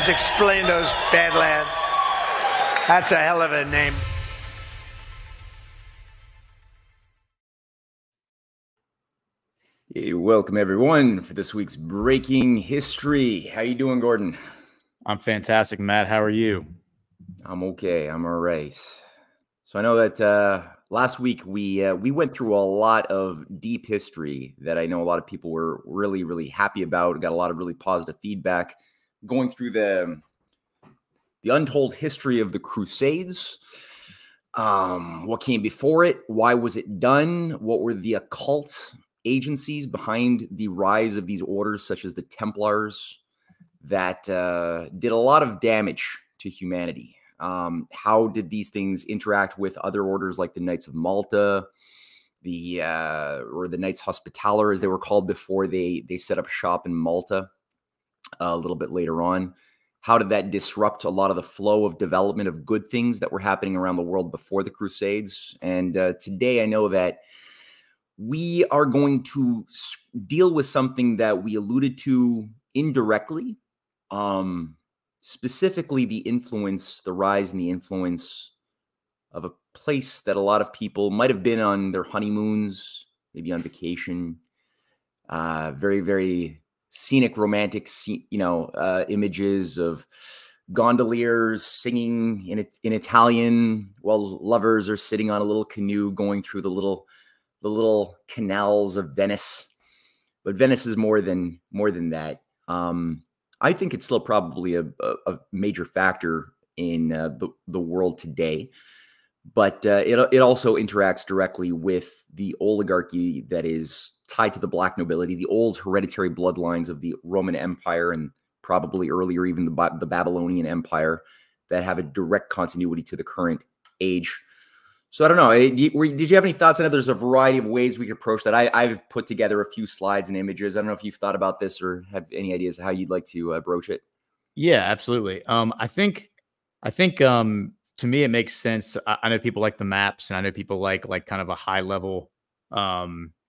Badlands. Explain those Badlands. That's a hell of a name. Hey, welcome everyone for this week's Breaking History. How you doing, Gordon? I'm fantastic, Matt. How are you? I'm okay. I'm all right. So I know that last week we went through a lot of deep history that I know a lot of people were really, really happy about. Got a lot of really positive feedback. Going through the untold history of the Crusades. What came before it? Why was it done? What were the occult agencies behind the rise of these orders, such as the Templars, that did a lot of damage to humanity? How did these things interact with other orders like the Knights of Malta, or the Knights Hospitaller, as they were called before they set up shop in Malta a little bit later on? How did that disrupt a lot of the flow of development of good things that were happening around the world before the Crusades? And today I know that we are going to deal with something that we alluded to indirectly, specifically the rise and the influence of a place that a lot of people might have been on their honeymoons, maybe on vacation, very, very scenic, romantic, images of gondoliers singing in Italian while lovers are sitting on a little canoe going through the little canals of Venice. But Venice is more than that. I think it's still probably a major factor in the world today, but it also interacts directly with the oligarchy that is tied to the black nobility, the old hereditary bloodlines of the Roman Empire, and probably earlier even the Babylonian Empire, that have a direct continuity to the current age. So I don't know. Did you have any thoughts on it? There's a variety of ways we could approach that. I've put together a few slides and images. I don't know if you've thought about this or have any ideas how you'd like to broach it. Yeah, absolutely. I think to me it makes sense. I know people like the maps, and I know people like kind of a high level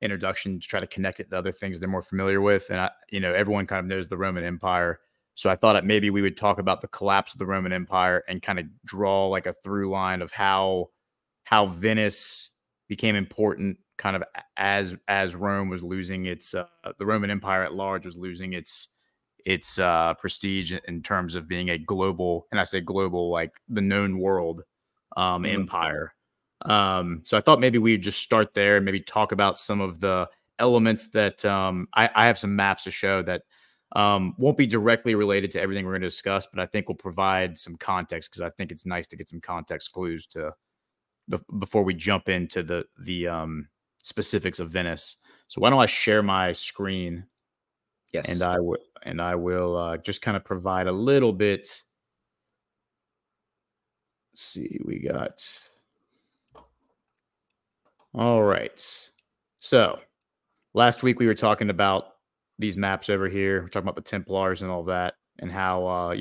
introduction to try to connect it to other things they're more familiar with. And everyone kind of knows the Roman Empire. So I thought that maybe we would talk about the collapse of the Roman Empire and kind of draw like a through line of how Venice became important kind of as Rome was losing its the Roman Empire at large was losing its prestige in terms of being a global, and I say global like the known world empire. So I thought maybe we'd just start there and maybe talk about some of the elements that I have some maps to show that won't be directly related to everything we're going to discuss, but I think will provide some context, because I think it's nice to get some context clues before we jump into the specifics of Venice. So why don't I share my screen? Yes. And I will just kind of provide a little bit. Let's see, we got. All right. So last week we were talking about these maps over here. We're talking about the Templars and all that, and how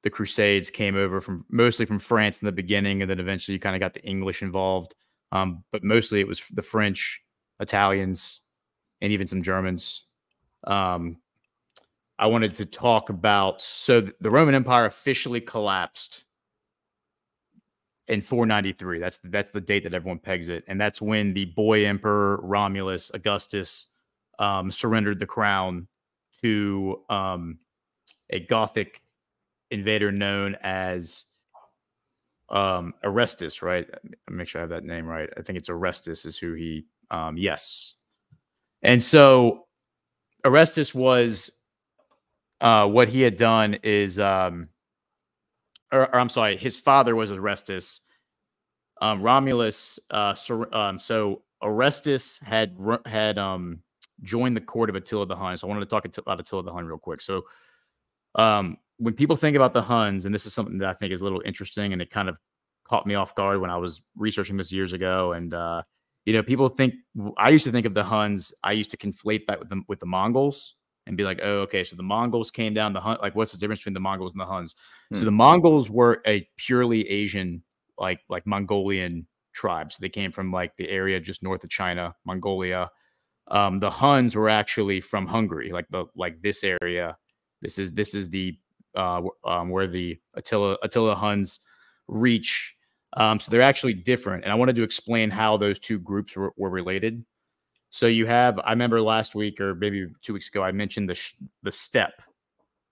the Crusades came over mostly from France in the beginning, and then eventually you kind of got the English involved. But mostly it was the French, Italians, and even some Germans. I wanted to talk about, so the Roman Empire officially collapsed in 493. That's the date that everyone pegs it. And that's when the boy emperor Romulus Augustus surrendered the crown to a Gothic invader known as Orestes, right? I'll make sure I have that name right. I think it's Orestes is who he, yes. And so Orestes was, what he had done is, or I'm sorry, his father was Orestes. Romulus, so Orestes had joined the court of Attila the Hun. So I wanted to talk about Attila the Hun real quick. So when people think about the Huns, and this is something that I think is a little interesting, and it kind of caught me off guard when I was researching this years ago. And people think, I used to think of the Huns, I used to conflate that with the Mongols and be like, oh, okay, so the Mongols came down the Hun. Like, what's the difference between the Mongols and the Huns? So the Mongols were a purely Asian, like Mongolian tribe. So they came from like the area just north of China, Mongolia. The Huns were actually from Hungary, like this area. This is the where the Attila Huns reach. So they're actually different. And I wanted to explain how those two groups were related. So you have, I remember last week or maybe 2 weeks ago, I mentioned the steppe.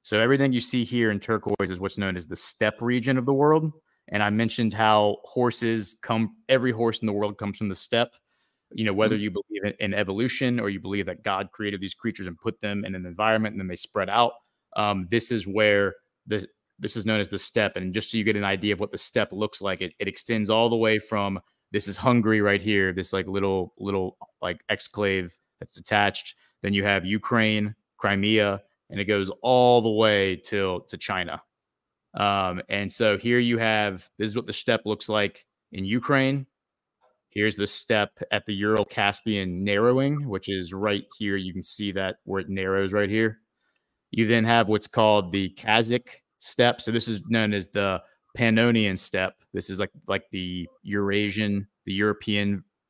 So everything you see here in turquoise is what's known as the steppe region of the world. And I mentioned how every horse in the world comes from the steppe. You know, whether you believe in evolution or you believe that God created these creatures and put them in an environment and then they spread out. This is where this is known as the steppe. And just so you get an idea of what the steppe looks like, it extends all the way from, this is Hungary right here, this like little like exclave that's detached. Then you have Ukraine, Crimea, and it goes all the way to China. And so here you have, this is what the steppe looks like in Ukraine. Here's the steppe at the Ural-Caspian narrowing, which is right here. You can see that where it narrows right here. You then have what's called the Kazakh steppe. So this is known as the Pannonian steppe. This is like the European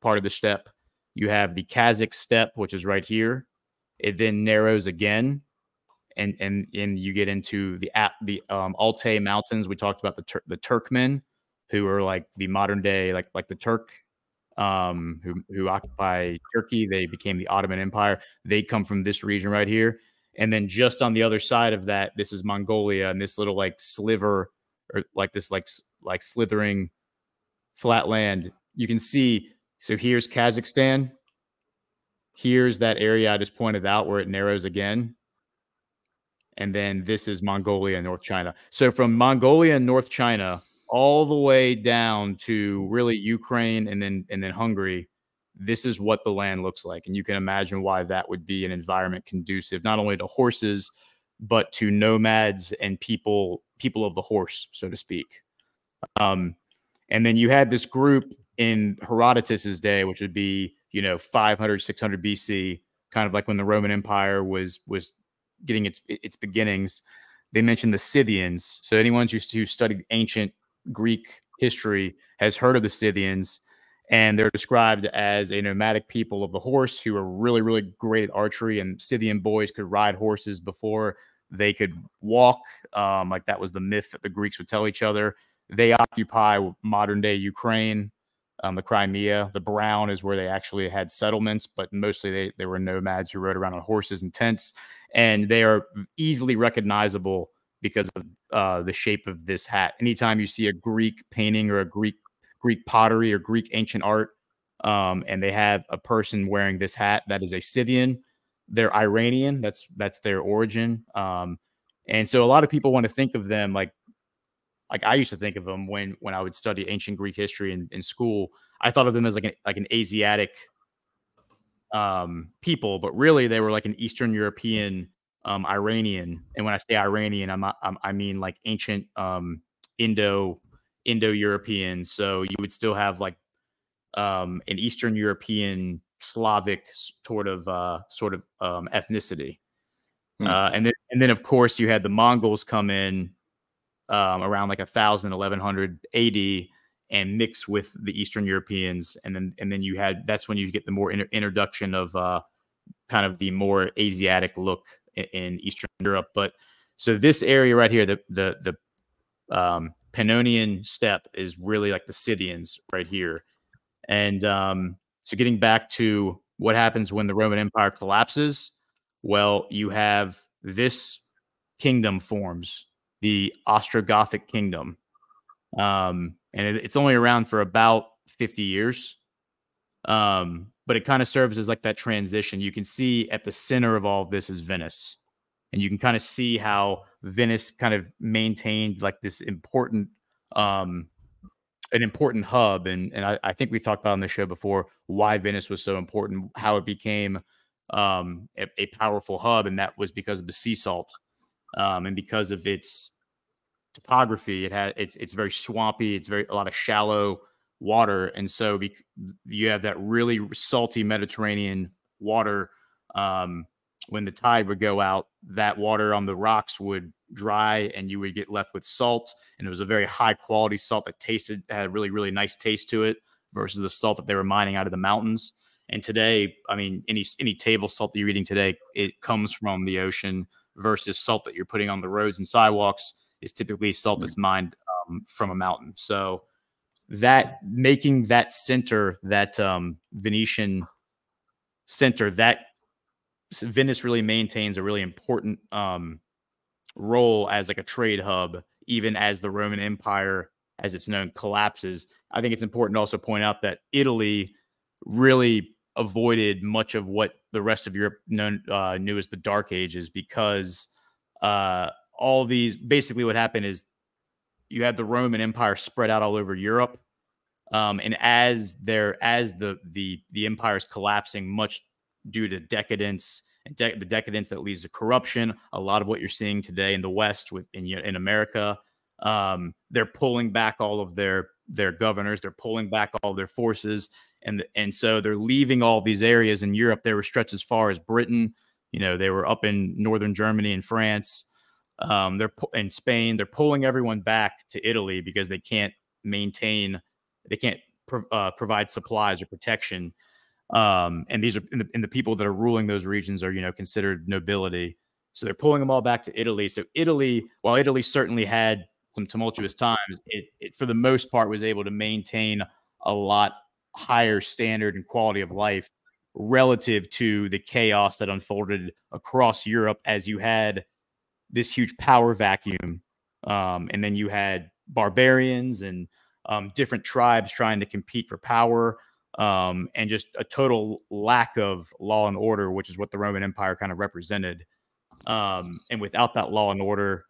part of the steppe. You have the Kazakh steppe, which is right here. It then narrows again, and you get into the Altai Mountains. We talked about the Turkmen, who are like the modern day like the Turk. Who occupy Turkey. They became the Ottoman Empire. They come from this region right here. And then just on the other side of that, this is Mongolia, and this little like sliver or like this like slithering flat land. You can see, so here's Kazakhstan. Here's that area I just pointed out where it narrows again. And then this is Mongolia and North China. So from Mongolia and North China all the way down to really Ukraine and then Hungary, this is what the land looks like. And you can imagine why that would be an environment conducive, not only to horses, but to nomads and people of the horse, so to speak. And then you had this group in Herodotus's day, which would be, 500, 600 BC, kind of like when the Roman Empire was getting its beginnings. They mentioned the Scythians. So anyone who studied ancient Greek history has heard of the Scythians, and they're described as a nomadic people of the horse who are really, really great at archery. And Scythian boys could ride horses before they could walk. Like that was the myth that the Greeks would tell each other. They occupy modern day Ukraine, the Crimea. The Brown is where they actually had settlements, but mostly they were nomads who rode around on horses and tents. And they are easily recognizable because of the shape of this hat. Anytime you see a Greek painting or a Greek pottery or Greek ancient art, and they have a person wearing this hat, that is a Scythian. They're Iranian. That's their origin. And so a lot of people want to think of them like I used to think of them when I would study ancient Greek history in school. I thought of them as like an Asiatic people, but really they were like an Eastern European Iranian. And when I say Iranian, I mean like ancient Indo-European. So you would still have like an Eastern European Slavic sort of ethnicity. And then of course you had the Mongols come in around like 1100 AD and mix with the Eastern Europeans, and then that's when you get the more introduction of kind of the more Asiatic look in Eastern Europe. But so this area right here, the Pannonian steppe, is really like the Scythians right here. And so getting back to what happens when the Roman Empire collapses, well, you have this kingdom forms, the Ostrogothic kingdom. And it's only around for about 50 years. But it kind of serves as like that transition. You can see at the center of all of this is Venice. And you can kind of see how Venice kind of maintained like this important, an important hub. And I think we've talked about on the show before why Venice was so important, how it became a powerful hub. And that was because of the sea salt, and because of its topography. It's very swampy. It's a lot of shallow water. And so you have that really salty Mediterranean water. When the tide would go out, that water on the rocks would dry and you would get left with salt. And it was a very high quality salt that had a really, really nice taste to it versus the salt that they were mining out of the mountains. And today, I mean, any table salt that you're eating today, it comes from the ocean versus salt that you're putting on the roads and sidewalks is typically salt that's mined from a mountain. So that making that center, that Venetian center, that Venice really maintains a really important role as like a trade hub, even as the Roman Empire, as it's known, collapses. I think it's important to also point out that Italy really avoided much of what the rest of Europe knew as the Dark Ages, because all these, basically what happened is you had the Roman Empire spread out all over Europe, and as the empire is collapsing, much due to decadence and the decadence that leads to corruption, a lot of what you're seeing today in the West in America, they're pulling back all of their governors, they're pulling back all their forces, and so they're leaving all these areas in Europe. They were stretched as far as Britain. They were up in northern Germany and France. They're in Spain. They're pulling everyone back to Italy because they can't provide supplies or protection. And these are and the people that are ruling those regions are considered nobility. So they're pulling them all back to Italy. So Italy, while Italy certainly had some tumultuous times, it for the most part was able to maintain a lot higher standard and quality of life relative to the chaos that unfolded across Europe as you had this huge power vacuum. And then you had barbarians and different tribes trying to compete for power, and just a total lack of law and order, which is what the Roman Empire kind of represented. And without that law and order,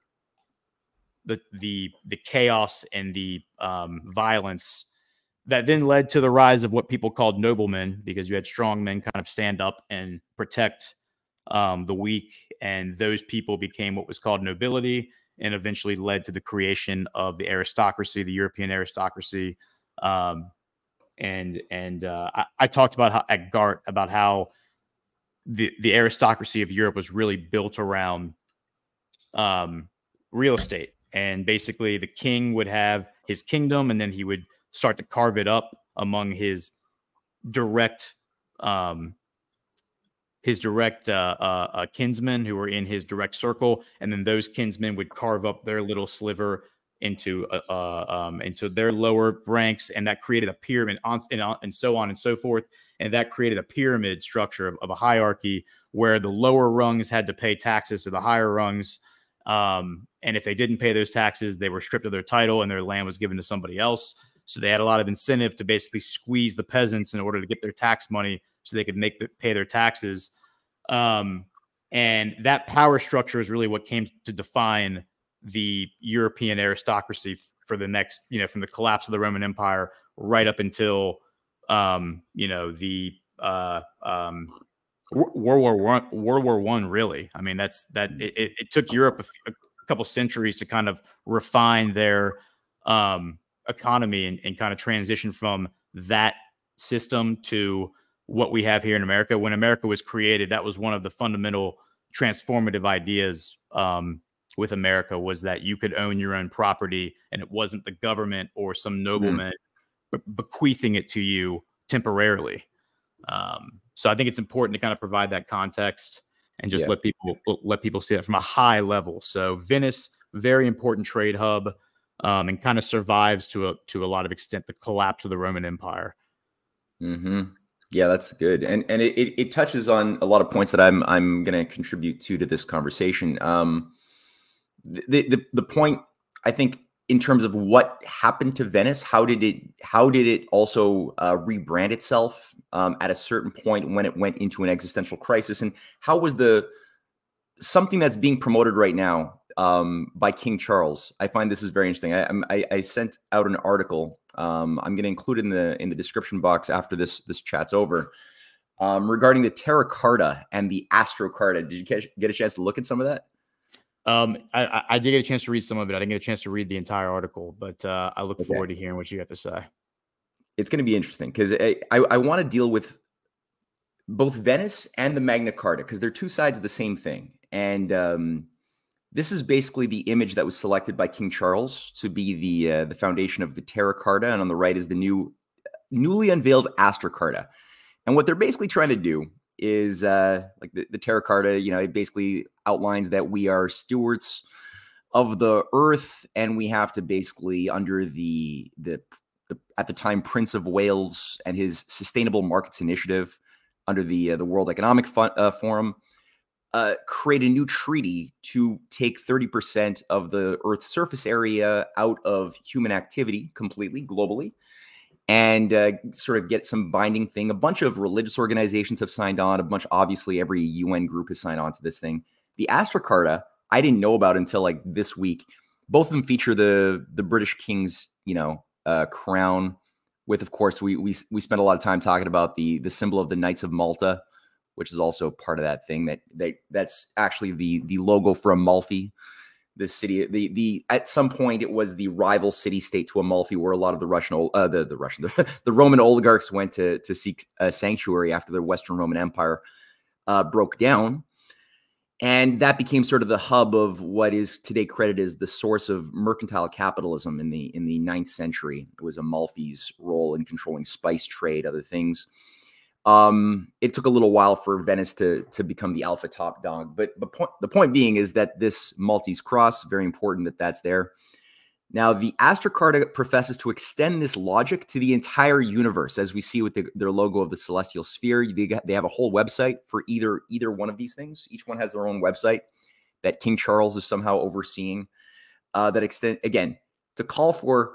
the chaos and the violence that then led to the rise of what people called noblemen, because you had strong men kind of stand up and protect the weak, and those people became what was called nobility, and eventually led to the creation of the aristocracy, the European aristocracy. I talked about how at GART about how the aristocracy of Europe was really built around real estate, and basically the king would have his kingdom, and then he would start to carve it up among his direct kinsmen who were in his direct circle, and then those kinsmen would carve up their little sliver into their lower ranks, and that created a pyramid, and so on and so forth, and that created a pyramid structure of a hierarchy where the lower rungs had to pay taxes to the higher rungs, and if they didn't pay those taxes, they were stripped of their title and their land was given to somebody else. So they had a lot of incentive to basically squeeze the peasants in order to get their tax money so they could pay their taxes. And that power structure is really what came to define the European aristocracy for the next, from the collapse of the Roman Empire right up until, the World War I, really. I mean, it took Europe a couple centuries to kind of refine their economy and kind of transition from that system to what we have here in America. When America was created, that was one of the fundamental transformative ideas with America, was that you could own your own property, and it wasn't the government or some nobleman bequeathing it to you temporarily. So I think it's important to kind of provide that context and just let people see that from a high level. So Venice, very important trade hub, and kind of survives to a lot of extent the collapse of the Roman Empire. Yeah, that's good, and it touches on a lot of points that I'm going to contribute to this conversation. The point, I think, in terms of what happened to Venice, how did it also rebrand itself at a certain point when it went into an existential crisis, and how was something that's being promoted right now by King Charles? I find this is very interesting. I sent out an article. I'm going to include in the description box after this chat's over, regarding the Terra Carta and the Astro Carta. Did you get a chance to look at some of that? I did get a chance to read some of it. I didn't get a chance to read the entire article, but I look forward to hearing what you have to say. It's going to be interesting because I want to deal with both Venice and the Magna Carta, because they're two sides of the same thing. And this is basically the image that was selected by King Charles to be the foundation of the Terra Carta, and on the right is the newly unveiled Astro Carta. And what they're basically trying to do is like the Terra Carta, it basically outlines that we are stewards of the earth, and we have to basically, under the at the time Prince of Wales and his Sustainable Markets Initiative, under the World Economic Forum, create a new treaty to take 30% of the Earth's surface area out of human activity completely, globally, and sort of get some binding thing. A bunch of religious organizations have signed on. Obviously, every UN group has signed on to this thing. The Astra Carta, I didn't know about until like this week. Both of them feature the British King's, crown. With, of course, we spent a lot of time talking about the symbol of the Knights of Malta, which is also part of that thing. That's actually the logo for Amalfi, the city. At some point it was the rival city state to Amalfi, where a lot of the Roman oligarchs went to seek sanctuary after the Western Roman Empire broke down. And that became sort of the hub of what is today credited as the source of mercantile capitalism in the 9th century. It was Amalfi's role in controlling spice trade, other things. It took a little while for Venice to become the alpha top dog. But the point being is that this Maltese cross, very important that's there. Now, the Astra Carta professes to extend this logic to the entire universe, as we see with their logo of the celestial sphere. They have a whole website for either one of these things. Each one has their own website that King Charles is somehow overseeing. That extend, again, to call for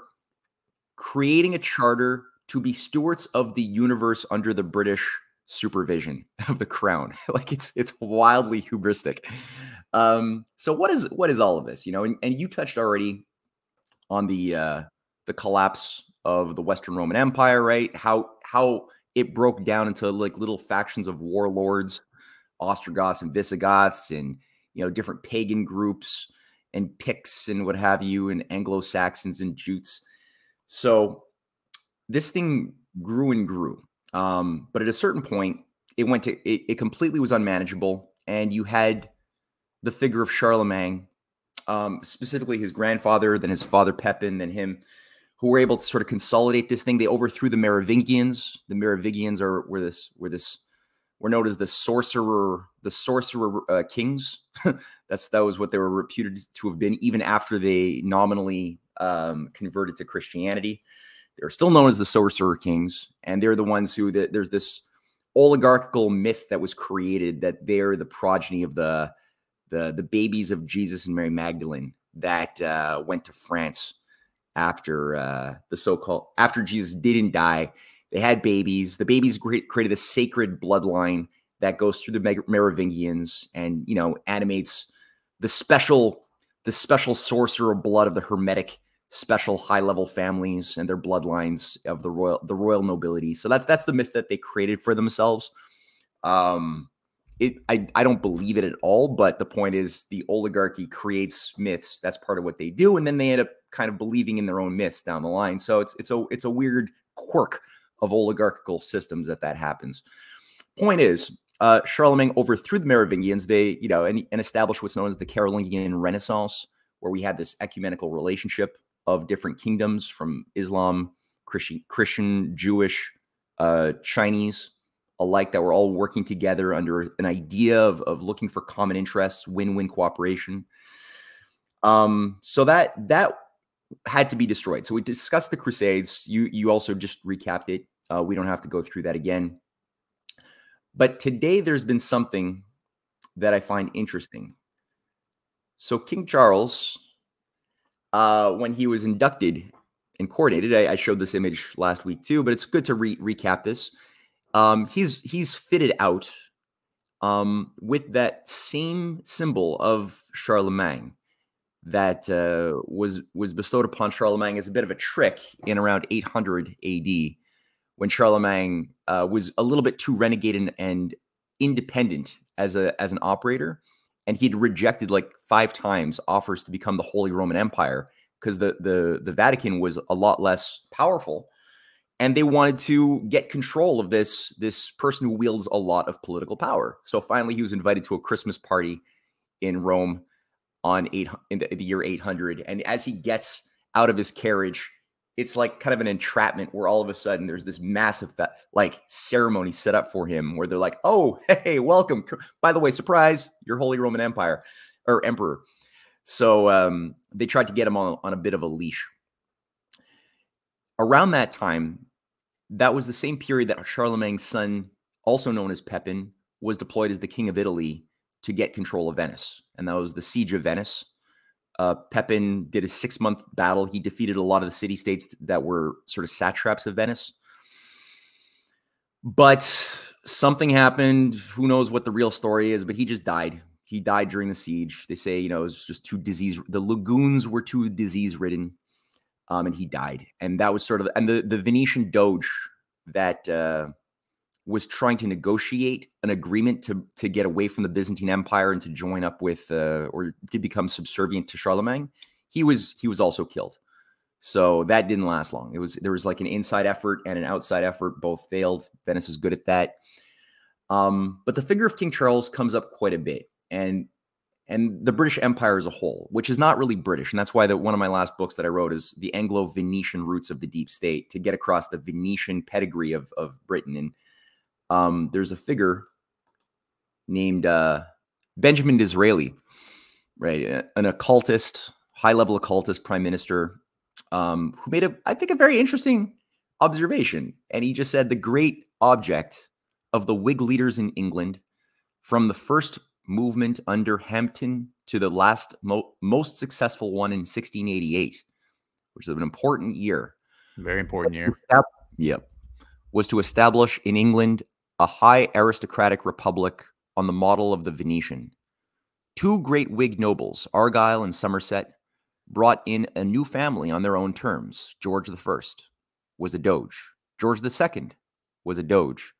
creating a charter to be stewards of the universe under the British supervision of the crown. Like it's wildly hubristic. So what is all of this? And you touched already on the collapse of the Western Roman Empire, right? How it broke down into like little factions of warlords, Ostrogoths and Visigoths, and different pagan groups and Picts and what have you, and Anglo-Saxons and Jutes. So this thing grew and grew. But at a certain point, it completely was unmanageable, and you had the figure of Charlemagne, specifically his grandfather, then his father Pepin, then him, who were able to sort of consolidate this thing. They overthrew the Merovingians. The Merovingians were known as the sorcerer kings. that was what they were reputed to have been, even after they nominally converted to Christianity. They're still known as the sorcerer kings, and they're the ones who there's this oligarchical myth that was created that they're the progeny of the babies of Jesus and Mary Magdalene that went to France after after Jesus didn't die. They had babies. The babies created a sacred bloodline that goes through the Merovingians and animates the special sorcerer blood of the Hermetic special high-level families and their bloodlines of the royal nobility. So that's the myth that they created for themselves. I don't believe it at all, but the point is the oligarchy creates myths. That's part of what they do, and then they end up kind of believing in their own myths down the line. So it's a weird quirk of oligarchical systems that happens. Point is, Charlemagne overthrew the Merovingians. They and established what's known as the Carolingian Renaissance, where we had this ecumenical relationship of different kingdoms from Islam, Christian, Jewish, Chinese alike, that were all working together under an idea of looking for common interests, win-win cooperation. So that had to be destroyed. So we discussed the Crusades. You also just recapped it. We don't have to go through that again. But today there's been something that I find interesting. So King Charles, when he was inducted and coronated, I showed this image last week too, but it's good to recap this. He's fitted out with that same symbol of Charlemagne that was bestowed upon Charlemagne as a bit of a trick in around 800 AD, when Charlemagne was a little bit too renegade and independent as an operator, and he'd rejected like 5 times offers to become the Holy Roman Empire because the Vatican was a lot less powerful. And they wanted to get control of this person who wields a lot of political power. So finally, he was invited to a Christmas party in Rome in the year 800. And as he gets out of his carriage, it's like kind of an entrapment where all of a sudden there's this massive like ceremony set up for him where they're like, oh, hey, welcome. By the way, surprise, your Holy Roman Empire or Emperor. So they tried to get him on a bit of a leash. Around that time, that was the same period that Charlemagne's son, also known as Pepin, was deployed as the king of Italy to get control of Venice. And that was the Siege of Venice. Pepin did a 6-month battle. He defeated a lot of the city-states that were sort of satraps of Venice. But something happened. Who knows what the real story is, but he just died. He died during the siege. They say, it was just too disease. The lagoons were too disease-ridden, and he died. And that was sort of, and the Venetian Doge that was trying to negotiate an agreement to get away from the Byzantine Empire and to join up with, or to become subservient to Charlemagne. He was also killed. So that didn't last long. There was like an inside effort and an outside effort. Both failed. Venice is good at that. But the figure of King Charles comes up quite a bit, and the British Empire as a whole, which is not really British. And that's why one of my last books that I wrote is The Anglo-Venetian Roots of the Deep State, to get across the Venetian pedigree of Britain. And there's a figure named Benjamin Disraeli, right? An occultist, high-level occultist prime minister, who made I think a very interesting observation. And he just said the great object of the Whig leaders in England, from the first movement under Hampden to the last most successful one in 1688, which is an important year. Very important year. Yep. Was to establish in England a high aristocratic republic on the model of the Venetian. 2 great Whig nobles, Argyle and Somerset, brought in a new family on their own terms. George I was a doge. George II was a doge.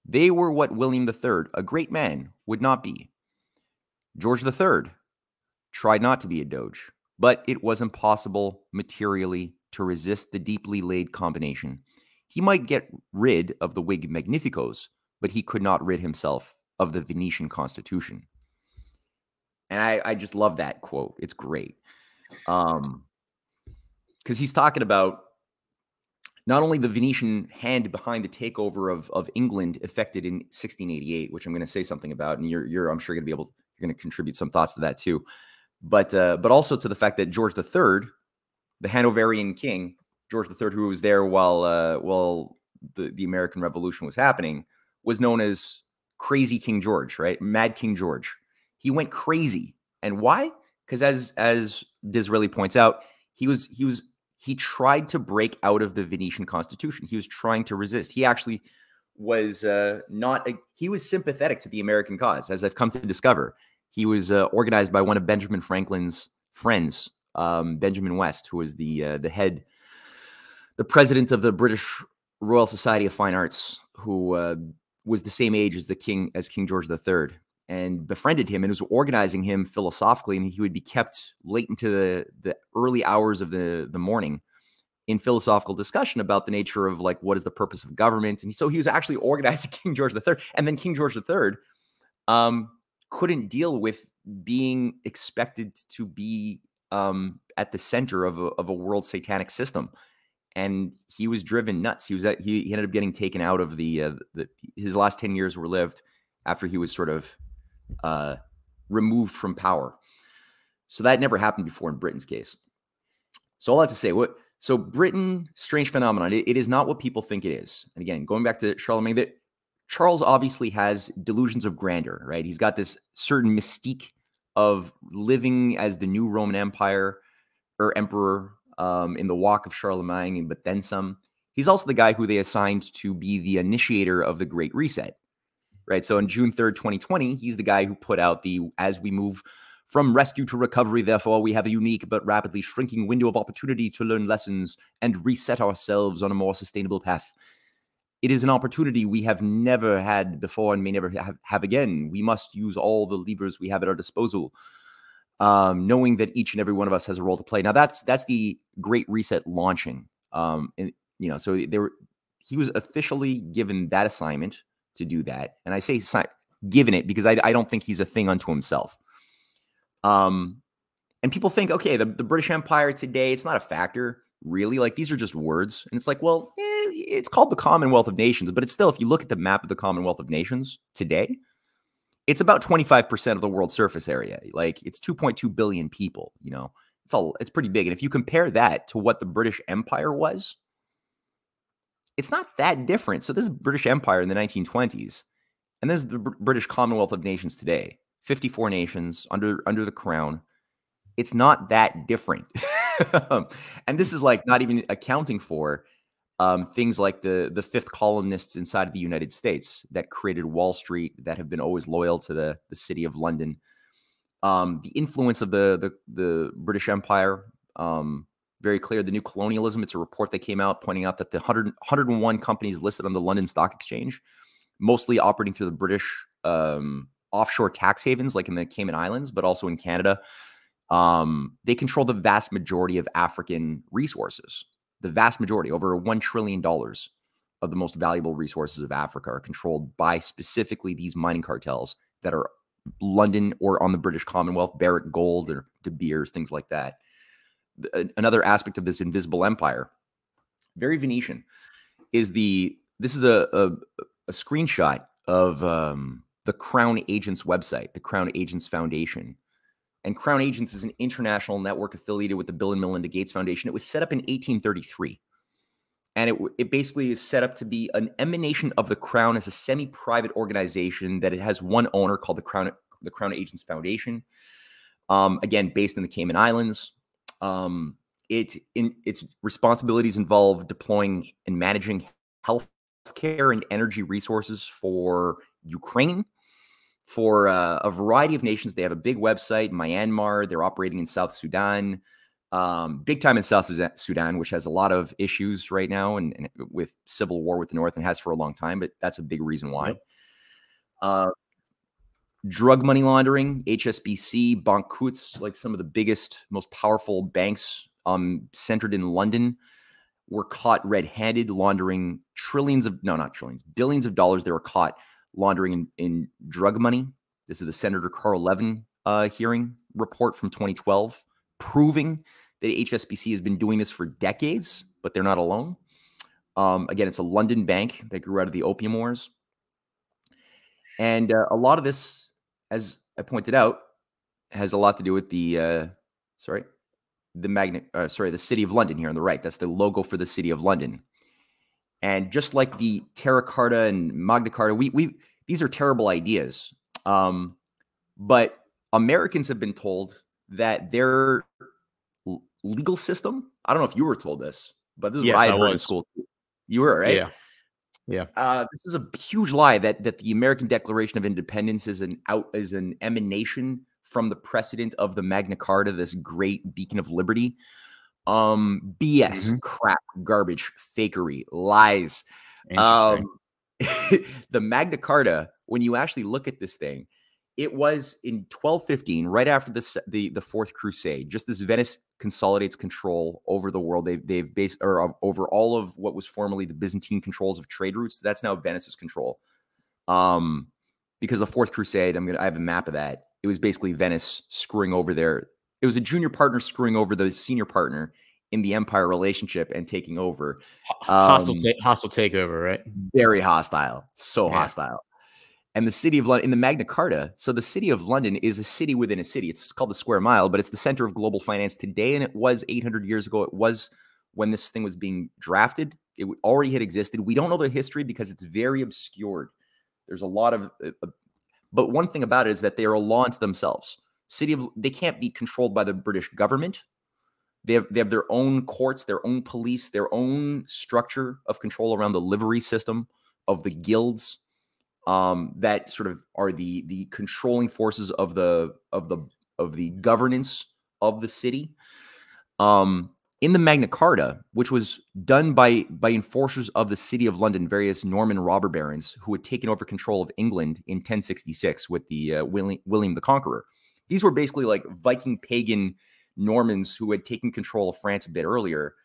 They were what William III, a great man, would not be. George III tried not to be a doge, but it was impossible materially to resist the deeply laid combination. He might get rid of the Whig magnificos, but he could not rid himself of the Venetian constitution. And I just love that quote. It's great. Because he's talking about not only the Venetian hand behind the takeover of England effected in 1688, which I'm going to say something about, and you're I'm sure you're going to contribute some thoughts to that too, but also to the fact that George III, the Hanoverian king, George III, who was there while the American Revolution was happening, was known as Crazy King George, right? Mad King George. He went crazy, and why? Because as Disraeli points out, he tried to break out of the Venetian constitution. He was trying to resist. He actually was he was sympathetic to the American cause, as I've come to discover. He was organized by one of Benjamin Franklin's friends, Benjamin West, who was the the president of the British Royal Society of Fine Arts, who was the same age as King George III, and befriended him and was organizing him philosophically. And he would be kept late into the early hours of the morning in philosophical discussion about the nature of, like, what is the purpose of government. And so he was actually organizing King George III. And then King George III couldn't deal with being expected to be at the center of a world satanic system. And he was driven nuts. He ended up getting taken out of his last 10 years were lived after he was sort of removed from power. So that never happened before in Britain's case. So all that to say, so Britain, strange phenomenon. It is not what people think it is. And again, going back to Charlemagne, that Charles obviously has delusions of grandeur, right? He's got this certain mystique of living as the new Roman Empire or emperor in the walk of Charlemagne, but then some. He's also the guy who they assigned to be the initiator of the Great Reset, right? So on June 3rd, 2020, he's the guy who put out as we move from rescue to recovery, therefore, we have a unique but rapidly shrinking window of opportunity to learn lessons and reset ourselves on a more sustainable path. It is an opportunity we have never had before and may never have again. We must use all the levers we have at our disposal, knowing that each and every one of us has a role to play. Now, that's the Great Reset launching. So he was officially given that assignment to do that. And I say given it because I don't think he's a thing unto himself. And people think, okay, the British Empire today, it's not a factor. really? Like, these are just words. And it's like, well, it's called the Commonwealth of Nations, but it's still, if you look at the map of the Commonwealth of Nations today, it's about 25% of the world's surface area. Like, it's 2.2 billion people, you know, it's pretty big. And if you compare that to what the British Empire was, it's not that different. So this is British Empire in the 1920s, and this is the British Commonwealth of Nations today. 54 nations under the crown. It's not that different. And this is like not even accounting for things like the fifth colonists inside of the United States that created Wall Street, that have been always loyal to the city of London. The influence of the British Empire, very clear. The New Colonialism, it's a report that came out pointing out that the 101 companies listed on the London Stock Exchange, mostly operating through the British offshore tax havens, like in the Cayman Islands, but also in Canada, they control the vast majority of African resources. The vast majority, over $1 trillion of the most valuable resources of Africa, are controlled by specifically these mining cartels that are London or on the British Commonwealth, Barrick Gold or De Beers, things like that. Another aspect of this invisible empire, very Venetian, is this is a screenshot of the Crown Agents website, the Crown Agents Foundation. And Crown Agents is an international network affiliated with the Bill and Melinda Gates Foundation. It was set up in 1833. And it basically is set up to be an emanation of the Crown as a semi-private organization that it has one owner called the Crown Agents Foundation. Again, based in the Cayman Islands. Its responsibilities involve deploying and managing healthcare and energy resources for Ukraine, for a variety of nations. They have a big website, Myanmar. They're operating in South Sudan, big time in South Sudan, which has a lot of issues right now and with civil war with the North, and has for a long time, but that's a big reason why. Drug money laundering, HSBC, Bancoutes, like some of the biggest, most powerful banks centered in London, were caught red-handed laundering billions of dollars. They were caught laundering in drug money. This is the Senator Carl Levin hearing report from 2012, proving that HSBC has been doing this for decades, but they're not alone. Again, it's a London bank that grew out of the Opium Wars. And a lot of this, as I pointed out, has a lot to do with the City of London here on the right. That's the logo for the City of London. And just like the Terra Carta and Magna Carta, these are terrible ideas. But Americans have been told that their legal system, I don't know if you were told this, but this is what I had heard in school. You were, right? Yeah. Yeah. This is a huge lie that the American Declaration of Independence is an emanation from the precedent of the Magna Carta, this great beacon of liberty. BS, crap, garbage, fakery, lies. The Magna Carta, when you actually look at this thing, it was in 1215, right after the Fourth Crusade, just as Venice consolidates control over the world. They've based over all of what was formerly the Byzantine controls of trade routes. That's now Venice's control. Because the Fourth Crusade, I have a map of that. It was basically Venice screwing over it was a junior partner screwing over the senior partner in the empire relationship and taking over. Hostile takeover, right? Very hostile. So hostile. And the City of London, in the Magna Carta, so the City of London is a city within a city. It's called the Square Mile, but it's the center of global finance today, and it was 800 years ago. It was when this thing was being drafted. It already had existed. We don't know the history because it's very obscured. There's a lot of... but one thing about it is that they are a law unto themselves. They can't be controlled by the British government. They have their own courts, their own police, their own structure of control around the livery system of the guilds. That sort of are the controlling forces of the governance of the city. In the Magna Carta, which was done by enforcers of the City of London, various Norman robber barons who had taken over control of England in 1066 with the William the Conqueror. These were basically like Viking pagan Normans who had taken control of France a bit earlier,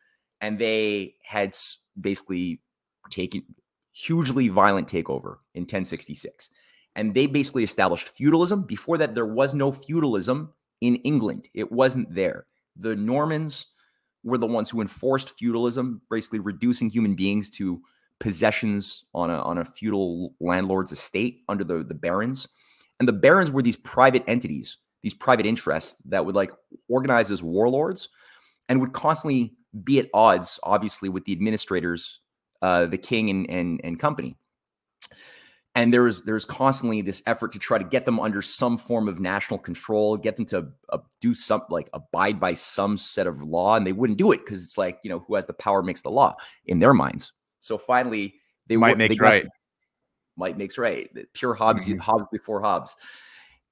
and they had basically taken hugely violent takeover in 1066. And they basically established feudalism. Before that, there was no feudalism in England. It wasn't there. The Normans were the ones who enforced feudalism, basically reducing human beings to possessions on a feudal landlord's estate under the barons. And the barons were these private entities, these private interests that would like organize as warlords and would constantly be at odds, obviously, with the administrators, the king and company. And there's constantly this effort to try to get them under some form of national control, get them to do something like abide by some set of law, and they wouldn't do it because it's like, you know, who has the power makes the law in their minds. So finally, Might makes right. Might makes right. Pure Hobbes, Hobbes before Hobbes.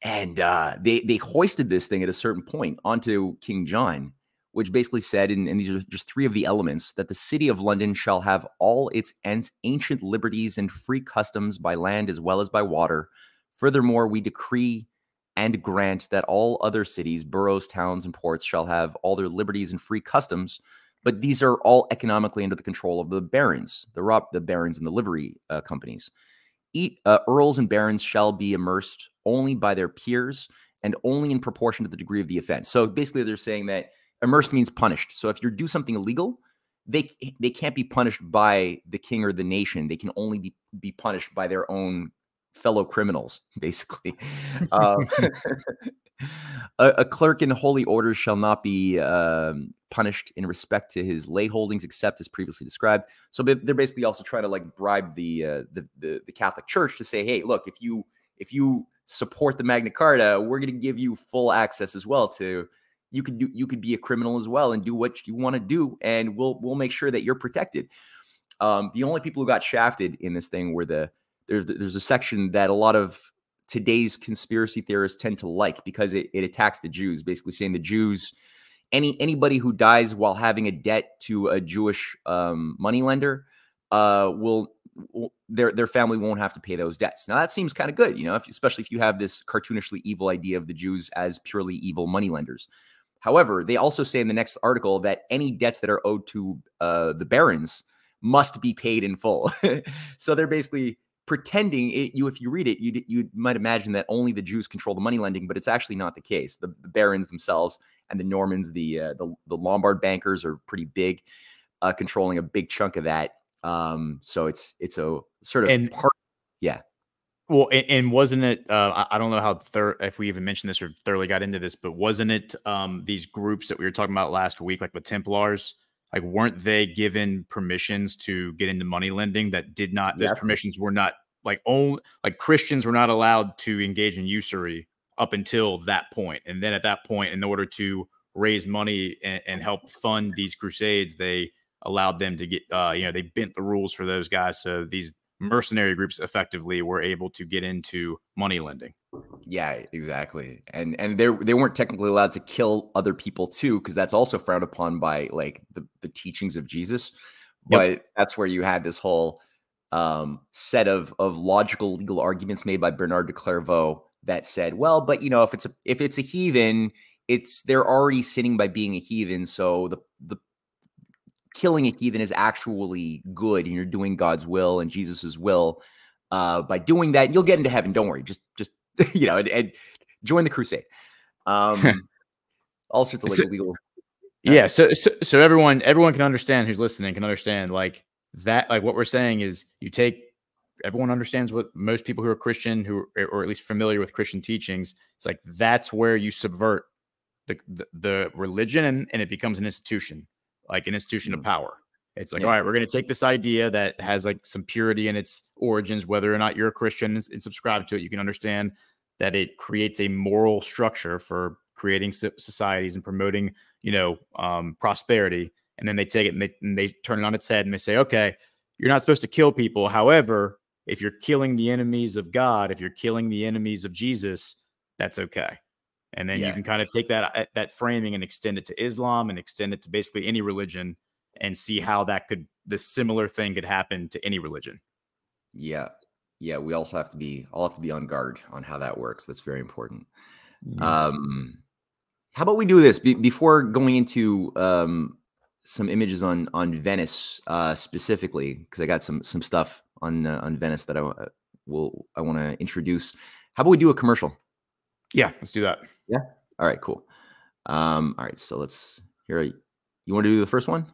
And they hoisted this thing at a certain point onto King John, which basically said, and these are just three of the elements, that the city of London shall have all its ancient liberties and free customs by land as well as by water. Furthermore, we decree and grant that all other cities, boroughs, towns, and ports shall have all their liberties and free customs, but these are all economically under the control of the barons, the barons and the livery companies. Earls and barons shall be immersed only by their peers and only in proportion to the degree of the offense. So basically they're saying that immersed means punished. So if you do something illegal, they can't be punished by the king or the nation. They can only be punished by their own fellow criminals, basically. A clerk in holy orders shall not be punished in respect to his lay holdings, except as previously described. So they're basically also trying to like bribe the Catholic Church to say, hey, look, if you support the Magna Carta, we're going to give you full access as well to. You could be a criminal as well and do what you want to do, and we'll make sure that you're protected. The only people who got shafted in this thing were there's a section that a lot of today's conspiracy theorists tend to like because it attacks the Jews, basically saying the Jews, anybody who dies while having a debt to a Jewish moneylender their family won't have to pay those debts. Now that seems kind of good, you know, especially if you have this cartoonishly evil idea of the Jews as purely evil moneylenders. However, they also say in the next article that any debts that are owed to the barons must be paid in full. So they're basically pretending if you read it, you might imagine that only the Jews control the money lending, but it's actually not the case. The barons themselves and the Normans, the Lombard bankers are pretty big, controlling a big chunk of that. So it's a sort of part. Yeah. Well, and wasn't it, I don't know how if we even mentioned this or thoroughly got into this, but wasn't it these groups that we were talking about last week, like the Templars, like weren't they given permissions to get into money lending that did not, those permissions were not like Christians were not allowed to engage in usury up until that point. And then at that point, in order to raise money and help fund these crusades, they allowed them to get, they bent the rules for those guys. So these mercenary groups effectively were able to get into money lending. Yeah, exactly. And they weren't technically allowed to kill other people too, because that's also frowned upon by like the teachings of Jesus. But that's where you had this whole set of logical legal arguments made by Bernard de Clairvaux that said, well, but you know, if it's a heathen, they're already sinning by being a heathen. So the killing a heathen is actually good, and you're doing God's will and Jesus's will. By doing that, you'll get into heaven. Don't worry. Just and join the crusade. All sorts of legal. Yeah. So everyone can understand who's listening can understand like that. Like what we're saying is everyone understands what most people who are Christian or at least familiar with Christian teachings. It's like that's where you subvert the religion and it becomes an institution. Like an institution of power. It's like, all right, we're going to take this idea that has like some purity in its origins, whether or not you're a Christian and subscribe to it, you can understand that it creates a moral structure for creating societies and promoting, prosperity. And then they take it and they turn it on its head and they say, okay, you're not supposed to kill people. However, if you're killing the enemies of God, if you're killing the enemies of Jesus, that's okay. And then you can kind of take that framing and extend it to Islam and extend it to basically any religion and see how the similar thing could happen to any religion. Yeah. Yeah. We also have to be on guard on how that works. That's very important. How about we do this before going into some images on Venice specifically, because I got some stuff on Venice that I want to introduce. How about we do a commercial? Yeah, let's do that. Yeah. All right, cool. All right. So here You want to do the first one?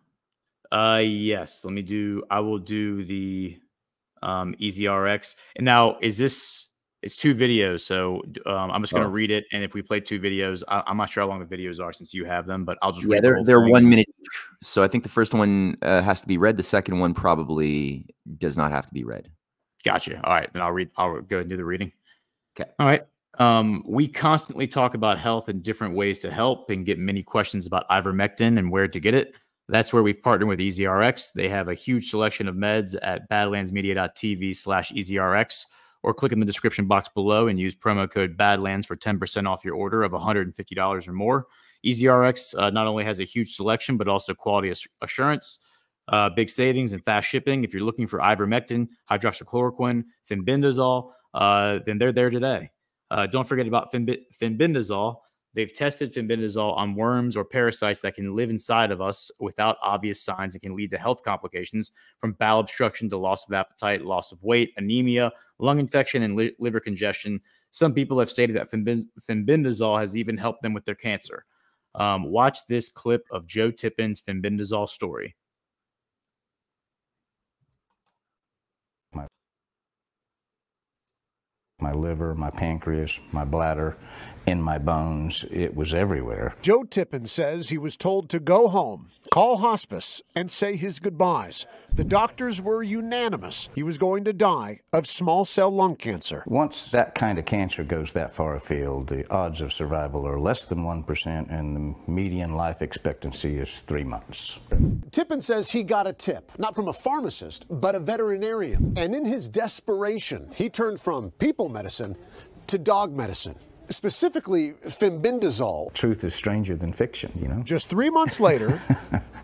Yes. I will do the EasyRx. And now it's 2 videos. So I'm just going to read it. And if we play 2 videos, I'm not sure how long the videos are since you have them, but I'll just read the whole they're thing. 1 minute each. So I think the first one has to be read. The second one probably does not have to be read. Gotcha. All right. Then I'll go ahead and do the reading. Okay. All right. We constantly talk about health and different ways to help and get many questions about ivermectin and where to get it. That's where we've partnered with EasyRx. They have a huge selection of meds at badlandsmedia.tv/EasyRx, or click in the description box below and use promo code BADLANDS for 10% off your order of $150 or more. EasyRx not only has a huge selection, but also quality assurance, big savings, and fast shipping. If you're looking for ivermectin, hydroxychloroquine, fenbendazole, then they're there today. Don't forget about fenbendazole. They've tested fenbendazole on worms or parasites that can live inside of us without obvious signs and can lead to health complications, from bowel obstruction to loss of appetite, loss of weight, anemia, lung infection, and liver congestion. Some people have stated that fenbendazole has even helped them with their cancer. Watch this clip of Joe Tippin's fenbendazole story. My liver, my pancreas, my bladder, in my bones. It was everywhere. Joe Tippin says he was told to go home, call hospice, and say his goodbyes. The doctors were unanimous. He was going to die of small cell lung cancer. Once that kind of cancer goes that far afield, the odds of survival are less than 1%, and the median life expectancy is 3 months. Tippin says he got a tip, not from a pharmacist, but a veterinarian. And in his desperation, he turned from people medicine to dog medicine. Specifically, fenbendazole. Truth is stranger than fiction, you know? Just 3 months later,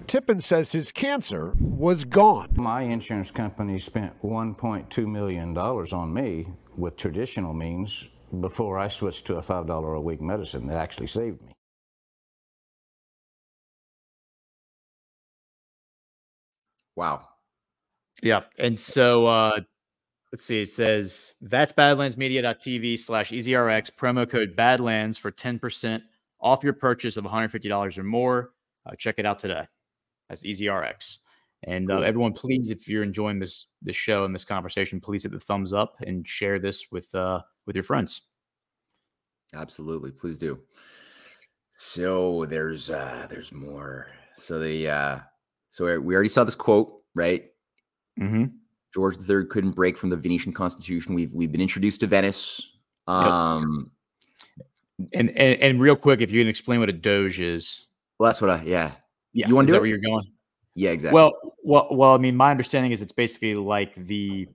Tippin says his cancer was gone. My insurance company spent $1.2 million on me with traditional means before I switched to a $5 a week medicine that actually saved me. Wow. Yeah. And so, let's see. It says that's badlandsmedia.tv/EasyRx, promo code BADLANDS for 10% off your purchase of $150 or more. Check it out today. That's EasyRx. And Cool. Everyone, please, if you're enjoying this show and this conversation, please hit the thumbs up and share this with your friends. Absolutely. Please do. So there's more. So we already saw this quote, right? Mm-hmm. George III couldn't break from the Venetian Constitution. We've been introduced to Venice. And real quick, if you can explain what a doge is. Well, that's what Yeah. You want to do that it? where you're going? Yeah, exactly. Well, I mean, my understanding is it's basically like the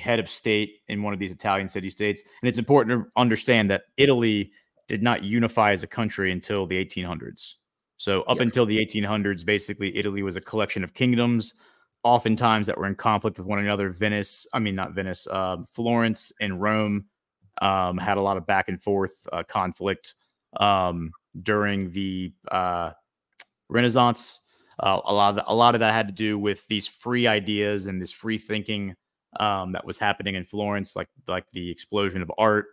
head of state in one of these Italian city-states. And it's important to understand that Italy did not unify as a country until the 1800s. So up until the 1800s, basically, Italy was a collection of kingdoms, oftentimes that were in conflict with one another. Florence and Rome had a lot of back and forth conflict during the Renaissance. A lot of that had to do with these free ideas and this free thinking that was happening in Florence, like the explosion of art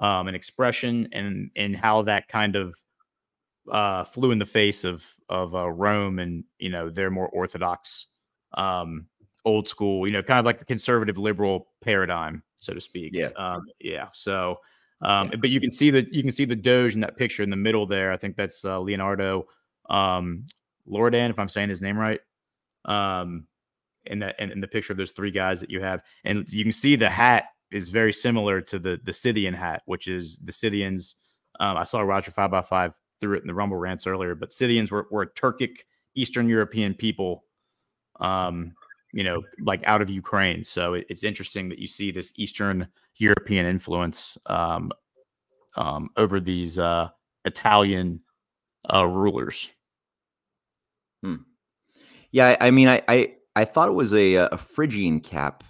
and expression, and how that kind of flew in the face of Rome and their more orthodox, old school, kind of like the conservative liberal paradigm, so to speak. So, but you can see the Doge in that picture in the middle there. I think that's Leonardo Loredan, if I'm saying his name right. In the picture of those 3 guys that you have, and you can see the hat is very similar to the Scythian hat, which is the Scythians. I saw Roger 5x5 threw it in the Rumble Rants earlier, but Scythians were a Turkic Eastern European people, like out of Ukraine. So it's interesting that you see this Eastern European influence over these Italian rulers. Yeah, I mean, I thought it was a Phrygian cap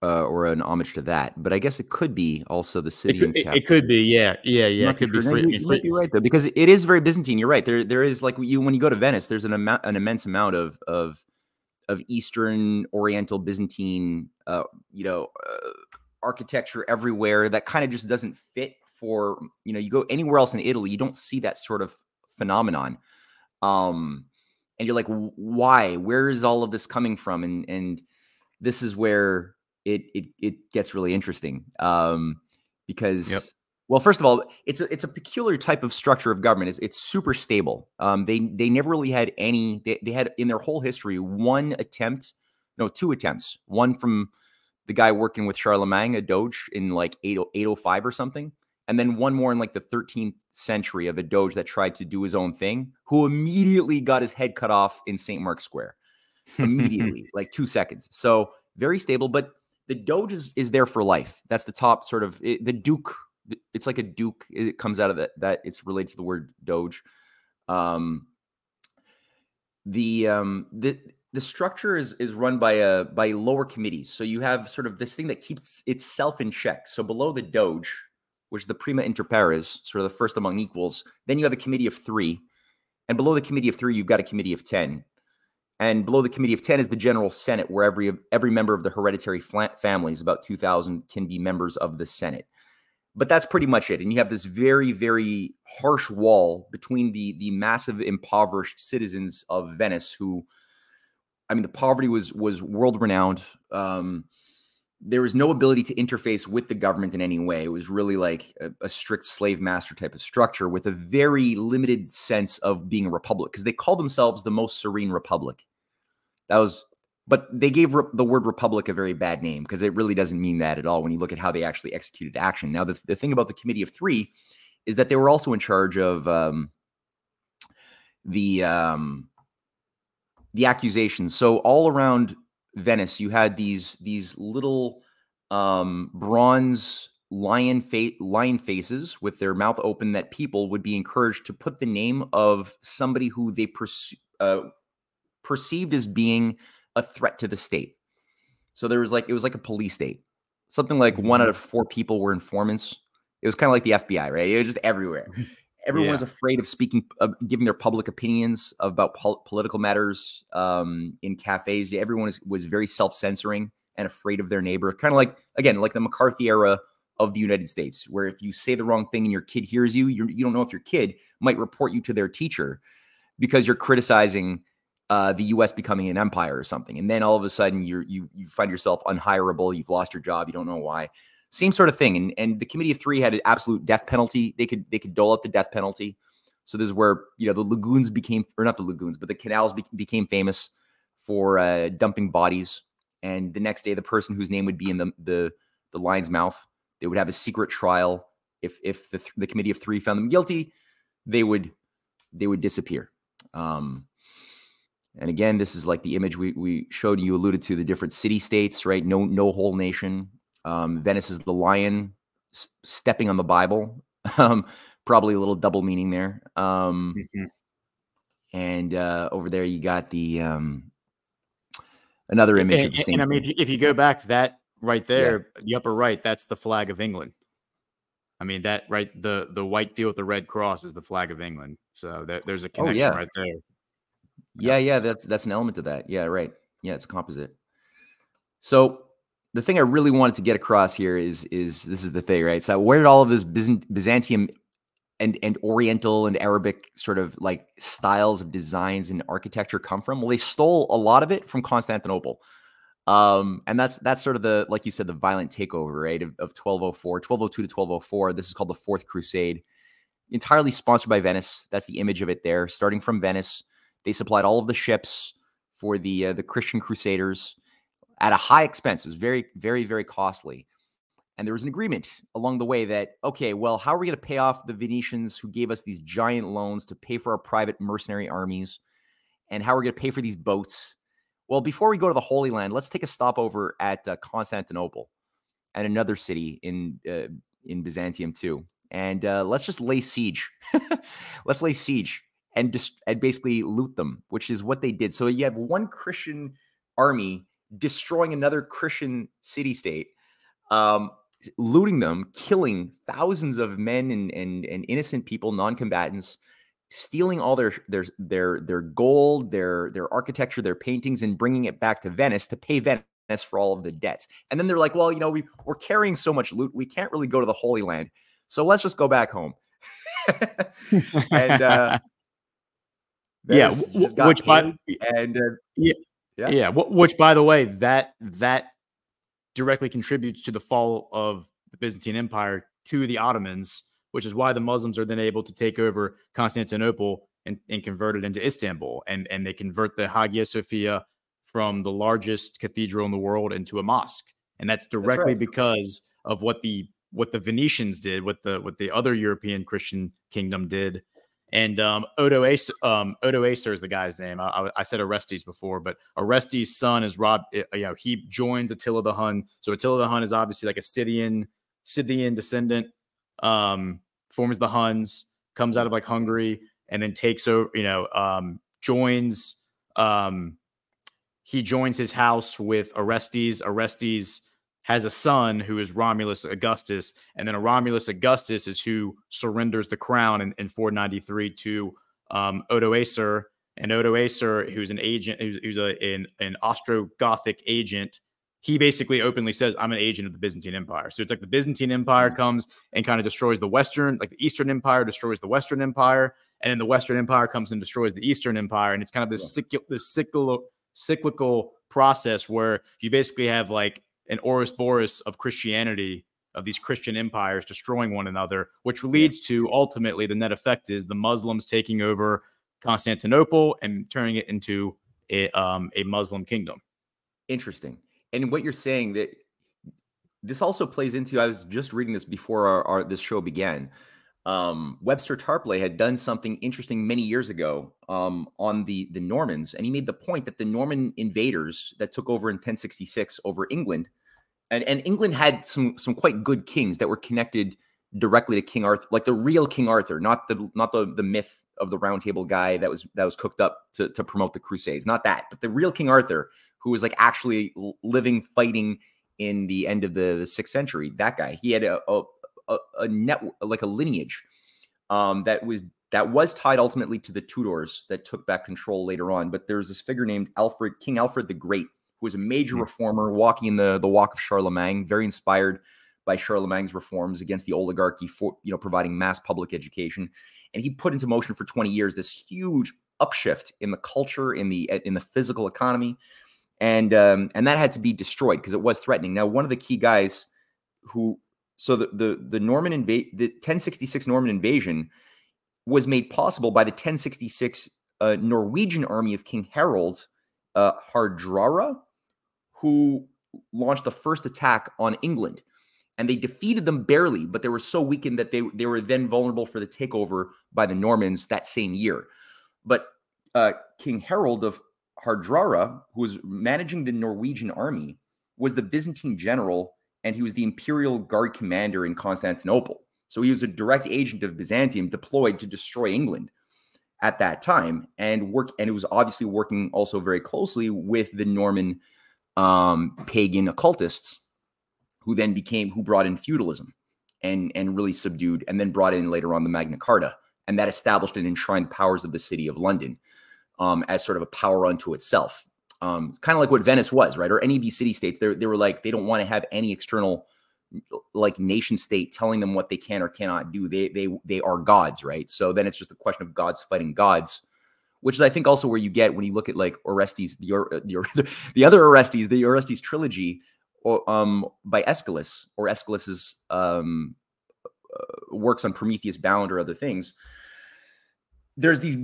or an homage to that, but I guess it could be also the Scythian cap. It could be, yeah. It could be. You might be right though, because it is very Byzantine. You're right. There is, like, when you go to Venice, there's an immense amount of Eastern Oriental Byzantine, architecture everywhere that kind of just doesn't fit for, you go anywhere else in Italy, you don't see that sort of phenomenon. and you're like, why? Where is all of this coming from? And this is where it gets really interesting, because well, first of all, it's a peculiar type of structure of government. It's super stable. They never really had any. They had in their whole history two attempts. One from the guy working with Charlemagne, a doge in like 805 or something, and then one more in like the 13th century of a doge that tried to do his own thing, who immediately got his head cut off in St. Mark's Square, immediately, like 2 seconds. So very stable, but the doge is there for life. That's the top sort of the duke. It's like a duke. It comes out of that it's related to the word doge. The structure is run by lower committees. So you have sort of this thing that keeps itself in check. So below the doge, which is the prima inter pares, sort of the first among equals, then you have a committee of 3. And below the committee of 3, you've got a committee of 10. And below the committee of 10 is the General Senate, where every member of the hereditary families, about 2,000, can be members of the Senate. But that's pretty much it. And you have this very, very harsh wall between the massive impoverished citizens of Venice who, I mean, the poverty was world-renowned. There was no ability to interface with the government in any way. It was really like a strict slave master type of structure with a very limited sense of being a republic, because they called themselves the most serene republic. But they gave the word republic a very bad name, because it really doesn't mean that at all when you look at how they actually executed action. Now, the thing about the Committee of 3 is that they were also in charge of the accusations. So all around Venice, you had these little bronze lion faces with their mouth open that people would be encouraged to put the name of somebody who they perceived as being a threat to the state. So it was like a police state. Something like 1 out of 4 people were informants. It was kind of like the FBI, right? It was just everywhere. Everyone was afraid of giving their public opinions about political matters in cafes. Everyone was very self-censoring and afraid of their neighbor. Kind of like, again, like the McCarthy era of the United States, where if you say the wrong thing and your kid hears you, you don't know if your kid might report you to their teacher because you're criticizing the U.S. becoming an empire or something. And then all of a sudden you find yourself unhireable. You've lost your job. You don't know why. Same sort of thing. And the Committee of 3 had an absolute death penalty. They could dole out the death penalty. So this is where, the lagoons became, or not the lagoons, but the canals became famous for dumping bodies. And the next day, the person whose name would be in the lion's mouth, they would have a secret trial. If the Committee of 3 found them guilty, they would disappear. And again, this is like the image we showed you, alluded to the different city-states, right? No whole nation. Venice is the lion stepping on the Bible. Probably a little double meaning there. And over there, you got the another image of the same. And I mean, if you go back, that right there, the upper right, that's the flag of England. I mean, that right, the white field with the red cross is the flag of England. So there's a connection right there. Yeah, that's an element of that. Yeah, right. Yeah, it's composite. So the thing I really wanted to get across here is this is the thing, right? So where did all of this Byzantium and Oriental and Arabic sort of like styles of designs and architecture come from? Well, they stole a lot of it from Constantinople. And that's sort of the, like you said, the violent takeover, right, of 1202 to 1204. This is called the Fourth Crusade, entirely sponsored by Venice. That's the image of it there. Starting from Venice, they supplied all of the ships for the Christian Crusaders at a high expense. It was very, very, very costly. And there was an agreement along the way that, okay, well, how are we going to pay off the Venetians who gave us these giant loans to pay for our private mercenary armies? And how are we going to pay for these boats? Well, before we go to the Holy Land, let's take a stopover at Constantinople and another city in Byzantium too. And let's just lay siege. Let's lay siege and basically loot them, which is what they did. So you have one Christian army destroying another Christian city-state, looting them, killing thousands of men and innocent people, non-combatants, stealing all their gold, their architecture, their paintings, and bringing it back to Venice to pay Venice for all of the debts. And then they're like, well, we're carrying so much loot, we can't really go to the Holy Land, so let's just go back home. And Yeah, just got which by pinned, and yeah, yeah, yeah, which by the way, that directly contributes to the fall of the Byzantine Empire to the Ottomans, which is why the Muslims are then able to take over Constantinople and convert it into Istanbul, and they convert the Hagia Sophia from the largest cathedral in the world into a mosque, and that's directly right. because of what the Venetians did, what the other European Christian kingdom did. And Odoacer is the guy's name. I said Orestes before, but Orestes' son is Rob. He joins Attila the Hun. So Attila the Hun is obviously like a Scythian descendant. Forms the Huns, comes out of like Hungary, and then takes over. Joins. He joins his house with Orestes. Orestes has a son who is Romulus Augustus, and then Romulus Augustus is who surrenders the crown in 493 to Odoacer. And Odoacer, who's an agent, who's an Austro-Gothic agent, he basically openly says, "I'm an agent of the Byzantine Empire." So it's like the Byzantine Empire comes and kind of destroys the Western, like the Eastern Empire destroys the Western Empire, and then the Western Empire comes and destroys the Eastern Empire, and it's kind of this cyclical process where you basically have like an Ouroboros of Christianity, of these Christian empires destroying one another, which leads to ultimately the net effect is the Muslims taking over Constantinople and turning it into a Muslim kingdom. Interesting. And what you're saying, that this also plays into, I was just reading this before this show began. Webster Tarpley had done something interesting many years ago on the Normans, and he made the point that the Norman invaders that took over in 1066 over England, and England had some quite good kings that were connected directly to King Arthur, like the real King Arthur, not the myth of the Round Table guy that was cooked up to promote the Crusades, not that, but the real King Arthur, who was like actually living, fighting in the end of the 6th century. That guy, he had a network, like a lineage that was tied ultimately to the Tudors that took back control later on. But there's this figure named King Alfred the Great, who was a major reformer, walking in the walk of Charlemagne, very inspired by Charlemagne's reforms against the oligarchy, for providing mass public education. And he put into motion for 20 years this huge upshift in the culture, in the physical economy, and that had to be destroyed because it was threatening. Now, one of the key guys who So the 1066 Norman invasion was made possible by the 1066 Norwegian army of King Harold Hardrada, who launched the first attack on England. And they defeated them barely, but they were so weakened that they were then vulnerable for the takeover by the Normans that same year. But King Harold of Hardrada, who was managing the Norwegian army, was the Byzantine general, and he was the Imperial Guard commander in Constantinople. So he was a direct agent of Byzantium deployed to destroy England at that time, and it was obviously working also very closely with the Norman pagan occultists, who brought in feudalism and really subdued, and then brought in later on the Magna Carta, and that established and enshrined the powers of the city of London as sort of a power unto itself. Kind of like what Venice was, right? Or any of these city-states, they were like, they don't want to have any external like nation state telling them what they can or cannot do. They are gods, right? So then it's just a question of gods fighting gods, which is I think also where you get when you look at like Orestes, the other Orestes, the Orestes trilogy, by Aeschylus, or Aeschylus's works on Prometheus Bound or other things. There's these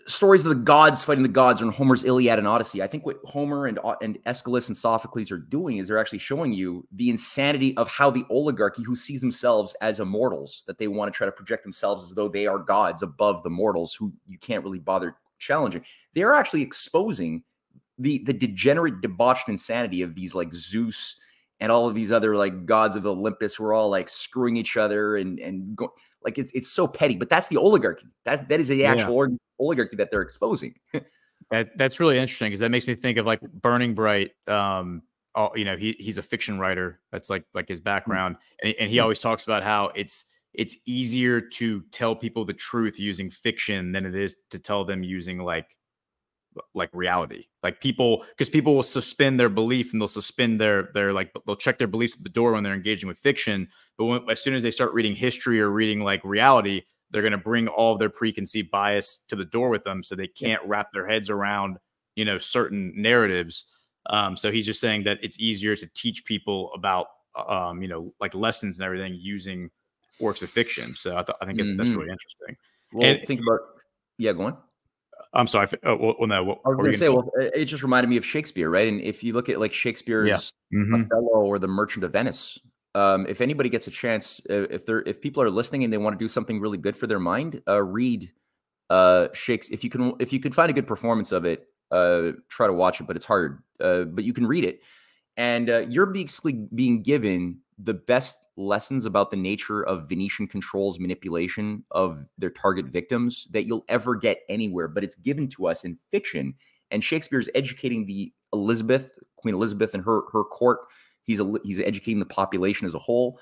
stories of the gods fighting the gods, or in Homer's Iliad and Odyssey. I think what Homer and Aeschylus and Sophocles are doing is they're actually showing you the insanity of how the oligarchy, who sees themselves as immortals, that they want to try to project themselves as though they are gods above the mortals who you can't really bother challenging. They're actually exposing the degenerate, debauched insanity of these like Zeus and all of these other like gods of Olympus, who are all like screwing each other and like it's so petty. But that's the oligarchy. That is the actual oligarchy that they're exposing. That's really interesting, because that makes me think of like Burning Bright. He's a fiction writer. That's like his background, and he always talks about how it's easier to tell people the truth using fiction than it is to tell them using like reality. Like because people will suspend their belief, and they'll suspend their they'll check their beliefs at the door when they're engaging with fiction. But as soon as they start reading history or reading like reality, they're going to bring all of their preconceived bias to the door with them, so they can't wrap their heads around, you know, certain narratives. So he's just saying that it's easier to teach people about, you know, like lessons and everything using works of fiction. So I think that's really interesting. Well, And think about, go on. I'm sorry. No. What I was were going you to say, well, it just reminded me of Shakespeare, right? And if you look at like Shakespeare's Othello or The Merchant of Venice, if anybody gets a chance, if people are listening and they want to do something really good for their mind, read Shakespeare. If you can find a good performance of it, try to watch it, but it's hard. But you can read it, and you're basically being given the best lessons about the nature of Venetian control's manipulation of their target victims that you'll ever get anywhere. But it's given to us in fiction, and Shakespeare's educating the Queen Elizabeth, and her court. He's educating the population as a whole.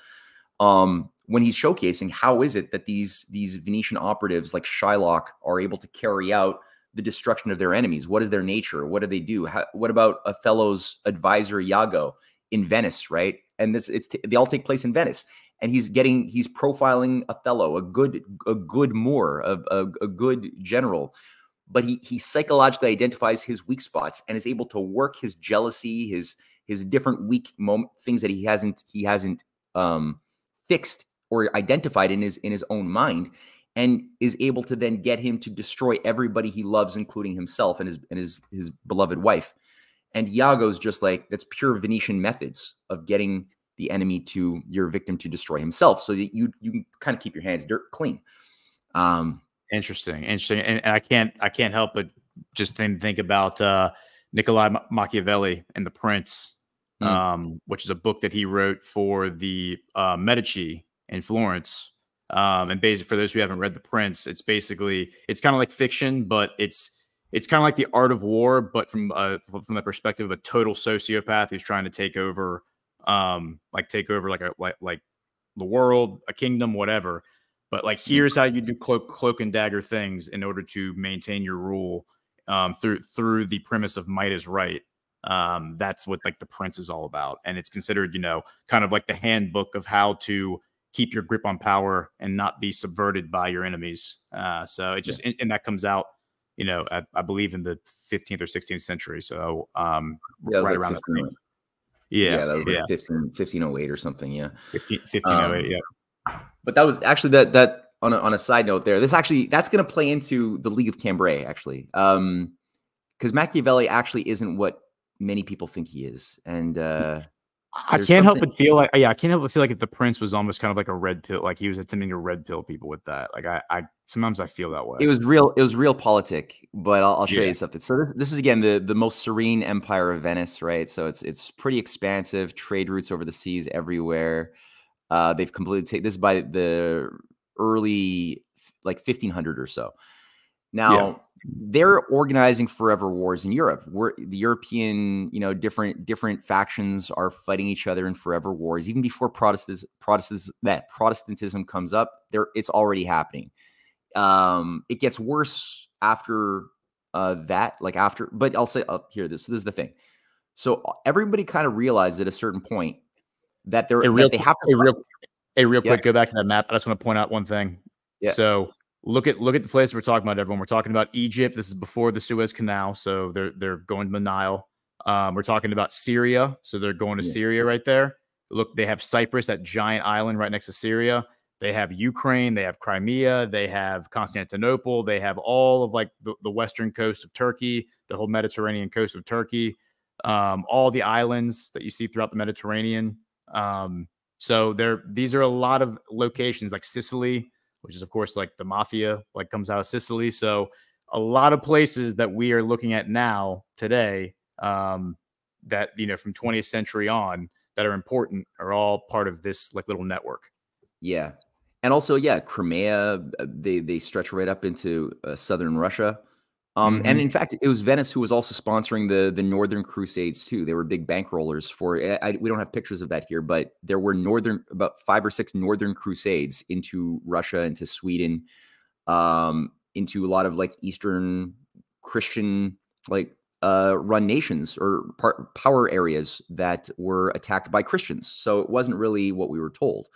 When he's showcasing how is it that these Venetian operatives like Shylock are able to carry out the destruction of their enemies? What is their nature? What do they do? What about Othello's advisor Iago in Venice, right? And they all take place in Venice, and he's profiling Othello, a good Moor, a good general, but he psychologically identifies his weak spots and is able to work his jealousy, his different weak things that he hasn't fixed or identified in his own mind, and is able to then get him to destroy everybody he loves, including himself and his beloved wife. And Iago's just like, that's pure Venetian methods of getting the enemy to your victim to destroy himself, so that you can kind of keep your hands clean. Interesting. And I can't help but just think about Niccolo Machiavelli and The Prince, which is a book that he wrote for the Medici in Florence. And basically, for those who haven't read The Prince, it's kind of like fiction, but it's kind of like The Art of War, but from the perspective of a total sociopath who's trying to take over like the world, a kingdom, whatever. But like, here's how you do cloak and dagger things in order to maintain your rule, through the premise of might is right. That's what like The Prince is all about, and it's considered, you know, kind of like the handbook of how to keep your grip on power and not be subverted by your enemies. So it just and that comes out, you know, I believe in the 15th or 16th century. So right around that time. Yeah, that was like 1508 or something. Yeah, 1508. Yeah. But that was actually that on a side note there. That's going to play into the League of Cambrai, actually, because Machiavelli actually isn't what many people think he is, and I can't help but feel like if The Prince was almost kind of like a red pill, like he was attempting to red pill people with that. Like I sometimes I feel that way. It was realpolitik, but I'll show you something. So this is again the most serene empire of Venice, right? So it's pretty expansive, trade routes over the seas everywhere. They've completely taken this by the early like 1500 or so. Now they're organizing forever wars in Europe, where the European, you know, different factions are fighting each other in forever wars. Even before Protestantism comes up, it's already happening. It gets worse after that, but I'll say here, this is the thing. So everybody kind of realized at a certain point that they have to real quick, go back to that map. I just want to point out one thing. Yeah. So look at the place we're talking about, everyone. We're talking about Egypt. This is before the Suez Canal, so they're going to the Nile. We're talking about Syria, so they're going to Syria right there. Look, they have Cyprus, that giant island right next to Syria. They have Ukraine, they have Crimea, they have Constantinople, they have all of like the western coast of Turkey, the whole Mediterranean coast of Turkey, all the islands that you see throughout the Mediterranean. So these are a lot of locations, like Sicily, which is of course like the mafia like comes out of Sicily. So a lot of places that we are looking at now today, that, you know, from 20th century on, that are important, are all part of this like little network. Yeah. And also, Crimea, they stretch right up into southern Russia. And in fact, it was Venice who was also sponsoring the Northern Crusades too. They were big bankrollers for it. We don't have pictures of that here, but there were about 5 or 6 Northern Crusades into Russia, into Sweden, into a lot of like Eastern Christian run nations or power areas that were attacked by Christians. So it wasn't really what we were told.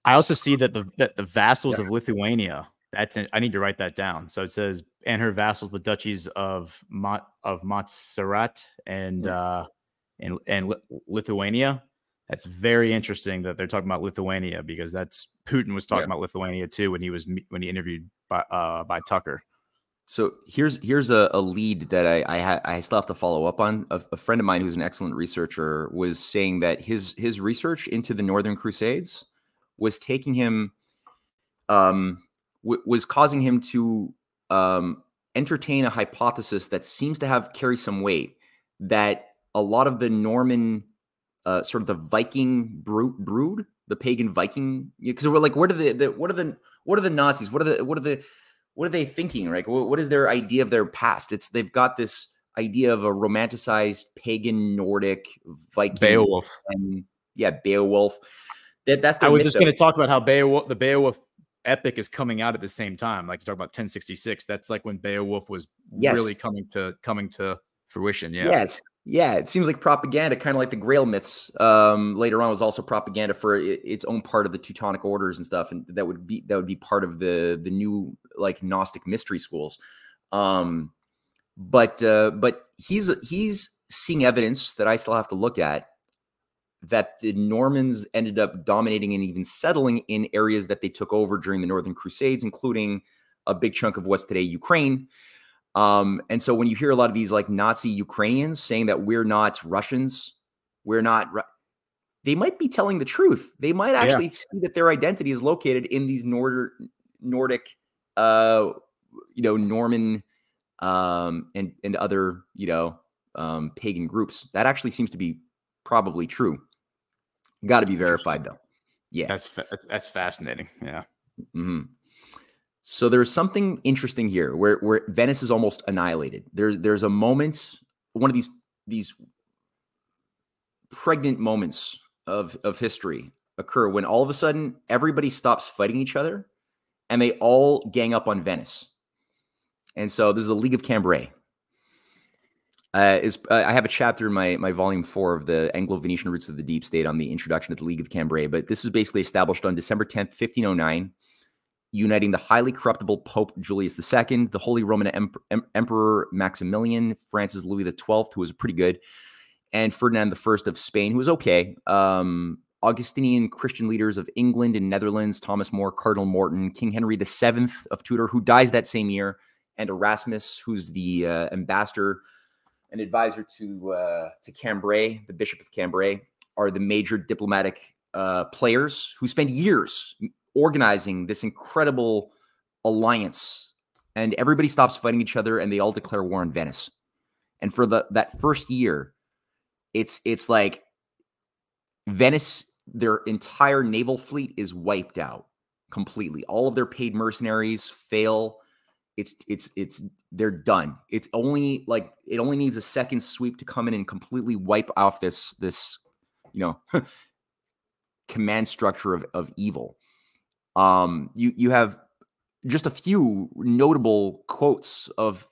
I also see that the vassals of Lithuania. I need to write that down. So it says, and her vassals, the duchies of Montserrat and Lithuania. That's very interesting that they're talking about Lithuania, because that's Putin was talking about Lithuania too when he interviewed by Tucker. So here's a lead that I still have to follow up on. A friend of mine who's an excellent researcher was saying that his research into the Northern Crusades was taking him, was causing him to entertain a hypothesis that seems to carry some weight, that a lot of the Norman, sort of the Viking brood, the pagan Viking, because we're like, what are the Nazis? What are they thinking? Right? What is their idea of their past? They've got this idea of a romanticized pagan Nordic Viking Beowulf, and Beowulf. That's I was just going to talk about how the Beowulf epic is coming out at the same time. Like you talk about 1066. That's like when Beowulf was really coming to fruition. Yeah. Yes. Yeah. It seems like propaganda, kind of like the Grail myths. Later on was also propaganda for its own part of the Teutonic orders and stuff, and that would be part of the new like Gnostic mystery schools. But he's seeing evidence that I still have to look at, that the Normans ended up dominating and even settling in areas that they took over during the Northern Crusades, including a big chunk of what's today Ukraine. And so when you hear a lot of these like Nazi Ukrainians saying that we're not Russians, they might be telling the truth. They might actually see that their identity is located in these Nordic, Norman, and other, pagan groups. That actually seems to be probably true. Got to be verified though. Yeah. That's fascinating. Yeah. Mm-hmm. So there's something interesting here where Venice is almost annihilated. There's a moment, one of these pregnant moments of history occur when all of a sudden everybody stops fighting each other and they all gang up on Venice. And so this is the League of Cambrai. I have a chapter in my volume 4 of the Anglo-Venetian Roots of the Deep State on the introduction to the League of Cambrai, but this is basically established on December 10th, 1509, uniting the highly corruptible Pope Julius II, the Holy Roman Emperor Maximilian, Francis Louis XII, who was pretty good, and Ferdinand I of Spain, who was okay, Augustinian Christian leaders of England and Netherlands, Thomas More, Cardinal Morton, King Henry VII of Tudor, who dies that same year, and Erasmus, who's the ambassador and advisor to Cambrai, the Bishop of Cambrai, are the major diplomatic players who spend years organizing this incredible alliance, and everybody stops fighting each other and they all declare war on Venice. And for that first year, it's like Venice, their entire naval fleet is wiped out completely. All of their paid mercenaries fail. They're done. It only needs a second sweep to come in and completely wipe off this command structure of evil. You have just a few notable quotes of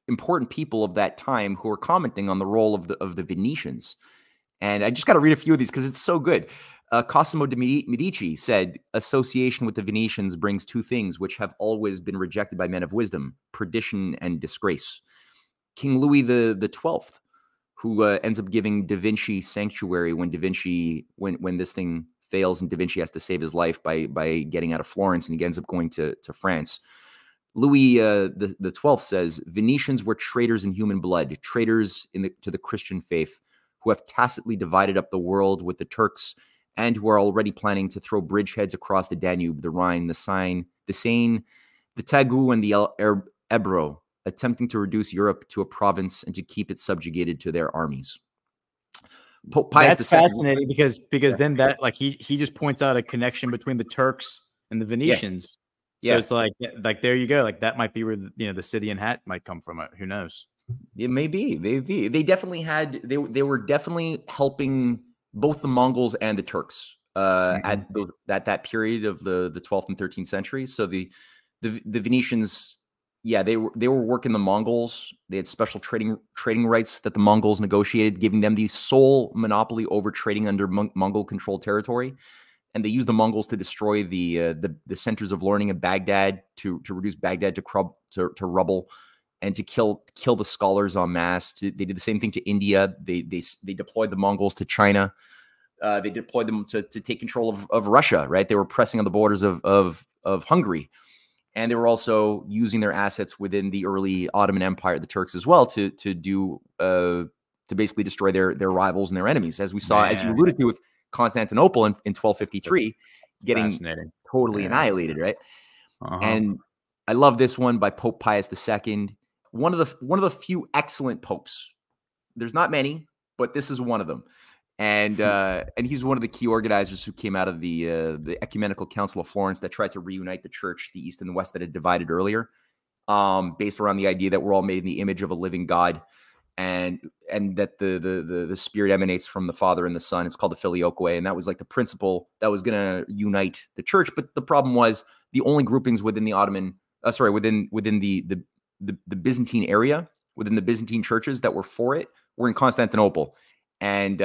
important people of that time who are commenting on the role of the Venetians. And I just got to read a few of these because it's so good. Cosimo de' Medici said, "Association with the Venetians brings two things which have always been rejected by men of wisdom: perdition and disgrace." King Louis the 12th, who ends up giving Da Vinci sanctuary when this thing fails and Da Vinci has to save his life by getting out of Florence, and he ends up going to France. Louis the 12th says, "Venetians were traitors in human blood, traitors to the Christian faith, who have tacitly divided up the world with the Turks, and who are already planning to throw bridgeheads across the Danube, the Rhine, the Seine, the Tagus, and the Ebro, attempting to reduce Europe to a province and to keep it subjugated to their armies." Pope Pius That's II, fascinating because then that, like, he just points out a connection between the Turks and the Venetians. So it's like there you go. Like that might be where the Scythian hat might come from. Who knows? It may be. They definitely had. They were definitely helping both the Mongols and the Turks at that period of the 12th and 13th centuries. So the Venetians, they were working the Mongols. They had special trading rights that the Mongols negotiated, giving them the sole monopoly over trading under Mongol controlled territory. and they used the Mongols to destroy the centers of learning of Baghdad, to reduce Baghdad to rubble, and to kill the scholars en masse. They did the same thing to India. They deployed the Mongols to China. They deployed them to take control of Russia. Right, they were pressing on the borders of Hungary, and they were also using their assets within the early Ottoman Empire, the Turks as well, to basically destroy their rivals and their enemies, as we saw, as you alluded to, with Constantinople in 1253, getting totally annihilated, right? And I love this one by Pope Pius II, one of the few excellent popes. There's not many, but this is one of them. And he's one of the key organizers who came out of the Ecumenical Council of Florence that tried to reunite the church, the East and the West that had divided earlier, based around the idea that we're all made in the image of a living God, and that the Spirit emanates from the Father and the Son. It's called the Filioque, and that was like the principle that was going to unite the church. But the problem was the only groupings within the within the Byzantine area, within the Byzantine churches that were for it, were in Constantinople. And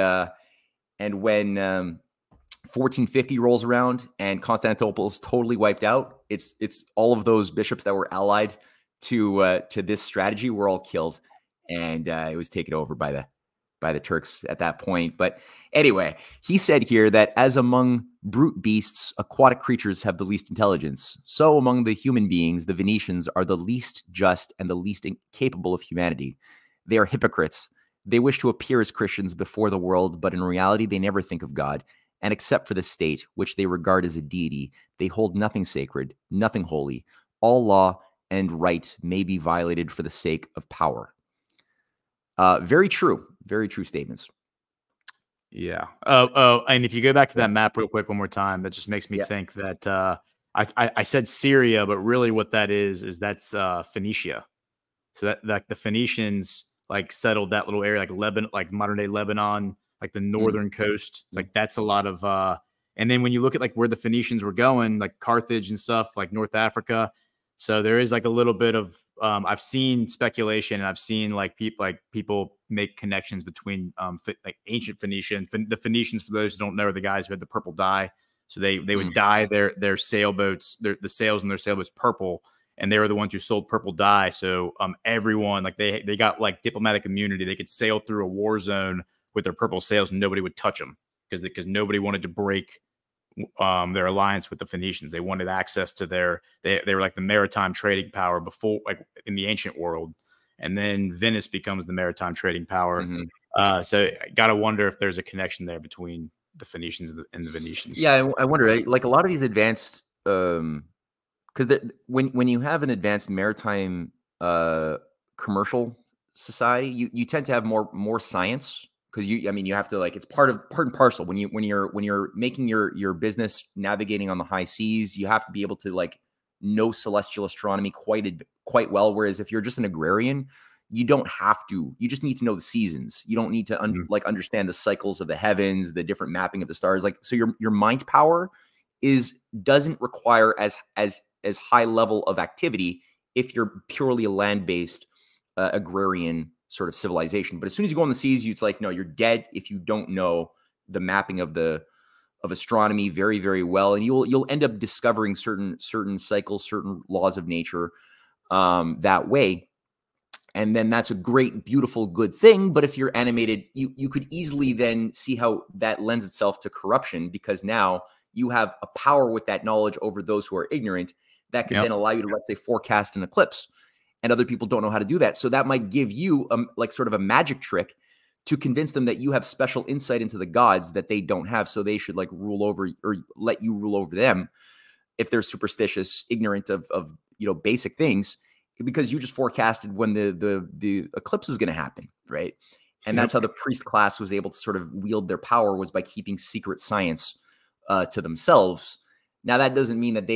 when 1450 rolls around and Constantinople is totally wiped out, it's all of those bishops that were allied to this strategy were all killed, and it was taken over by the Turks at that point. But anyway, he said here that as among brute beasts, aquatic creatures have the least intelligence, so among the human beings, the Venetians are the least just and the least incapable of humanity. They are hypocrites. They wish to appear as Christians before the world, but in reality, they never think of God. And except for the state, which they regard as a deity, they hold nothing sacred, nothing holy. All law and right may be violated for the sake of power. Very true statements. Yeah. And if you go back to that map real quick one more time, that just makes me think that I said Syria, but really what that is that's Phoenicia. So that like the Phoenicians like settled that little area, like Lebanon, like modern day Lebanon, like the northern coast. It's like that's a lot of and then when you look at like where the Phoenicians were going, like Carthage and stuff, like North Africa. So there is like a little bit of I've seen speculation, and I've seen like people make connections between like ancient Phoenician. The Phoenicians, for those who don't know, are the guys who had the purple dye. So they would dye their sailboats, the sails in their sailboats purple, and they were the ones who sold purple dye. So everyone, like they got like diplomatic immunity. They could sail through a war zone with their purple sails and nobody would touch them because nobody wanted to break their alliance with the Phoenicians. They wanted access to they were like the maritime trading power before, like in the ancient world. And then Venice becomes the maritime trading power. So I got to wonder if there's a connection there between the Phoenicians and the Venetians. Yeah, I wonder, like a lot of these advanced, because when you have an advanced maritime commercial society, you tend to have more science, because you have to, like, it's part and parcel when you're making your business navigating on the high seas. You have to be able to like know celestial astronomy quite well. Whereas if you're just an agrarian, you don't have to. You just need to know the seasons. You don't need to understand the cycles of the heavens, the different mapping of the stars. Like, so your mind power doesn't require as high level of activity if you're purely a land-based agrarian sort of civilization. But as soon as you go on the seas, it's like, no, you're dead if you don't know the mapping of astronomy very, very well. And you'll end up discovering certain cycles, certain laws of nature that way. And then that's a great, beautiful, good thing. But if you're animated, you could easily then see how that lends itself to corruption, because now you have a power with that knowledge over those who are ignorant that could then allow you to, let's say, forecast an eclipse. And other people don't know how to do that. So that might give you like sort of a magic trick to convince them that you have special insight into the gods that they don't have. So they should like rule over, or let you rule over them if they're superstitious, ignorant of basic things, because you just forecasted when the eclipse is going to happen, right? And that's how the priest class was able to sort of wield their power, was by keeping secret science to themselves. Now that doesn't mean that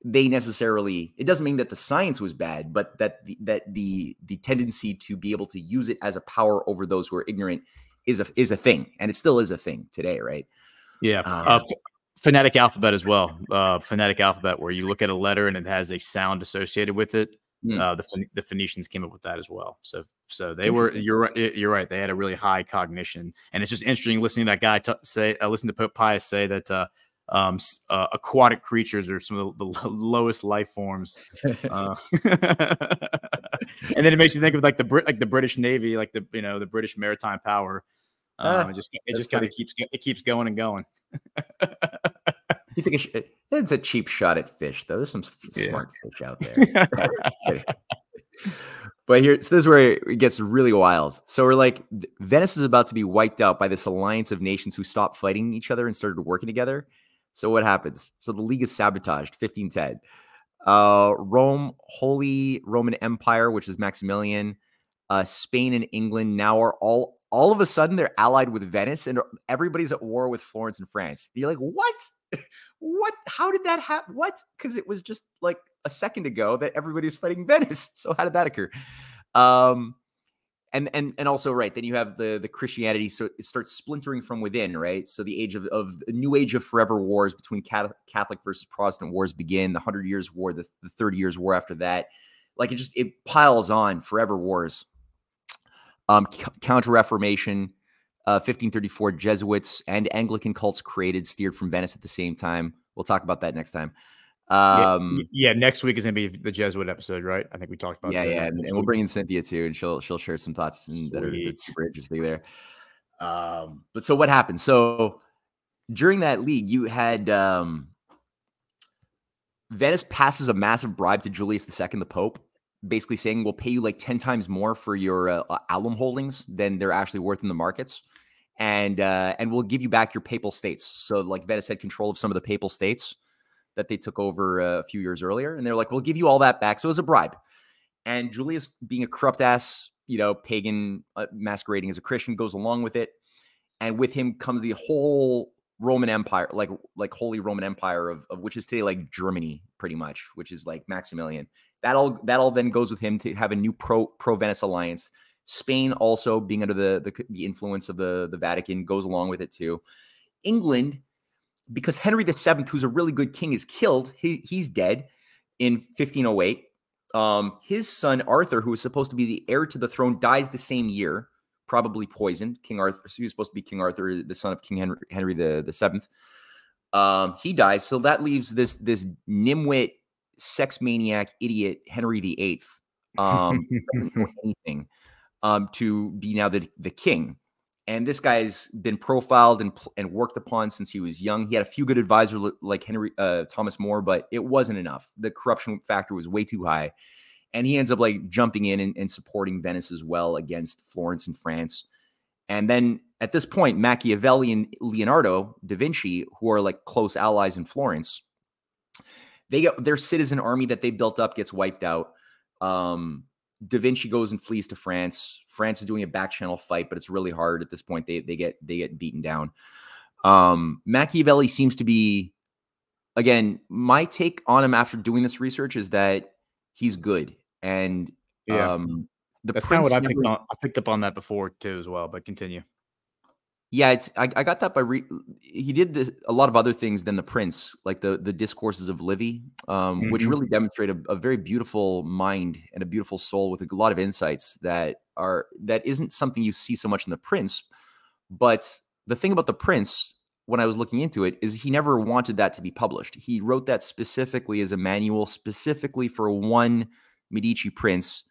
they necessarily, it doesn't mean that the science was bad, but that the tendency to be able to use it as a power over those who are ignorant is a thing, and it still is a thing today, right? Yeah. Phonetic alphabet as well. Phonetic alphabet, where you look at a letter and it has a sound associated with it. The Phoenicians came up with that as well. So they were, you're right. They had a really high cognition, and it's just interesting listening to that guy listen to Pope Pius say that aquatic creatures or some of the lowest life forms. And then it makes you think of like the British Navy, like the British maritime power. It just kind of keeps going and going. It's a cheap shot at fish, though. There's some smart fish out there. But so this is where it gets really wild. So we're like, Venice is about to be wiped out by this alliance of nations who stopped fighting each other and started working together. So what happens? So the League is sabotaged, 1510. Rome, Holy Roman Empire, which is Maximilian, Spain and England now are all of a sudden they're allied with Venice, and everybody's at war with Florence and France. And you're like, what? What? How did that happen? What? Because it was just like a second ago that everybody's fighting Venice. So how did that occur? And also, right, then you have the Christianity, so it starts splintering from within, right? So the age of the new age of forever wars between Catholic versus Protestant wars begin. The 100 Years' War, the 30 Years' War after that, like it piles on. Forever wars. Counter-Reformation, 1534, Jesuits and Anglican cults created, steered from Venice at the same time. We'll talk about that next time. Next week is going to be the Jesuit episode, right? I think we talked about that. Yeah, and we'll bring in Cynthia too, and she'll share some thoughts that are super interesting there. But so what happened? So during that league, you had Venice passes a massive bribe to Julius II, the Pope, basically saying we'll pay you like 10 times more for your alum holdings than they're actually worth in the markets, and we'll give you back your papal states. So like Venice had control of some of the papal states that they took over a few years earlier, and they're like, we'll give you all that back. So it was a bribe. And Julius, being a corrupt ass, pagan masquerading as a Christian, goes along with it. And with him comes the whole Roman Empire, like Holy Roman Empire of which is today like Germany, pretty much, which is like Maximilian. That all then goes with him to have a new pro Venice alliance. Spain also, being under the influence of the Vatican, goes along with it too. England, because Henry VII, who's a really good king, is killed. He's dead in 1508. His son Arthur, who was supposed to be the heir to the throne, dies the same year, probably poisoned. King Arthur, so he was supposed to be King Arthur, the son of King Henry VII. He dies, so that leaves this nimwit, sex maniac, idiot Henry VIII, anything, to be now the king. And this guy's been profiled and worked upon since he was young. He had a few good advisors like Thomas More, but it wasn't enough. The corruption factor was way too high. And he ends up like jumping in and supporting Venice as well against Florence and France. And then at this point, Machiavelli and Leonardo da Vinci, who are like close allies in Florence, their citizen army that they built up gets wiped out. Da Vinci goes and flees to France. France is doing a back channel fight, but it's really hard at this point. They get beaten down. Machiavelli seems to be, again, my take on him after doing this research is that he's good. And that's kind of what I picked up on that before too as well, but continue. Yeah, I got that by he did a lot of other things than the Prince, like the Discourses of Livy, which really demonstrate a very beautiful mind and a beautiful soul with a lot of insights that isn't something you see so much in the Prince. But the thing about the Prince, when I was looking into it, is he never wanted that to be published. He wrote that specifically as a manual, specifically for one Medici prince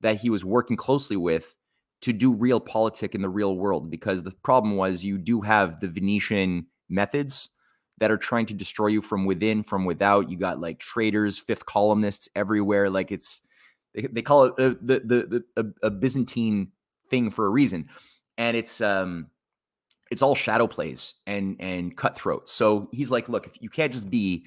that he was working closely with to do real politic in the real world, because the problem was you do have the Venetian methods that are trying to destroy you from within, from without. You got like traitors, fifth columnists everywhere. Like they call it a Byzantine thing for a reason. And it's all shadow plays and cutthroat. So he's like, look, if you can't just be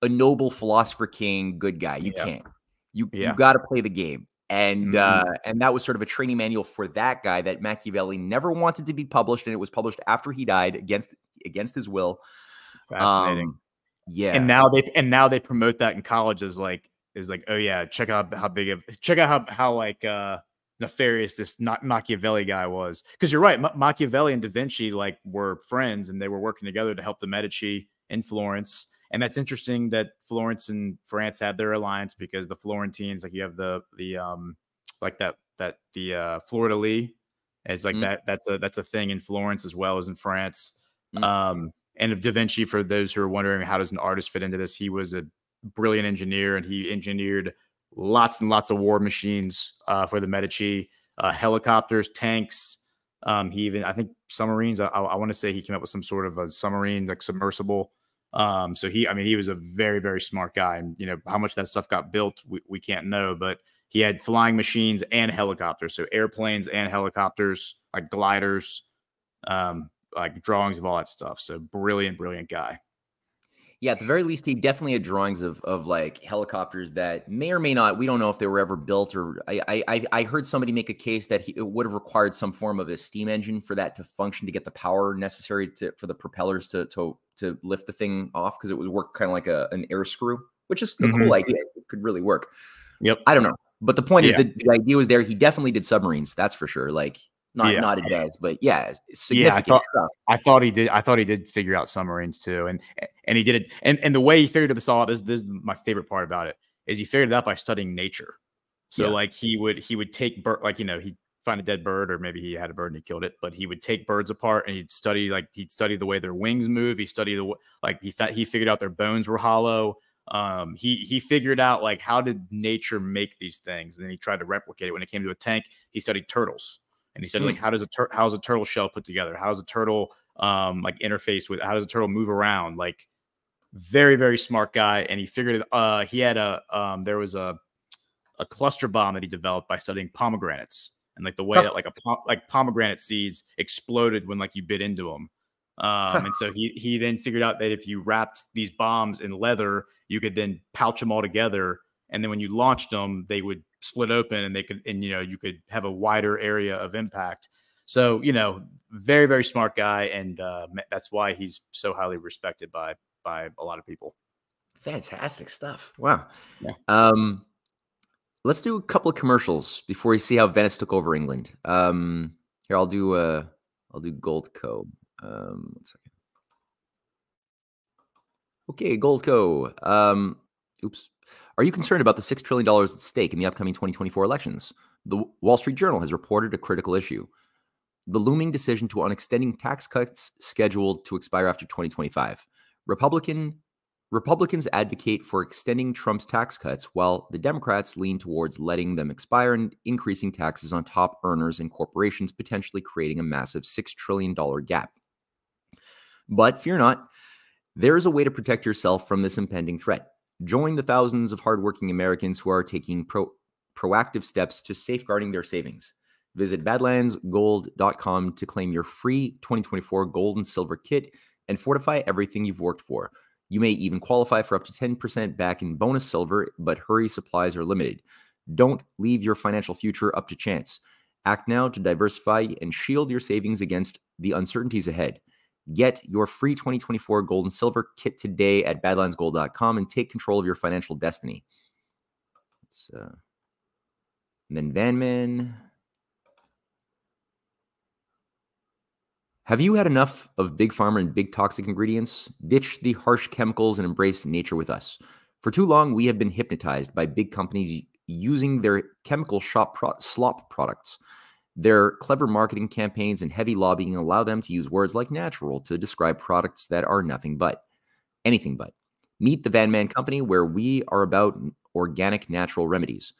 a noble philosopher king, good guy. You can't. You got to play the game. And that was sort of a training manual for that guy that Machiavelli never wanted to be published, and it was published after he died against his will. Fascinating. Yeah. And now they promote that in college as like, oh yeah, check out how nefarious this Machiavelli guy was. Because you're right, Machiavelli and Da Vinci like were friends, and they were working together to help the Medici in Florence. And that's interesting that Florence and France had their alliance, because the Florentines, like you have the fleur-de-lis. It's like that's a thing in Florence as well as in France. And Da Vinci, for those who are wondering, how does an artist fit into this? He was a brilliant engineer, and he engineered lots and lots of war machines for the Medici, helicopters, tanks. He even, I think, submarines. I want to say he came up with some sort of a submarine, like submersible. So I mean, he was a very, very smart guy. And, you know, how much that stuff got built, we can't know, but he had flying machines and helicopters. So airplanes and helicopters, like gliders, like drawings of all that stuff. So brilliant, brilliant guy. Yeah, at the very least, he definitely had drawings of like helicopters that may or may not, we don't know if they were ever built, or I heard somebody make a case that it would have required some form of a steam engine for that to function, to get the power necessary for the propellers to lift the thing off, because it would work kind of like an air screw, which is a cool idea. It could really work. Yep. I don't know. But the point is that the idea was there. He definitely did submarines. That's for sure. Like, not advanced, but significant stuff. I thought he did figure out submarines too, and he did it. And the way he figured this all out, this is my favorite part about it, is he figured it out by studying nature. So like he would take like, you know, he'd find a dead bird, or maybe he had a bird and he killed it, but he would take birds apart and he'd study the way their wings move. He studied he figured out their bones were hollow. He figured out like, how did nature make these things, and then he tried to replicate it. When it came to a tank, he studied turtles. And he said, like, how's a turtle shell put together? How does a turtle like interface with? How does a turtle move around? Like, very, very smart guy. And he figured he had there was a cluster bomb that he developed by studying pomegranates, and like the way that like pomegranate seeds exploded when like you bit into them. And so he then figured out that if you wrapped these bombs in leather, you could then pouch them all together, and then when you launched them, they would split open, and you know, you could have a wider area of impact. So, you know, very, very smart guy, and that's why he's so highly respected by a lot of people. Fantastic stuff. Wow. Yeah. Let's do a couple of commercials before we see how Venice took over England. Here, I'll do Goldco. 1 second. Okay, Goldco. Oops. Are you concerned about the $6 trillion at stake in the upcoming 2024 elections? The Wall Street Journal has reported a critical issue: the looming decision on extending tax cuts scheduled to expire after 2025. Republicans advocate for extending Trump's tax cuts, while the Democrats lean towards letting them expire and increasing taxes on top earners and corporations, potentially creating a massive $6 trillion gap. But fear not, there is a way to protect yourself from this impending threat. Join the thousands of hardworking Americans who are taking proactive steps to safeguarding their savings. Visit badlandsgold.com to claim your free 2024 gold and silver kit and fortify everything you've worked for. You may even qualify for up to 10% back in bonus silver, but hurry, supplies are limited. Don't leave your financial future up to chance. Act now to diversify and shield your savings against the uncertainties ahead. Get your free 2024 gold and silver kit today at badlandsgold.com and take control of your financial destiny. And then Vanman. Have you had enough of Big Pharma and big toxic ingredients? Ditch the harsh chemicals and embrace nature with us. For too long, we have been hypnotized by big companies using their chemical slop products. Their clever marketing campaigns and heavy lobbying allow them to use words like natural to describe products that are anything but. Meet the Van Man Company, where we are about organic, natural remedies.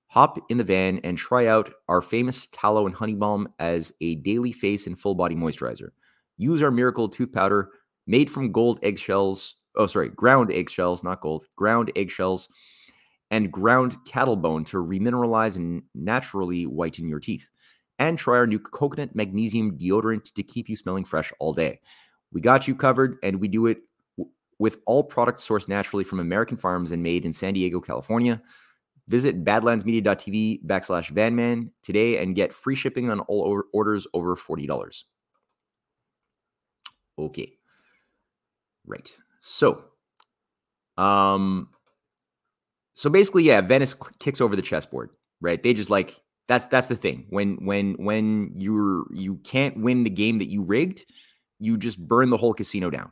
Hop in the van and try out our famous tallow and honey balm as a daily face and full body moisturizer. Use our miracle tooth powder made from ground eggshells, not gold, ground eggshells and ground cattle bone to remineralize and naturally whiten your teeth. And try our new coconut magnesium deodorant to keep you smelling fresh all day. We got you covered, and we do it with all products sourced naturally from American farms and made in San Diego, California. Visit badlandsmedia.tv/Vanman today and get free shipping on all orders over $40. Okay. Right. So basically, yeah, Venice kicks over the chessboard, right? They just like, that's the thing. When you can't win the game that you rigged, you just burn the whole casino down.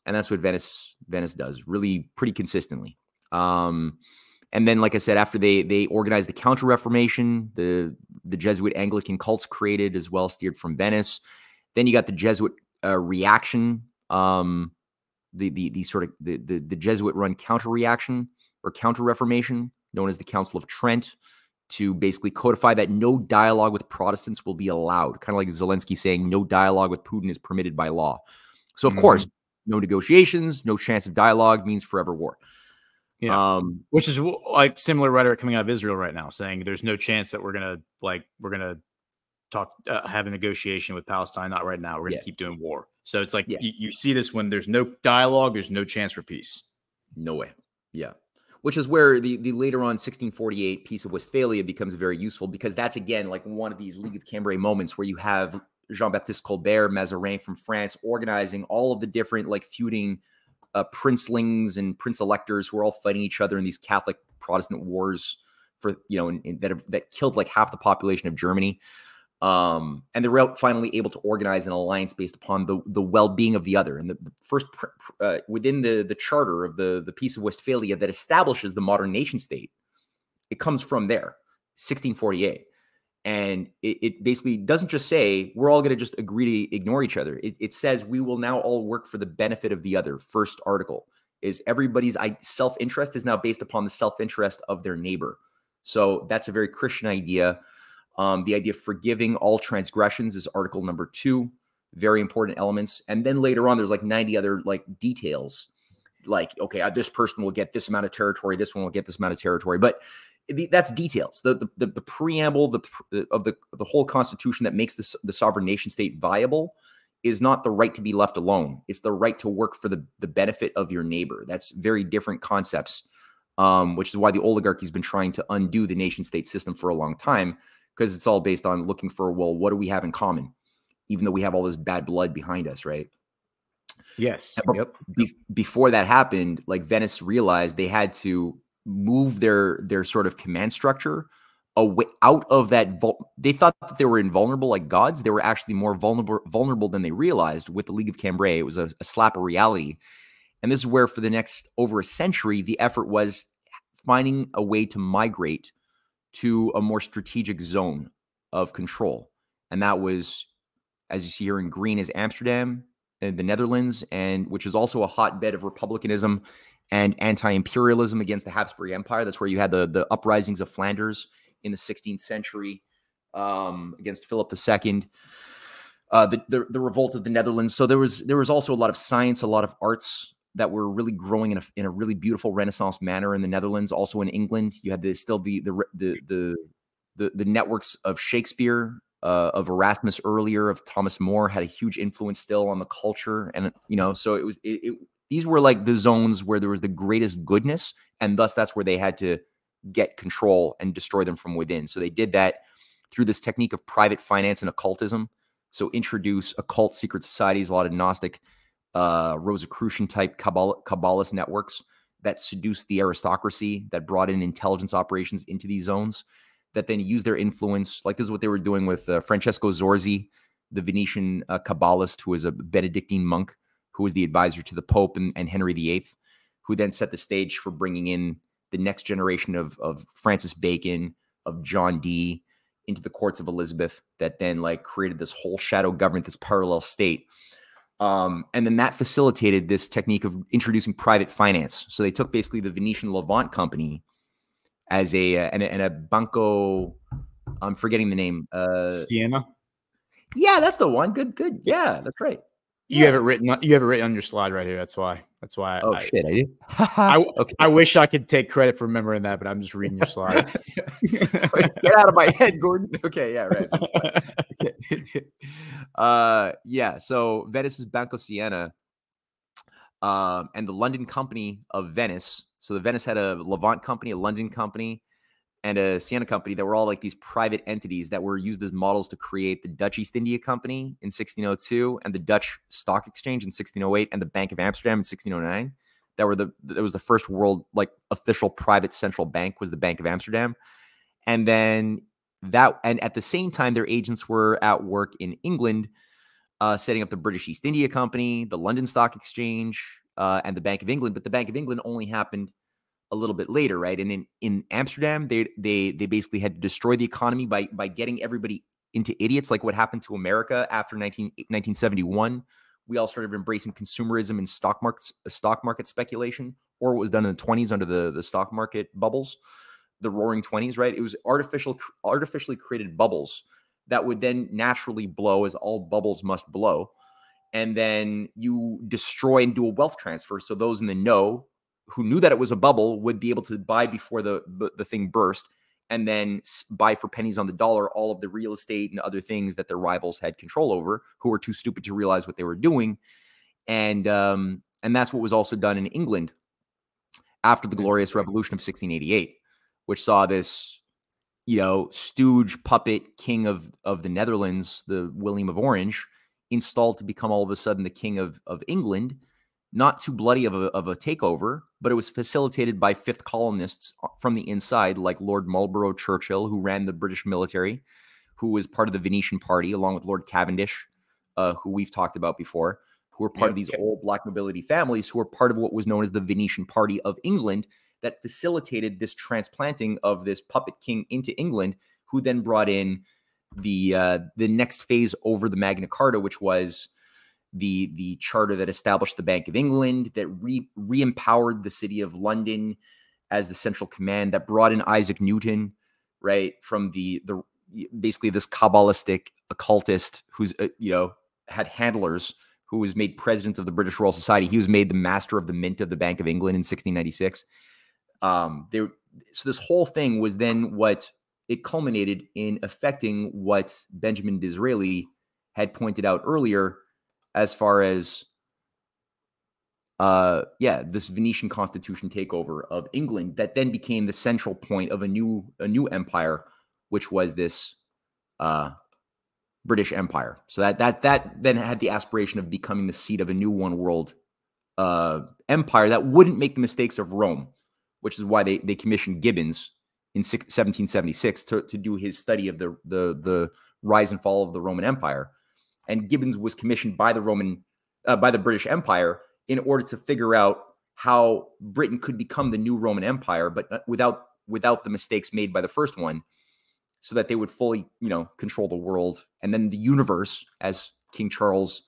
And that's what Venice does really pretty consistently. And then, like I said, after they organized the Counter-Reformation, the Jesuit Anglican cults created as well, steered from Venice. Then you got the Jesuit reaction the sort of the Jesuit run counter reaction or counter reformation known as the Council of Trent, to basically codify that no dialogue with Protestants will be allowed. Kind of like Zelensky saying no dialogue with Putin is permitted by law. So of course, no negotiations, no chance of dialogue means forever war. Yeah. Which is like similar rhetoric coming out of Israel right now, saying there's no chance that we're gonna talk, have a negotiation with Palestine. Not right now. We're gonna keep doing war. So it's like you see this when there's no dialogue, there's no chance for peace. No way. Yeah. Which is where the later on 1648 Peace of Westphalia becomes very useful, because that's again like one of these League of Cambrai moments where you have Jean-Baptiste Colbert, Mazarin from France, organizing all of the different like feuding princelings and prince electors who are all fighting each other in these Catholic Protestant wars for, that killed like half the population of Germany. And they're finally able to organize an alliance based upon the well-being of the other. And the first within the charter of the Peace of Westphalia that establishes the modern nation state, it comes from there, 1648. And it basically doesn't just say we're all going to just agree to ignore each other. It says we will now all work for the benefit of the other. First article is everybody's self-interest is now based upon the self-interest of their neighbor. So that's a very Christian idea. The idea of forgiving all transgressions is article number 2. Very important elements. And then later on, there's like 90 other like details. Like, okay, this person will get this amount of territory. This one will get this amount of territory. But that's details. The preamble of the whole Constitution that makes the sovereign nation state viable is not the right to be left alone. It's the right to work for the benefit of your neighbor. That's very different concepts, which is why the oligarchy's been trying to undo the nation state system for a long time, because it's all based on looking for, well, what do we have in common? Even though we have all this bad blood behind us, right? Yes. Yep. Before that happened, like Venice realized they had to move their sort of command structure away out of that. They thought that they were invulnerable like gods. They were actually more vulnerable than they realized with the League of Cambrai. It was a slap of reality. And this is where for the next over a century, the effort was finding a way to migrate to a more strategic zone of control. And that was, as you see here in green, is Amsterdam and the Netherlands, and which is also a hotbed of republicanism and anti-imperialism against the Habsburg Empire. That's where you had the uprisings of Flanders in the 16th century against Philip II, the revolt of the Netherlands. So there was also a lot of science, a lot of arts that were really growing in a really beautiful Renaissance manner in the Netherlands. Also in England, you had the networks of Shakespeare, of Erasmus earlier, of Thomas More, had a huge influence still on the culture. And, so these were like the zones where there was the greatest goodness, and thus that's where they had to get control and destroy them from within. So they did that through this technique of private finance and occultism. So introduce occult secret societies, a lot of Gnostic, Rosicrucian type Kabbalist networks that seduced the aristocracy, that brought in intelligence operations into these zones, that then used their influence. Like this is what they were doing with Francesco Zorzi, the Venetian Kabbalist, who was a Benedictine monk, who was the advisor to the Pope and Henry VIII, who then set the stage for bringing in the next generation of Francis Bacon, of John Dee, into the courts of Elizabeth, that then like created this whole shadow government, this parallel state. And then that facilitated this technique of introducing private finance. So they took basically the Venetian Levant Company as and a Banco, I'm forgetting the name. Siena? Yeah, that's the one. Good. Yeah, that's right. You have it written on your slide right here. That's why. Oh, shit, I did? Okay. I wish I could take credit for remembering that, but I'm just reading your slide. Get out of my head, Gordon. Okay, yeah, right. Okay. So Venice's Banco Siena, and the London Company of Venice. So the Venice had a Levant Company, a London Company, and a Siena Company that were all like these private entities that were used as models to create the Dutch East India Company in 1602 and the Dutch Stock Exchange in 1608 and the Bank of Amsterdam in 1609. That was the first world like official private central bank, was the Bank of Amsterdam. And then and at the same time, their agents were at work in England, setting up the British East India Company, the London Stock Exchange, and the Bank of England. But the Bank of England only happened a little bit later, right? And in Amsterdam, they basically had to destroy the economy by getting everybody into idiots, like what happened to America after 1971, we all started embracing consumerism and stock market speculation, or what was done in the 20s under the stock market bubbles, the roaring 20s, right? It was artificially created bubbles that would then naturally blow, as all bubbles must blow. And then you destroy and do a wealth transfer. So those in the know who knew that it was a bubble would be able to buy before the thing burst, and then buy for pennies on the dollar all of the real estate and other things that their rivals had control over, who were too stupid to realize what they were doing. And that's what was also done in England after the Glorious Revolution of 1688, which saw this, stooge puppet king of the Netherlands, the William of Orange, installed to become all of a sudden the king of England. Not too bloody of a takeover, but it was facilitated by fifth columnists from the inside, like Lord Marlborough Churchill, who ran the British military, who was part of the Venetian party, along with Lord Cavendish, who we've talked about before, who were part of these old black nobility families, who were part of what was known as the Venetian Party of England, that facilitated this transplanting of this puppet king into England, who then brought in the next phase over the Magna Carta, which was the charter that established the Bank of England, that re-empowered the city of London as the central command, that brought in Isaac Newton, right, from the basically this Kabbalistic occultist who's had handlers, who was made president of the British Royal Society. He was made the master of the mint of the Bank of England in 1696. So this whole thing was then what it culminated in affecting what Benjamin Disraeli had pointed out earlier, as far as, this Venetian Constitution takeover of England that then became the central point of a new empire, which was this British Empire. So that then had the aspiration of becoming the seat of a new one world empire that wouldn't make the mistakes of Rome, which is why they commissioned Gibbons in 1776 to do his study of the rise and fall of the Roman Empire. And Gibbons was commissioned by the British Empire in order to figure out how Britain could become the new Roman Empire, but without the mistakes made by the first one, so that they would fully, control the world and then the universe, as King Charles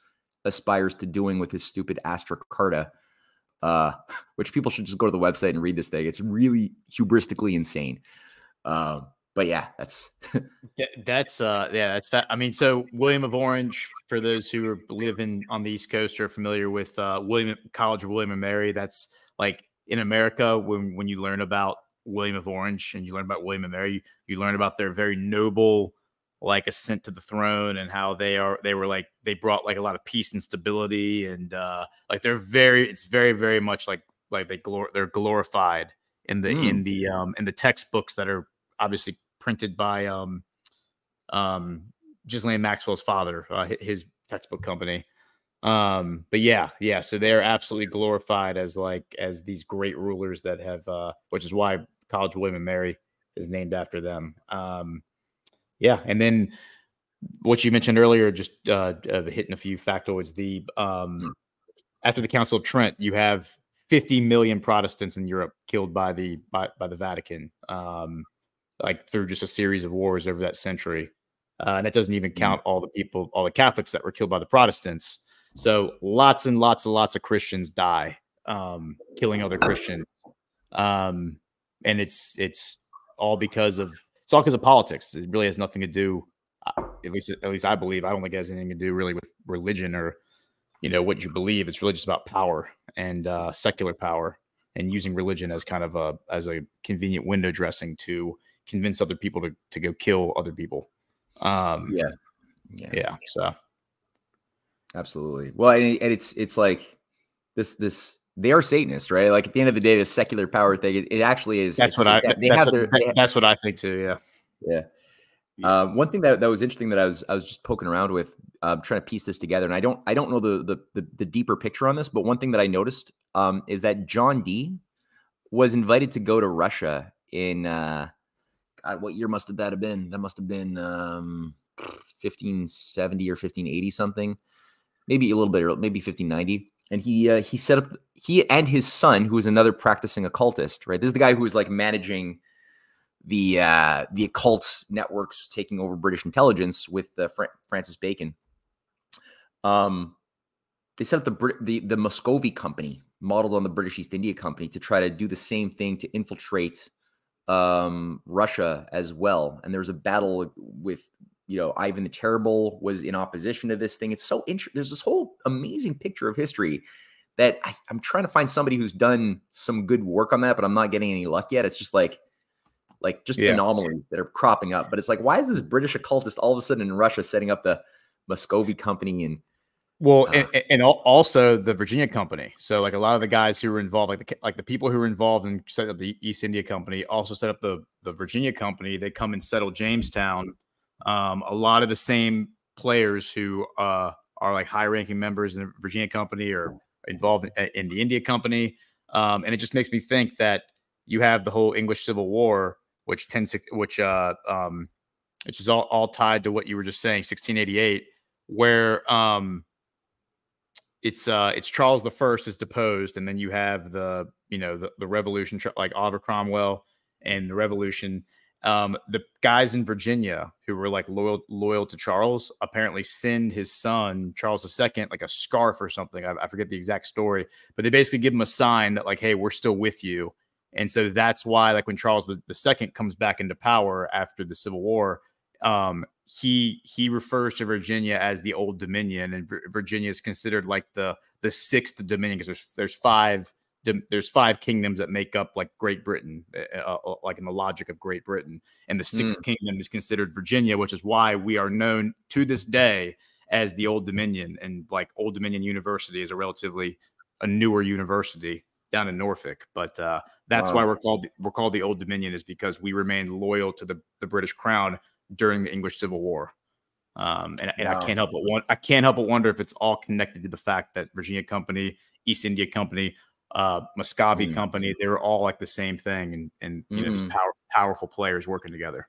aspires to doing with his stupid Astra Carta, which people should just go to the website and read this thing. It's really hubristically insane. But yeah, that's that's I mean, so William of Orange, for those who live on the East Coast or are familiar with College of William and Mary, that's like in America, when you learn about William of Orange and you learn about William and Mary, you learn about their very noble ascent to the throne, and how they brought like a lot of peace and stability, and it's very, very much they're glorified in the textbooks that are obviously printed by Ghislaine Maxwell's father, his textbook company. But yeah, so they're absolutely glorified as these great rulers that have, which is why College of William and Mary is named after them. Yeah, and then what you mentioned earlier, just hitting a few factoids. After the Council of Trent, you have 50 million Protestants in Europe killed by the Vatican, through just a series of wars over that century. And that doesn't even count all the Catholics that were killed by the Protestants. So lots and lots and lots of Christians die, killing other Christians. And it's all because of politics. It really has nothing to do, at least I believe, I don't think it has anything to do really with religion or, what you believe. It's really just about power and secular power, and using religion as kind of a convenient window dressing to convince other people to go kill other people. Yeah. So absolutely. Well, and it's like this. They are Satanists, right? Like at the end of the day, the secular power thing, it actually is. That's what I think too. Yeah. One thing that was interesting that I was just poking around with, trying to piece this together, and I don't know the deeper picture on this, but one thing that I noticed is that John Dee was invited to go to Russia in God, what year must that have been? That must have been 1570 or 1580 something, maybe a little bit early, maybe 1590. And he set up, he and his son, who was another practicing occultist, right? This is the guy who was like managing the occult networks taking over British intelligence with Francis Bacon. they set up the Muscovy Company, modeled on the British East India Company, to try to do the same thing to infiltrate Russia as well. And there was a battle with, you know, Ivan the Terrible was in opposition to this thing. It's so interesting. There's this whole amazing picture of history that I'm trying to find somebody who's done some good work on that, but I'm not getting any luck yet. It's just like anomalies that are cropping up. But it's like, why is this British occultist all of a sudden in Russia setting up the Muscovy Company? And well, and also the Virginia Company. So like a lot of the guys who were involved, like the people who were involved in setting up the East India Company also set up the Virginia Company. They come and settle Jamestown. A lot of the same players who are like high-ranking members in the Virginia Company are involved in the India Company. And it just makes me think that you have the whole English Civil War, which is all tied to what you were just saying, 1688, where it's Charles I is deposed, and then you have the revolution, like Oliver Cromwell and the revolution. The guys in Virginia who were like loyal to Charles apparently send his son Charles II like a scarf or something. I forget the exact story, but they basically give him a sign that like, hey, we're still with you. And so that's why, like, when Charles II comes back into power after the Civil War, he refers to Virginia as the Old Dominion, and Virginia is considered like the sixth Dominion, because there's five kingdoms that make up like Great Britain, like in the logic of Great Britain, and the sixth kingdom is considered Virginia, which is why we are known to this day as the Old Dominion. And like Old Dominion University is a newer university down in Norfolk, but that's why we're called the Old Dominion, is because we remained loyal to the British Crown during the English Civil War. And I can't help but wonder if it's all connected to the fact that Virginia Company, East India Company, Muscovy Company, they were all like the same thing, and you know, these powerful players working together.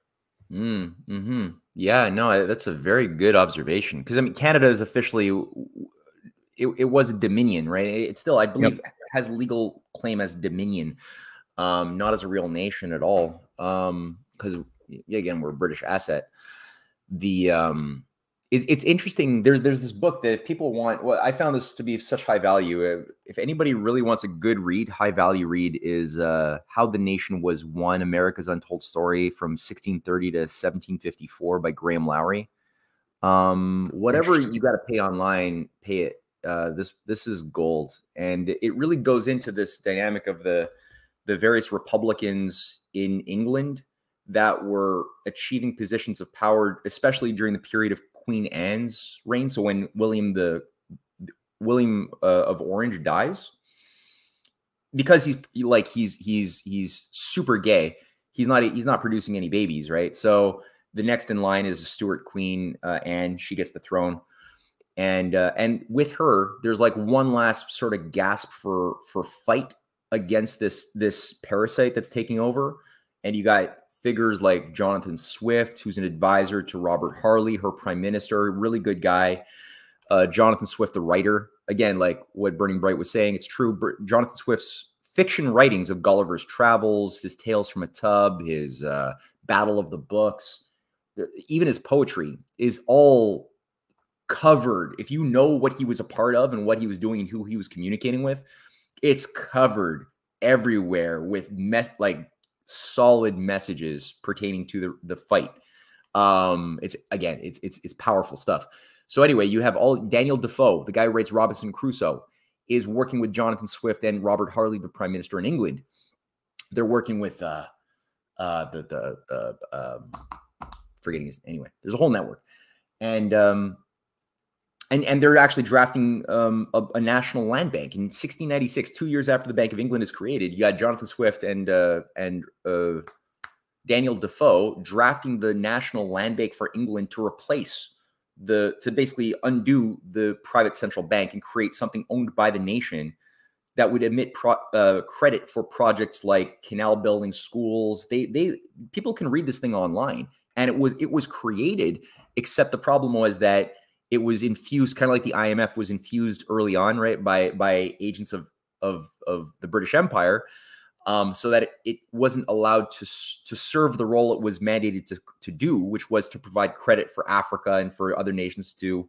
Yeah, no, that's a very good observation, because I mean, Canada is officially it was a dominion, right? It still, I believe, has legal claim as dominion, not as a real nation at all, because again, we're a British asset. It's interesting. There's this book that if people want, well, I found this to be of such high value. If anybody really wants a good read, high value read, is How the Nation Was Won: America's Untold Story from 1630 to 1754 by Graham Lowry. Whatever you got to pay online, pay it. This is gold, and it really goes into this dynamic of the various Republicans in England that were achieving positions of power, especially during the period of Queen Anne's reign. So when William of Orange dies, because he's super gay, he's not producing any babies, right? So the next in line is Stuart Queen Anne. She gets the throne, and with her, there's like one last sort of gasp for fight against this parasite that's taking over, and you got figures like Jonathan Swift, who's an advisor to Robert Harley, her prime minister, really good guy. Jonathan Swift, the writer, again, like what Burning Bright was saying, it's true. Jonathan Swift's fiction writings of Gulliver's Travels, his Tales from a Tub, his Battle of the Books, even his poetry is all covered. If you know what he was a part of and what he was doing and who he was communicating with, it's covered everywhere with solid messages pertaining to the fight. It's powerful stuff. So anyway, you have Daniel Defoe, the guy who writes Robinson Crusoe, is working with Jonathan Swift and Robert Harley, the prime minister in England. They're working with forgetting his, anyway, there's a whole network, and they're actually drafting a national land bank in 1696, 2 years after the Bank of England is created. You got Jonathan Swift and Daniel Defoe drafting the national land bank for England to replace to basically undo the private central bank and create something owned by the nation that would emit credit for projects like canal building, schools. People can read this thing online, and it was created. Except the problem was that it was infused, kind of like the IMF was infused early on, right, by agents of the British Empire, so that it wasn't allowed to serve the role it was mandated to do, which was to provide credit for Africa and for other nations to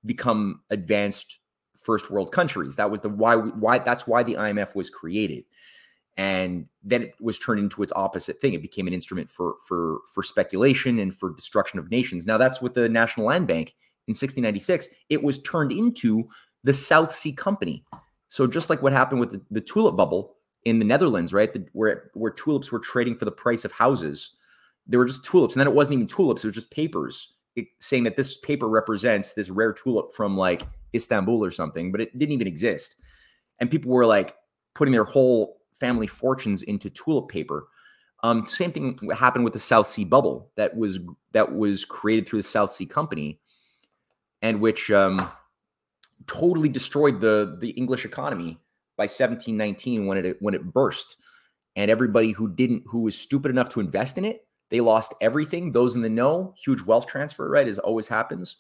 become advanced first world countries. That was that's why the IMF was created. And then it was turned into its opposite thing. It became an instrument for speculation and for destruction of nations. Now that's with the National Land Bank in 1696. It was turned into the South Sea Company. So just like what happened with the tulip bubble in the Netherlands, right? Where tulips were trading for the price of houses. There were just tulips. And then it wasn't even tulips. It was just papers saying that this paper represents this rare tulip from like Istanbul or something, but it didn't even exist. And people were like putting their whole family fortunes into tulip paper. Same thing happened with the South Sea bubble that was created through the South Sea Company, and which totally destroyed the English economy by 1719 when it burst. And everybody who was stupid enough to invest in it, they lost everything. Those in the know, huge wealth transfer, right, as always happens.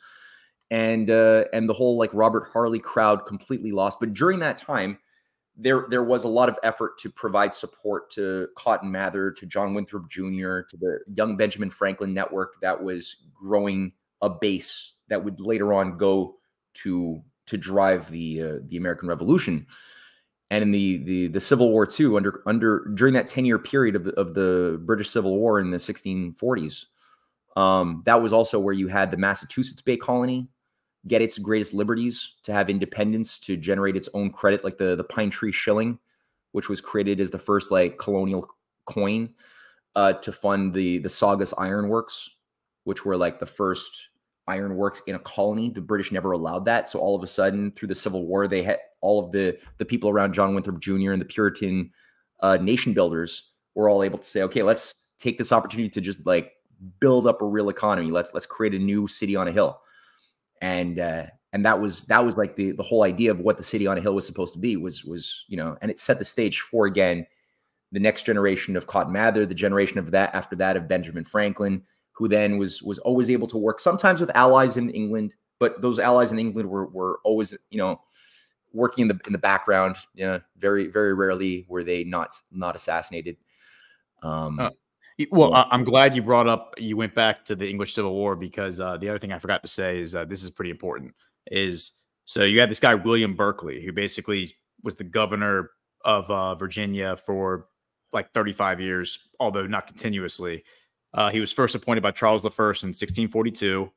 And the whole like Robert Harley crowd completely lost. But during that time, there was a lot of effort to provide support to Cotton Mather, to John Winthrop Jr., to the Young Benjamin Franklin network that was growing a base that would later on go to drive the American Revolution. And in the Civil War too, during that 10-year period of the British Civil War in the 1640s, that was also where you had the Massachusetts Bay Colony get its greatest liberties to have independence, to generate its own credit, like the Pine Tree Shilling, which was created as the first like colonial coin to fund the Saugus Iron Works, which were like the first ironworks in a colony. The British never allowed that. So all of a sudden, through the Civil War, they had all of the people around John Winthrop Jr. and the Puritan nation builders were all able to say, okay, let's take this opportunity to just like build up a real economy. Let's create a new city on a hill. And that was like the whole idea of what the city on a hill was supposed to be was, you know, and it set the stage for, again, the next generation of Cotton Mather, the generation of that after that of Benjamin Franklin, who then was always able to work sometimes with allies in England, but those allies in England were always, you know, working in the background. You know, very, very rarely were they not assassinated. Well, Yeah. I'm glad you went back to the English Civil War, because the other thing I forgot to say is this is pretty important. So you had this guy, William Berkeley, who basically was the governor of Virginia for like 35 years, although not continuously. He was first appointed by Charles I in 1642.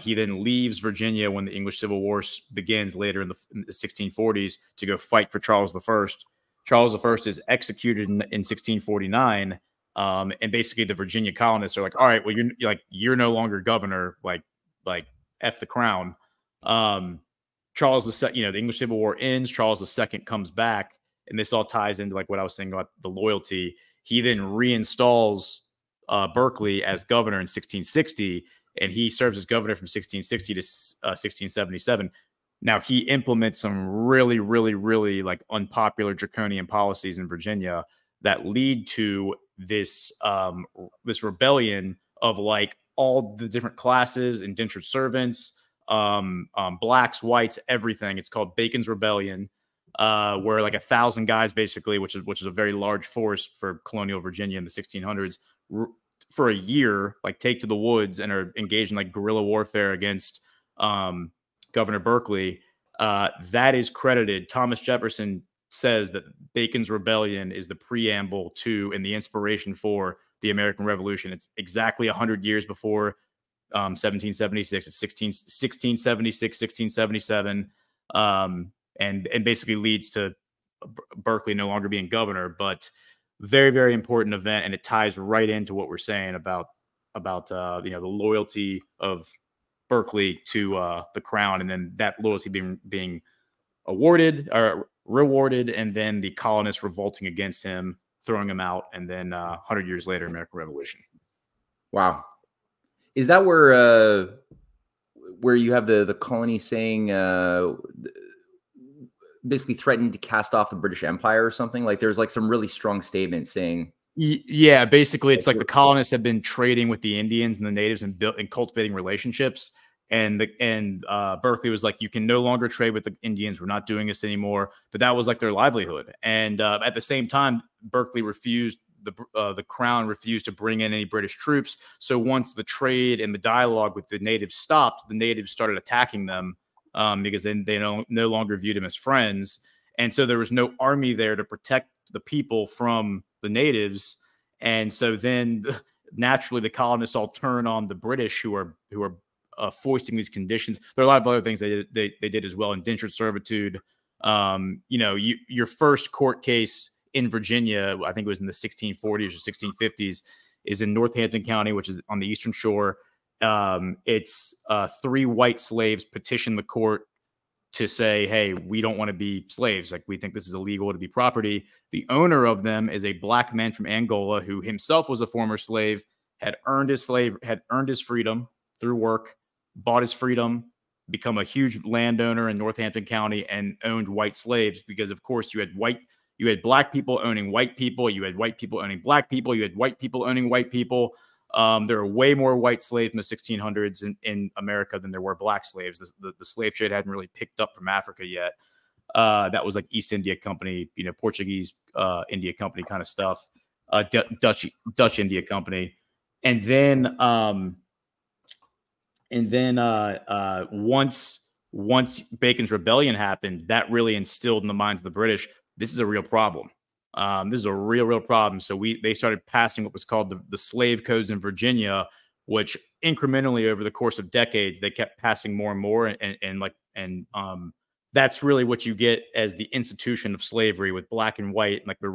He then leaves Virginia when the English Civil War begins later in the 1640s to go fight for Charles I. Charles I is executed in 1649, and basically the Virginia colonists are like, all right, well, you're no longer governor, like F the crown. Charles II, you know, the English Civil War ends, Charles II comes back, and this all ties into like what I was saying about the loyalty. He then reinstalls Berkeley as governor in 1660, and he serves as governor from 1660 to 1677. Now, he implements some really, really, really like unpopular draconian policies in Virginia that lead to this this rebellion of like all the different classes, indentured servants, blacks, whites, everything. It's called Bacon's Rebellion, where like 1,000 guys, basically, which is a very large force for colonial Virginia in the 1600s, for a year, like take to the woods and are engaged in like guerrilla warfare against Governor Berkeley. That is credited. Thomas Jefferson says that Bacon's Rebellion is the preamble to and the inspiration for the American Revolution. It's exactly 100 years before 1776. It's 1676, 1677, and basically leads to Berkeley no longer being governor. But very, very important event, and it ties right into what we're saying about you know, the loyalty of Berkeley to the crown, and then that loyalty being awarded or rewarded, and then the colonists revolting against him, throwing him out, and then 100 years later, American Revolution. Wow. Is that where you have the colony saying basically threatened to cast off the British Empire or something? Like there's like some really strong statement saying, yeah, basically it's like the colonists have been trading with the Indians and the natives and cultivating relationships. And Berkeley was like, you can no longer trade with the Indians. We're not doing this anymore. But that was like their livelihood. And at the same time, Berkeley refused, the crown refused to bring in any British troops. So once the trade and the dialogue with the natives stopped, the natives started attacking them because they no longer viewed him as friends. And so there was no army there to protect the people from the natives. And so then naturally the colonists all turn on the British who are foisting these conditions. There are a lot of other things they did as well. Indentured servitude. Your first court case in Virginia, I think it was in the 1640s or 1650s, is in Northampton County, which is on the Eastern Shore. It's 3 white slaves petition the court to say, hey, we don't want to be slaves. Like, we think this is illegal to be property. The owner of them is a black man from Angola who himself was a former slave, had earned his freedom through work, bought his freedom, become a huge landowner in Northampton County, and owned white slaves because, of course, you had black people owning white people, you had white people owning black people, you had white people owning white people. There are way more white slaves in the 1600s in America than there were black slaves. The slave trade hadn't really picked up from Africa yet. That was like East India Company, Portuguese India Company kind of stuff, Dutch India Company, and then once Bacon's Rebellion happened, that really instilled in the minds of the British, this is a real problem. This is a real problem. So they started passing what was called the slave codes in Virginia, which incrementally over the course of decades, they kept passing more and more. And that's really what you get as the institution of slavery with black and white, like the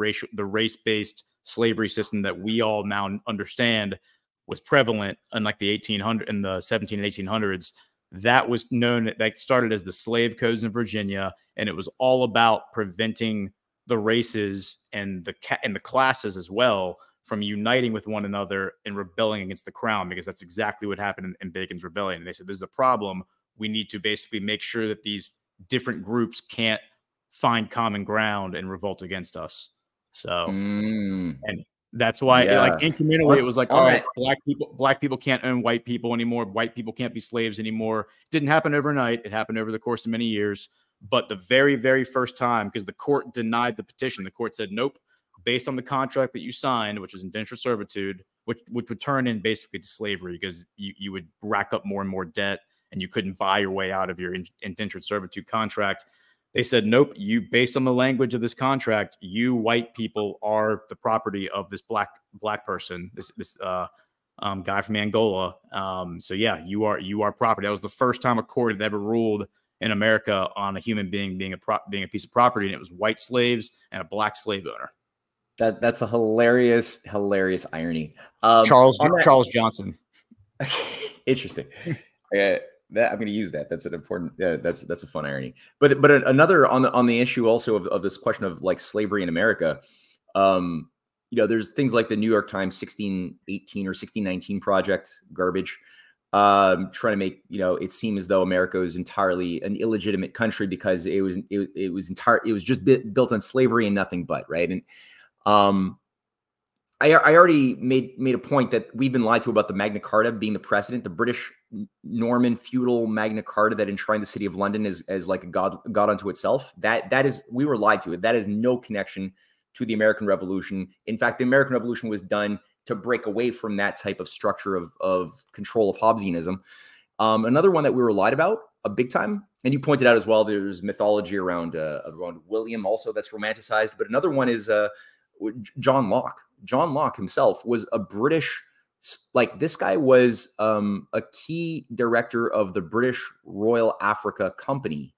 race-based slavery system that we all now understand was prevalent in like the 1800s and the 17 and 1800s. That was known, that started as the slave codes in Virginia. And it was all about preventing the races and the classes as well from uniting with one another and rebelling against the crown, because that's exactly what happened in Bacon's Rebellion. And they said, this is a problem. We need to basically make sure that these different groups can't find common ground and revolt against us. So, and that's why incrementally it was like, all right, black people can't own white people anymore. White people can't be slaves anymore. It didn't happen overnight. It happened over the course of many years. But the very, very first time, because the court denied the petition, the court said, nope, based on the contract that you signed, which was indentured servitude, which would turn in basically to slavery, because you would rack up more and more debt and you couldn't buy your way out of your indentured servitude contract. They said, nope, based on the language of this contract, you white people are the property of this black person, this guy from Angola. So yeah, you are property. That was the first time a court had ever ruled in America on a human being being a piece of property, and it was white slaves and a black slave owner. That's a hilarious irony. Charles Johnson. Interesting. That I'm going to use that. That's an important. That's a fun irony. But another on the issue also of this question of like slavery in America. There's things like the New York Times 1618 or 1619 project, garbage. Trying to make it seem as though America is entirely an illegitimate country because it was just built on slavery and nothing but, right. And I already made a point that we've been lied to about the Magna Carta being the precedent, the British Norman feudal Magna Carta that enshrined the city of London as like a god unto itself. That is, we were lied to. That is no connection to the American Revolution. In fact, the American Revolution was done to break away from that type of structure of control of Hobbesianism. Another one that we were lied about a big time, and you pointed out as well, there's mythology around William also that's romanticized, but another one is John Locke. John Locke himself was a British, like this guy was a key director of the British Royal Africa Company.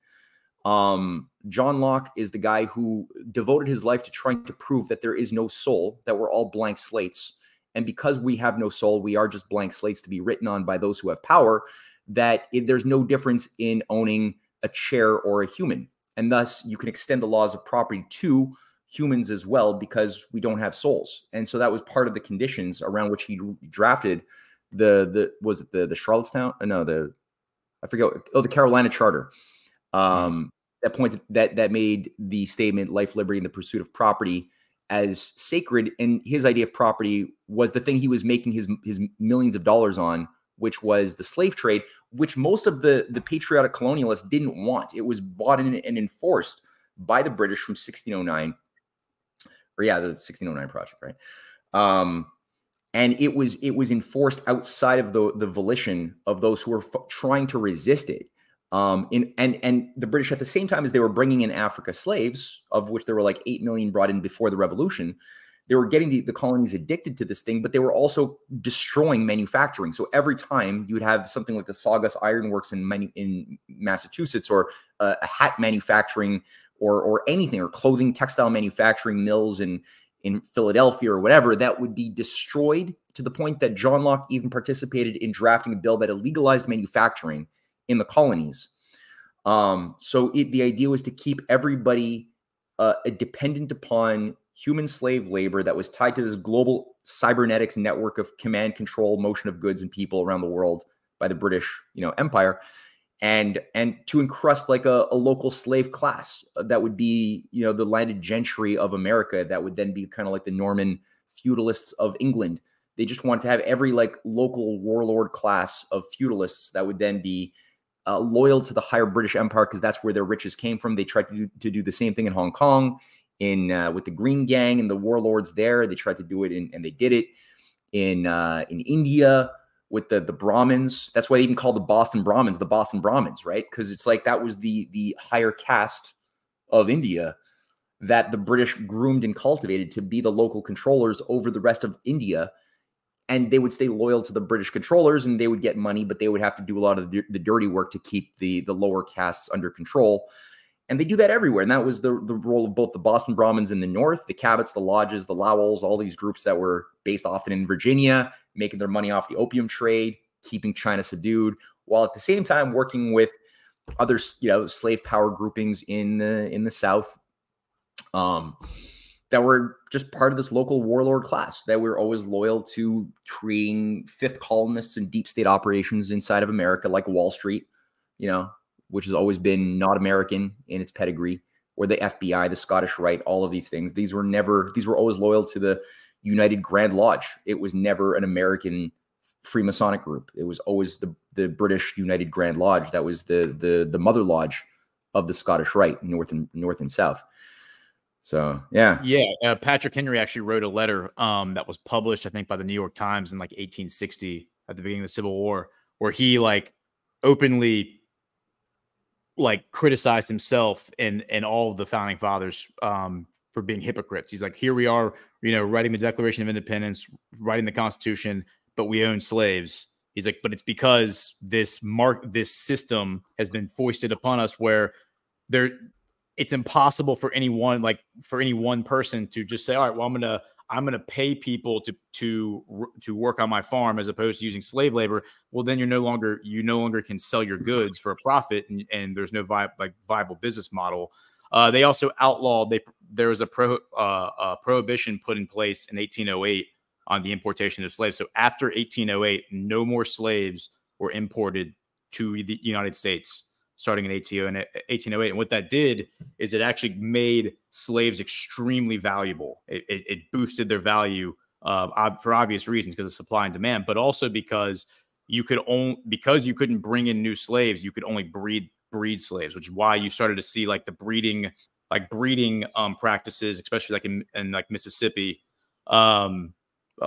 John Locke is the guy who devoted his life to trying to prove that there is no soul, that we're all blank slates. And because we have no soul, we are just blank slates to be written on by those who have power, that there's no difference in owning a chair or a human. And thus you can extend the laws of property to humans as well, because we don't have souls. And so that was part of the conditions around which he drafted the Charlottetown? No, I forget. Oh, the Carolina Charter. That pointed that made the statement life, liberty, and the pursuit of property as sacred. And his idea of property was the thing he was making his millions of dollars on, which was the slave trade, which most of the patriotic colonialists didn't want. It was bought in and enforced by the British from 1609. Or yeah, the 1609 project, right? And it was enforced outside of the volition of those who were trying to resist it. And the British, at the same time as they were bringing in Africa slaves, of which there were like 8 million brought in before the revolution, they were getting the colonies addicted to this thing, but they were also destroying manufacturing. So every time you would have something like the Saugus Iron Works in Massachusetts, or a hat manufacturing, or anything, or clothing, textile manufacturing mills in Philadelphia or whatever, that would be destroyed, to the point that John Locke even participated in drafting a bill that legalized manufacturing in the colonies. So the idea was to keep everybody dependent upon human slave labor that was tied to this global cybernetics network of command, control, motion of goods and people around the world by the British, Empire, and to encrust like a local slave class that would be, the landed gentry of America, that would then be kind of like the Norman feudalists of England. They just wanted to have every like local warlord class of feudalists that would then be loyal to the higher British Empire, because that's where their riches came from. They tried to do the same thing in Hong Kong, with the Green Gang and the warlords there. They tried to do it, and they did it in India with the Brahmins. That's why they even called the Boston Brahmins, right? Because it's like that was the higher caste of India that the British groomed and cultivated to be the local controllers over the rest of India. And they would stay loyal to the British controllers, and they would get money, but they would have to do a lot of the dirty work to keep the lower castes under control. And they do that everywhere. And that was the role of both the Boston Brahmins in the north, the Cabots, the Lodges, the Lowells, all these groups that were based often in Virginia, making their money off the opium trade, keeping China subdued, while at the same time working with other, slave power groupings in the south, that were just part of this local warlord class that were always loyal to creating fifth columnists and deep state operations inside of America, like Wall Street, which has always been not American in its pedigree, or the FBI, the Scottish Rite, all of these things. These were always loyal to the United Grand Lodge. It was never an American Freemasonic group. It was always the British United Grand Lodge. That was the mother lodge of the Scottish Rite, north and south. So, yeah. Yeah. Patrick Henry actually wrote a letter that was published, I think, by the New York Times in like 1860 at the beginning of the Civil War, where he like openly like criticized himself and all of the founding fathers for being hypocrites. He's like, here we are, writing the Declaration of Independence, writing the Constitution, but we own slaves. He's like, but it's because this system has been foisted upon us, where it's impossible for any one person to just say, all right, well, I'm gonna pay people to work on my farm as opposed to using slave labor. Well, then you no longer can sell your goods for a profit, and there's no viable business model. They also outlawed. There was a prohibition put in place in 1808 on the importation of slaves. So after 1808, no more slaves were imported to the United States, starting in 1808. And what that did is it actually made slaves extremely valuable. It boosted their value for obvious reasons, because of supply and demand, but also because you couldn't bring in new slaves, you could only breed slaves, which is why you started to see like the breeding practices, especially like in like Mississippi,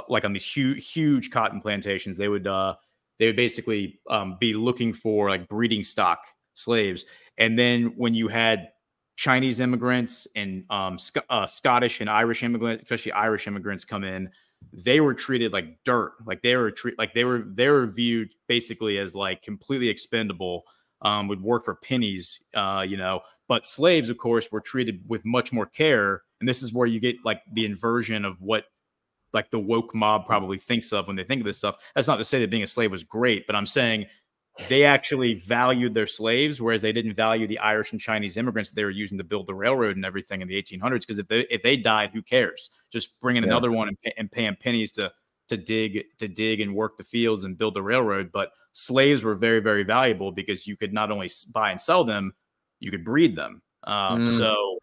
like on these huge cotton plantations. They would basically be looking for like breeding stock slaves. And then when you had Chinese immigrants and Scottish and Irish immigrants, especially Irish immigrants, come in, they were treated like dirt. Like they were viewed basically as like completely expendable, would work for pennies, but slaves, of course, were treated with much more care. And this is where you get like the inversion of what like the woke mob probably thinks of when they think of this stuff. That's not to say that being a slave was great, but I'm saying they actually valued their slaves, whereas they didn't value the Irish and Chinese immigrants that they were using to build the railroad and everything in the 1800s. Because if they died, who cares? Just bring in another one and pay them pennies to dig and work the fields and build the railroad. But slaves were very, very valuable because you could not only buy and sell them, you could breed them. So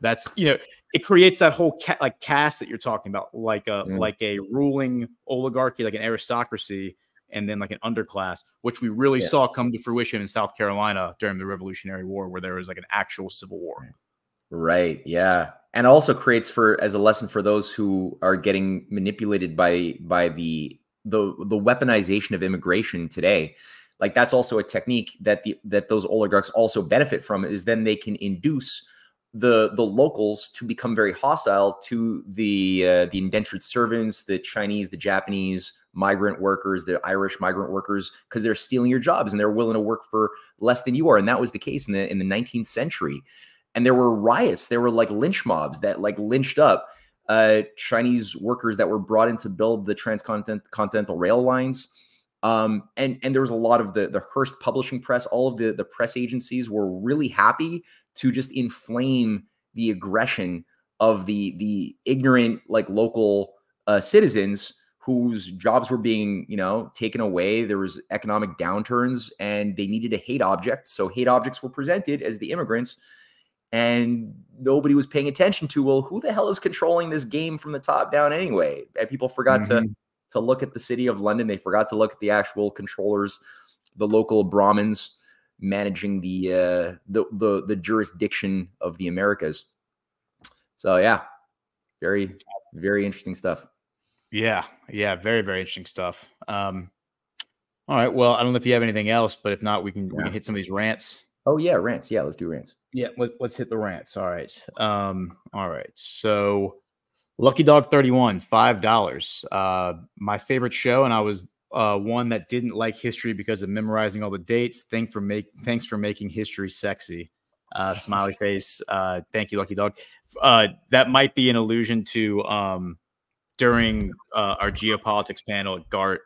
that's, it creates that whole caste that you're talking about, like a ruling oligarchy, like an aristocracy, and then like an underclass, which we really saw come to fruition in South Carolina during the Revolutionary War, where there was like an actual civil war. Right. Yeah. And also creates as a lesson for those who are getting manipulated by the weaponization of immigration today. Like that's also a technique that those oligarchs also benefit from, is then they can induce the locals to become very hostile to the indentured servants, the Chinese, the Japanese migrant workers, the Irish migrant workers, because they're stealing your jobs and they're willing to work for less than you are. And that was the case in the 19th century. And there were riots. There were like lynch mobs that like lynched up Chinese workers that were brought in to build the transcontinental rail lines. And there was a lot of the Hearst publishing press, all of the press agencies were really happy to just inflame the aggression of the ignorant, like local citizens whose jobs were being, taken away. There was economic downturns and they needed a hate object. So hate objects were presented as the immigrants, and nobody was paying attention to, well, who the hell is controlling this game from the top down anyway? And people forgot to look at the city of London. They forgot to look at the actual controllers, the local Brahmins managing the jurisdiction of the Americas. So yeah, very, very interesting stuff. Yeah. Very, very interesting stuff. All right. Well, I don't know if you have anything else, but if not, we can hit some of these rants. Oh yeah, rants. Yeah, let's do rants. Yeah, let's hit the rants. All right. All right. So Lucky Dog 31, $5. My favorite show, and I was one that didn't like history because of memorizing all the dates. Thanks for making history sexy. Smiley face. Thank you, Lucky Dog. That might be an allusion to during our geopolitics panel at GART.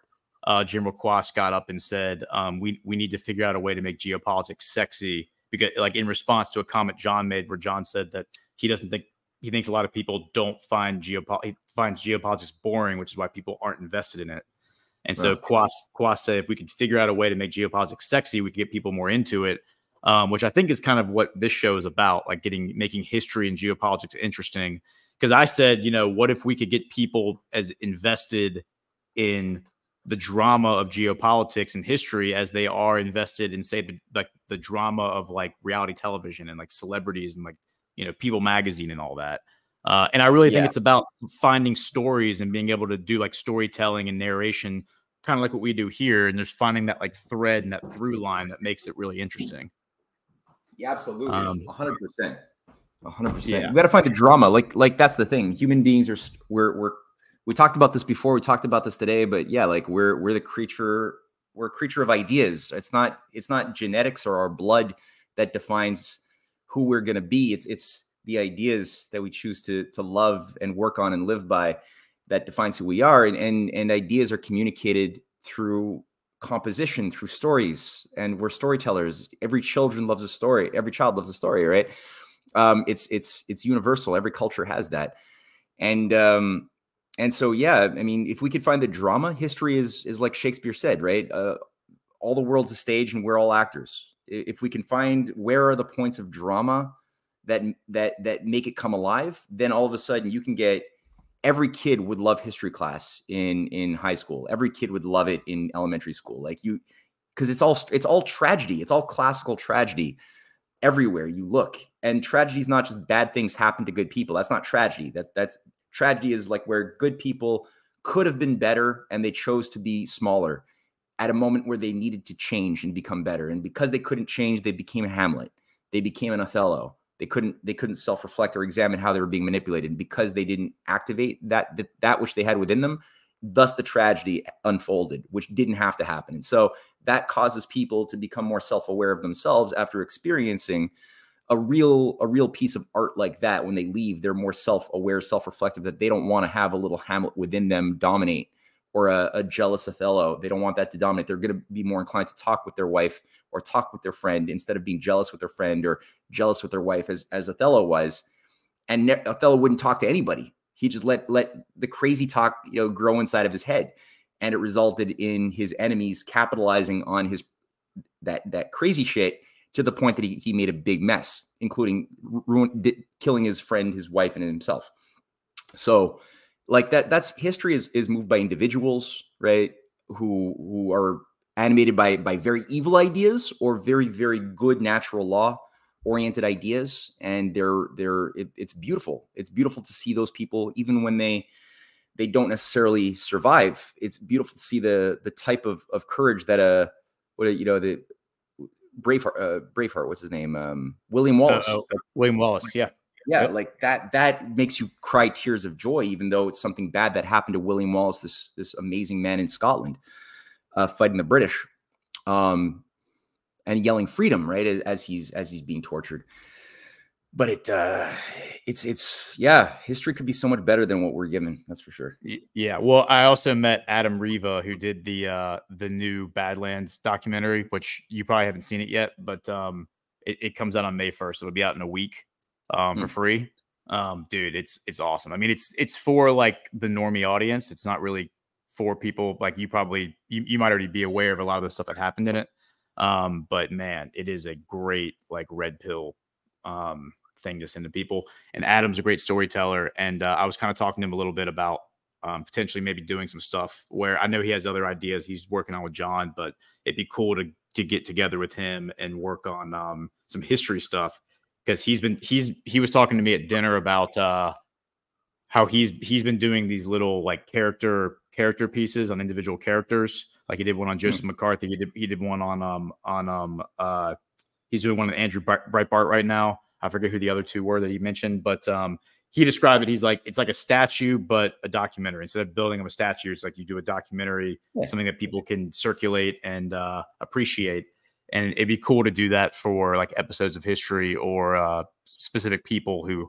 Jim Quast got up and said, we need to figure out a way to make geopolitics sexy, because like in response to a comment John made where John said that he thinks a lot of people don't find geopolitics boring, which is why people aren't invested in it. And so Quast said, if we could figure out a way to make geopolitics sexy, we could get people more into it, which I think is kind of what this show is about, like making history and geopolitics interesting. Because I said, what if we could get people as invested in the drama of geopolitics and history as they are invested in, say, the drama of like reality television and like celebrities and like, People Magazine and all that. And I really think it's about finding stories and being able to do like storytelling and narration, kind of like what we do here. And there's finding that like thread and that through line that makes it really interesting. Yeah, absolutely. 100%. 100%. Yeah. We got to find the drama. Like that's the thing. Human beings we talked about this before. We talked about this today, but yeah, like we're a creature of ideas. It's not genetics or our blood that defines who we're going to be. It's the ideas that we choose to love and work on and live by that defines who we are. And ideas are communicated through composition, through stories, and we're storytellers. Every child loves a story, right? It's universal. Every culture has that. And so, yeah, I mean, if we could find the drama, history is like Shakespeare said, right? All the world's a stage and we're all actors. If we can find where are the points of drama that make it come alive, then all of a sudden you can get every kid would love history class in high school. Every kid would love it in elementary school. Because it's all tragedy. It's all classical tragedy everywhere you look. And tragedy is not just bad things happen to good people. That's not tragedy. That's tragedy is like where good people could have been better and they chose to be smaller at a moment where they needed to change and become better. And because they couldn't change, they became a Hamlet. They became an Othello. They couldn't self-reflect or examine how they were being manipulated. And because they didn't activate that which they had within them, thus the tragedy unfolded, which didn't have to happen. And so that causes people to become more self-aware of themselves after experiencing a real piece of art like that. When they leave, they're more self-aware, self-reflective, that they don't want to have a little Hamlet within them dominate, or a jealous Othello. They don't want that to dominate. They're going to be more inclined to talk with their wife or talk with their friend instead of being jealous with their friend or jealous with their wife as Othello was. And Othello wouldn't talk to anybody. He just let the crazy talk, grow inside of his head. And it resulted in his enemies capitalizing on that crazy shit to the point that he made a big mess, including killing his friend, his wife, and himself. So like that's history is moved by individuals, right? Who are animated by very evil ideas or very, very good natural law oriented ideas. And it's beautiful. It's beautiful to see those people, even when they don't necessarily survive. It's beautiful to see the type of courage that the Braveheart, what's his name? William Wallace. William Wallace, yeah. Yeah, Yep. like that makes you cry tears of joy, even though it's something bad that happened to William Wallace, this amazing man in Scotland, fighting the British, and yelling freedom, right, as he's being tortured. But it's history could be so much better than what we're given. That's for sure. Yeah. Well, I also met Adam Riva, who did the new Badlands documentary, which you probably haven't seen it yet, but it comes out on May 1st. It'll be out in a week for free. Dude, it's awesome. I mean, it's for like the normie audience. It's not really for people like you might already be aware of a lot of the stuff that happened in it. But man, it is a great like red pill thing to send to people. And Adam's a great storyteller. And I was kind of talking to him a little bit about potentially maybe doing some stuff where I know he has other ideas he's working on with John, but it'd be cool to get together with him and work on some history stuff. Because he was talking to me at dinner about how he's been doing these little like character pieces on individual characters. Like he did one on Joseph McCarthy. He did one on he's doing one on Andrew Breitbart right now. I forget who the other two were that he mentioned, but he described it. He's like, it's like a statue, but a documentary. Instead of building up a statue, it's like you do a documentary, something that people can circulate and appreciate. And it'd be cool to do that for like episodes of history or specific people who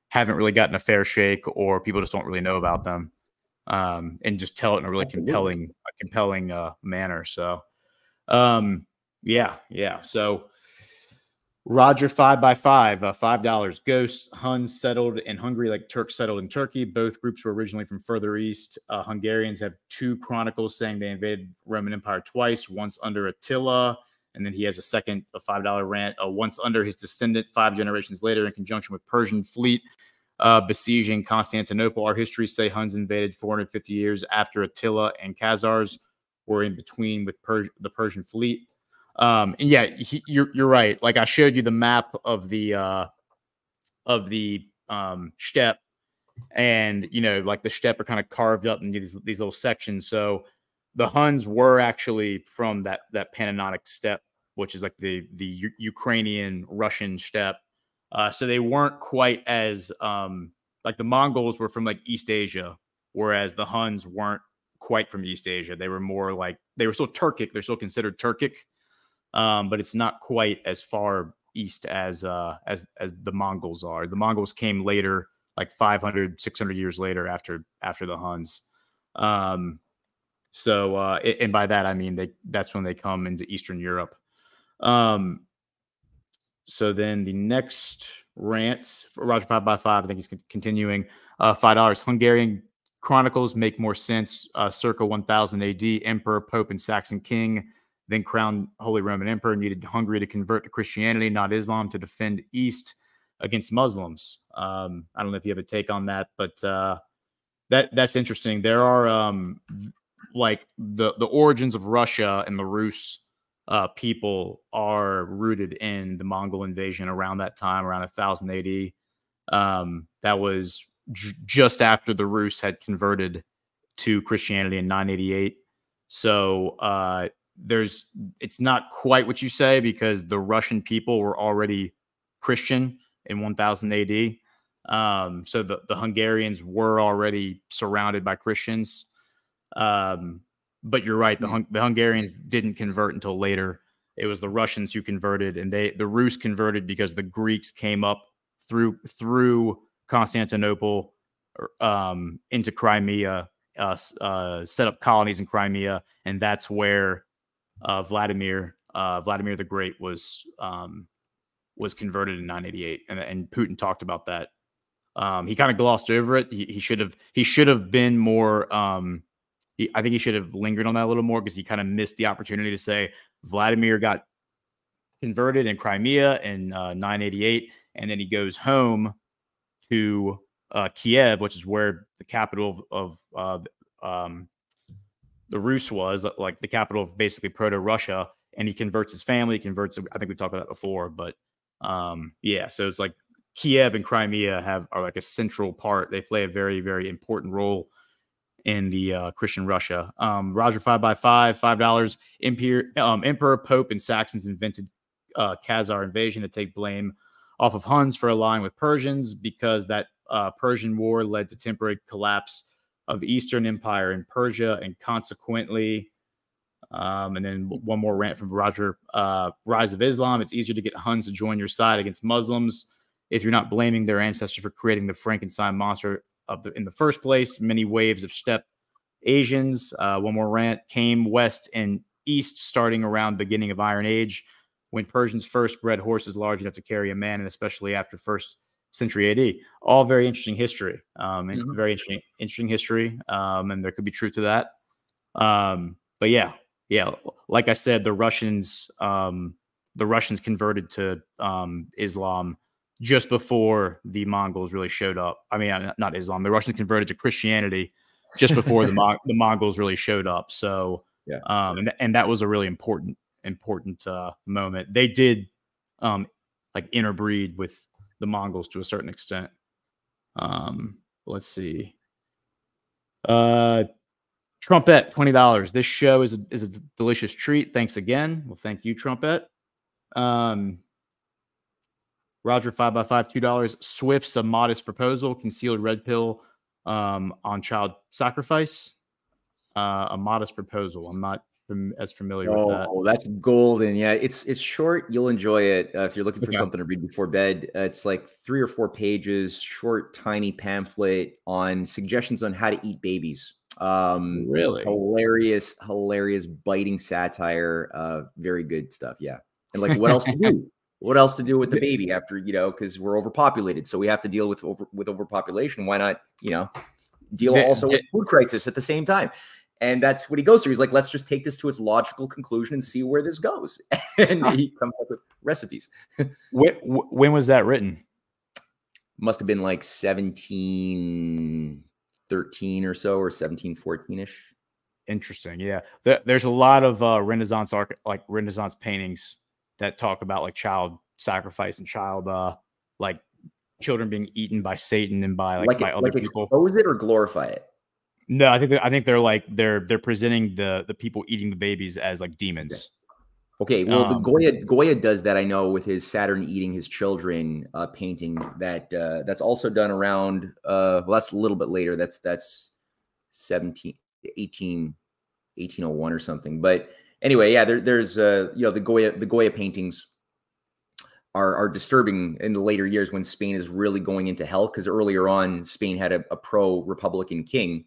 haven't really gotten a fair shake or people just don't really know about them, and just tell it in a really compelling manner. So, yeah. So Roger 5x5, $5. Ghosts, Huns settled in Hungary like Turks settled in Turkey. Both groups were originally from further east. Hungarians have 2 chronicles saying they invaded Roman Empire twice, once under Attila. And then he has a $5 rant, once under his descendant 5 generations later in conjunction with Persian fleet besieging Constantinople. Our histories say Huns invaded 450 years after Attila, and Khazars were in between with the Persian fleet. And yeah, you're right. Like I showed you the map of the steppe, and like the steppe are kind of carved up into these little sections. So the Huns were actually from that Pannonic steppe, which is like the Ukrainian Russian steppe. So they weren't quite as like the Mongols were from like East Asia, whereas the Huns weren't quite from East Asia. They were more like they were still Turkic. They're still considered Turkic, but it's not quite as far east as the Mongols are. The Mongols came later, like 500, 600 years later after the Huns. So, and by that, I mean, that's when they come into Eastern Europe. So then the next rant for Roger 5x5, I think he's continuing, $5. Hungarian chronicles make more sense. Circa 1000 AD, emperor, pope, and Saxon king, then crowned Holy Roman Emperor, needed Hungary to convert to Christianity, not Islam, to defend East against Muslims. I don't know if you have a take on that, but that's interesting. There are like the origins of Russia and the Rus people are rooted in the Mongol invasion around that time, around 1000 AD. That was just after the Rus had converted to Christianity in 988. So it's not quite what you say, because the Russian people were already Christian in 1000 AD. So the Hungarians were already surrounded by Christians. But you're right. The Hungarians didn't convert until later. It was the Russians who converted, and the Rus converted because the Greeks came up through Constantinople into Crimea, set up colonies in Crimea, and that's where Vladimir the Great was converted in 988, and Putin talked about that. He kind of glossed over it. He should have been more. I think he should have lingered on that a little more, because he kind of missed the opportunity to say Vladimir got converted in Crimea in 988, and then he goes home to Kiev, which is where the capital of the Rus was, like the capital of basically Proto-Russia, and he converts his family. He converts. I think we talked about that before, but yeah. So it's like Kiev and Crimea are like a central part. They play a very, very important role in the Christian Russia. Roger 5x5, $5. Emperor, Pope, and Saxons invented Khazar invasion to take blame off of Huns for allying with Persians, because that Persian war led to temporary collapse of Eastern Empire in Persia, and consequently, and then one more rant from Roger, rise of Islam. It's easier to get Huns to join your side against Muslims if you're not blaming their ancestors for creating the Frankenstein monster in the first place. Many waves of steppe Asians, one more rant, came west and east starting around beginning of Iron Age, when Persians first bred horses large enough to carry a man, and especially after 1st century AD. All very interesting history, very interesting history, and there could be truth to that. But yeah, like I said, the Russians converted to Islam just before the Mongols really showed up. I mean, not Islam. The Russians converted to Christianity just before the Mongols really showed up. So, and that was a really important moment. They did like interbreed with the Mongols to a certain extent. Let's see. Trumpet, $20. This show is a delicious treat. Thanks again. Well, thank you, Trumpet. Roger 5x5, $2. Swift's a modest proposal. Concealed red pill on child sacrifice. A modest proposal. I'm not as familiar with that. Oh, that's golden. Yeah, it's short. You'll enjoy it if you're looking for something to read before bed. It's like 3 or 4 pages, short, tiny pamphlet on suggestions on how to eat babies. Really hilarious, biting satire. Very good stuff. Yeah, and like what else to do? What else to do with the baby after, because we're overpopulated, so we have to deal with overpopulation. Why not, deal also with food crisis at the same time? And that's what he goes through. He's like, let's just take this to its logical conclusion and see where this goes. And he comes up with recipes. When was that written? Must have been like 1713 or so, or 1714-ish. Interesting. Yeah. There's a lot of Renaissance paintings that talk about like child sacrifice and child like children being eaten by Satan and by by other people. Expose it or glorify it? No, I think they're presenting the people eating the babies as like demons. Okay, well, the Goya does that, I know, with his Saturn eating his children painting. That's also done around that's a little bit later. That's 1801 or something. But anyway, yeah, there's the Goya paintings are disturbing in the later years when Spain is really going into hell, because earlier on Spain had a pro-Republican king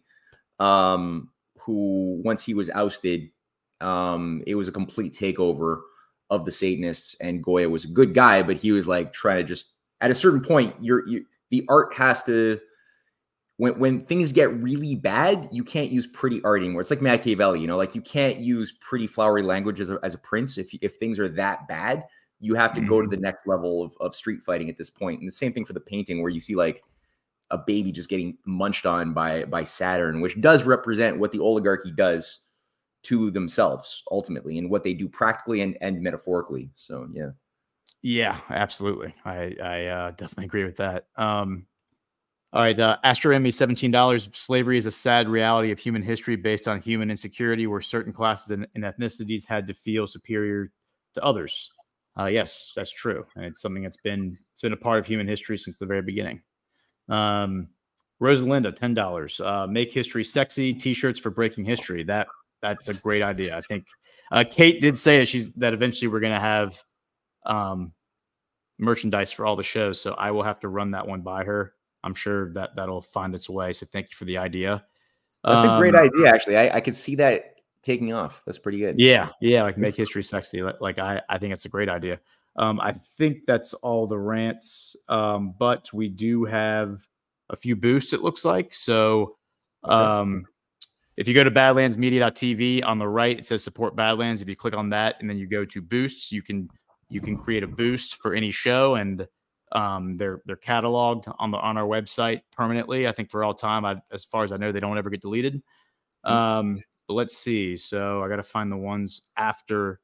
who, once he was ousted, it was a complete takeover of the Satanists, and Goya was a good guy, but he was like trying to just, at a certain point, the art has to, when things get really bad, you can't use pretty art anymore. It's like Machiavelli, like you can't use pretty flowery language as a prince. If things are that bad, you have to go to the next level of street fighting at this point. And the same thing for the painting, where you see like a baby just getting munched on by Saturn, which does represent what the oligarchy does to themselves ultimately, and what they do practically and metaphorically. So yeah, absolutely. I definitely agree with that. All right, Astro Emmy, $17. Slavery is a sad reality of human history based on human insecurity, where certain classes and ethnicities had to feel superior to others. Yes, that's true, and it's something it's been a part of human history since the very beginning. Rosalinda, $10. Make history sexy. T-shirts for breaking history. That's a great idea. I think Kate did say that eventually we're going to have merchandise for all the shows, so I will have to run that one by her. I'm sure that'll find its way. So thank you for the idea. That's a great idea, actually. I could see that taking off. That's pretty good. Yeah, like make history sexy. Like I think it's a great idea. I think that's all the rants, but we do have a few boosts, it looks like. So if you go to badlandsmedia.tv, on the right, it says support Badlands. If you click on that and then you go to boosts, you can create a boost for any show, and they're cataloged on our website permanently. I think for all time. As far as I know, they don't ever get deleted. But let's see. So I got to find the ones after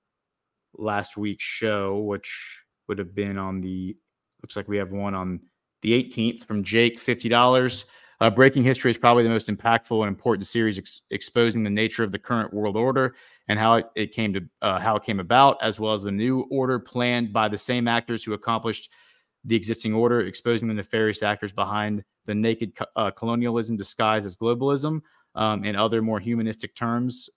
last week's show, which would have been looks like we have one on the 18th from Jake, $50. Breaking History is probably the most impactful and important series exposing the nature of the current world order and how it came about, as well as the new order planned by the same actors who accomplished the existing order, exposing the nefarious actors behind the naked colonialism disguised as globalism, and other more humanistic terms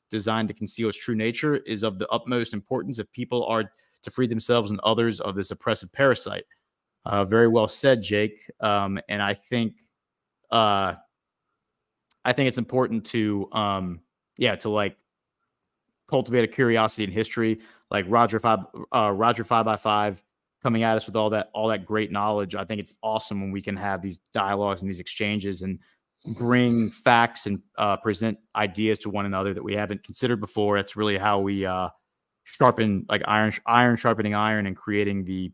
designed to conceal its true nature, is of the utmost importance if people are to free themselves and others of this oppressive parasite. Very well said, Jake. And I think it's important to like cultivate a curiosity in history, like Roger 5x5 coming at us with all that great knowledge. I think it's awesome when we can have these dialogues and these exchanges and bring facts and present ideas to one another that we haven't considered before. That's really how we sharpen, like iron sharpening iron, and creating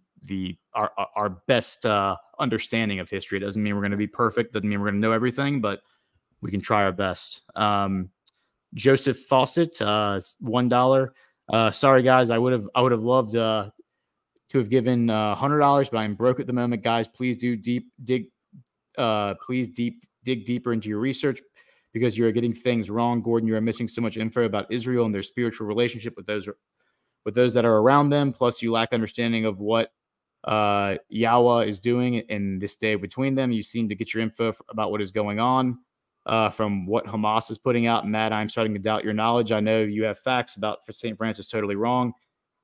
our best understanding of history. It doesn't mean we're going to be perfect. Doesn't mean we're going to know everything, but we can try our best. Joseph Fawcett, $1. Sorry guys, I would have loved to have given $100, but I'm broke at the moment. Guys, please do dig deeper into your research, because you are getting things wrong. Gordon, you are missing so much info about Israel and their spiritual relationship with those that are around them. Plus, you lack understanding of what Yahweh is doing in this day between them. You seem to get your info about what is going on from what Hamas is putting out. Matt, I'm starting to doubt your knowledge. I know you have facts about St. Francis totally wrong.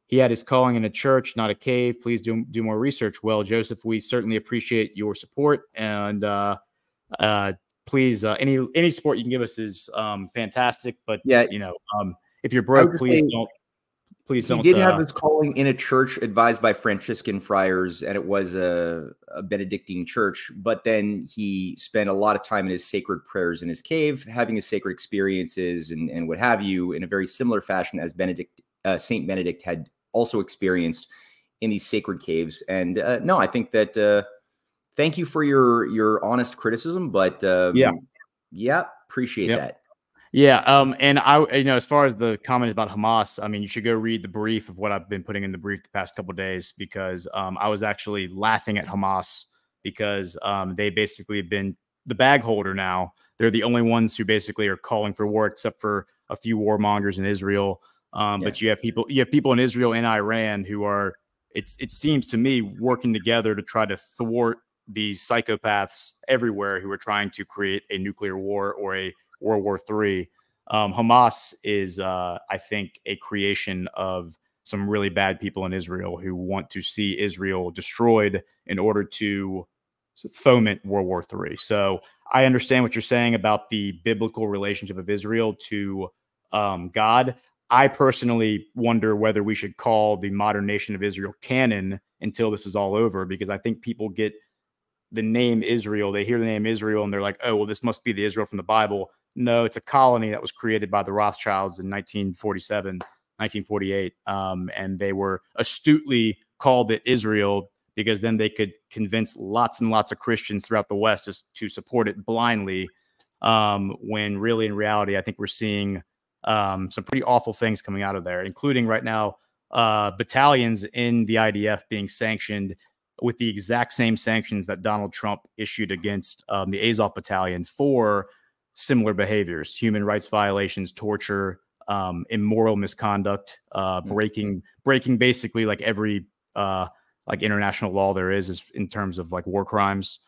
He had his calling in a church, not a cave. Please do more research. Well, Joseph, we certainly appreciate your support, and please, any support you can give us is fantastic. But yeah, if you're broke, please don't. He did have his calling in a church advised by Franciscan friars, and it was a Benedictine church. But then he spent a lot of time in his sacred prayers in his cave, having his sacred experiences and what have you, in a very similar fashion as Saint Benedict had also experienced in these sacred caves. And no, I think that thank you for your honest criticism, but appreciate that. Yeah. And as far as the comment about Hamas, I mean, you should go read the brief of what I've been putting in the brief the past couple of days, because I was actually laughing at Hamas because they basically have been the bag holder now. They're the only ones who basically are calling for war, except for a few warmongers in Israel. But you have people in Israel and Iran who are, it seems to me, working together to try to thwart these psychopaths everywhere who are trying to create a nuclear war or a World War III. Hamas is, I think, a creation of some really bad people in Israel who want to see Israel destroyed in order to foment World War III. So I understand what you're saying about the biblical relationship of Israel to God. I personally wonder whether we should call the modern nation of Israel canon until this is all over, because I think people get the name Israel. They hear the name Israel and they're like, oh, well, this must be the Israel from the Bible. No, it's a colony that was created by the Rothschilds in 1947, 1948. And they were astutely called it Israel because then they could convince lots and lots of Christians throughout the West to support it blindly. When really, in reality, I think we're seeing some pretty awful things coming out of there, including right now battalions in the IDF being sanctioned with the exact same sanctions that Donald Trump issued against the Azov battalion for similar behaviors, human rights violations, torture, immoral misconduct, breaking basically like every like international law there is in terms of like war crimes,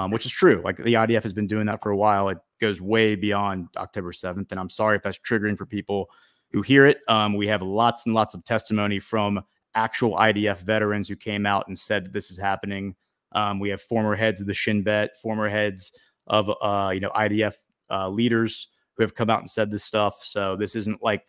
which is true. Like the IDF has been doing that for a while. It goes way beyond October 7th. And I'm sorry if that's triggering for people who hear it. We have lots and lots of testimony from actual IDF veterans who came out and said that this is happening. We have former heads of the Shin Bet, former heads of IDF leaders who have come out and said this stuff. So this isn't like,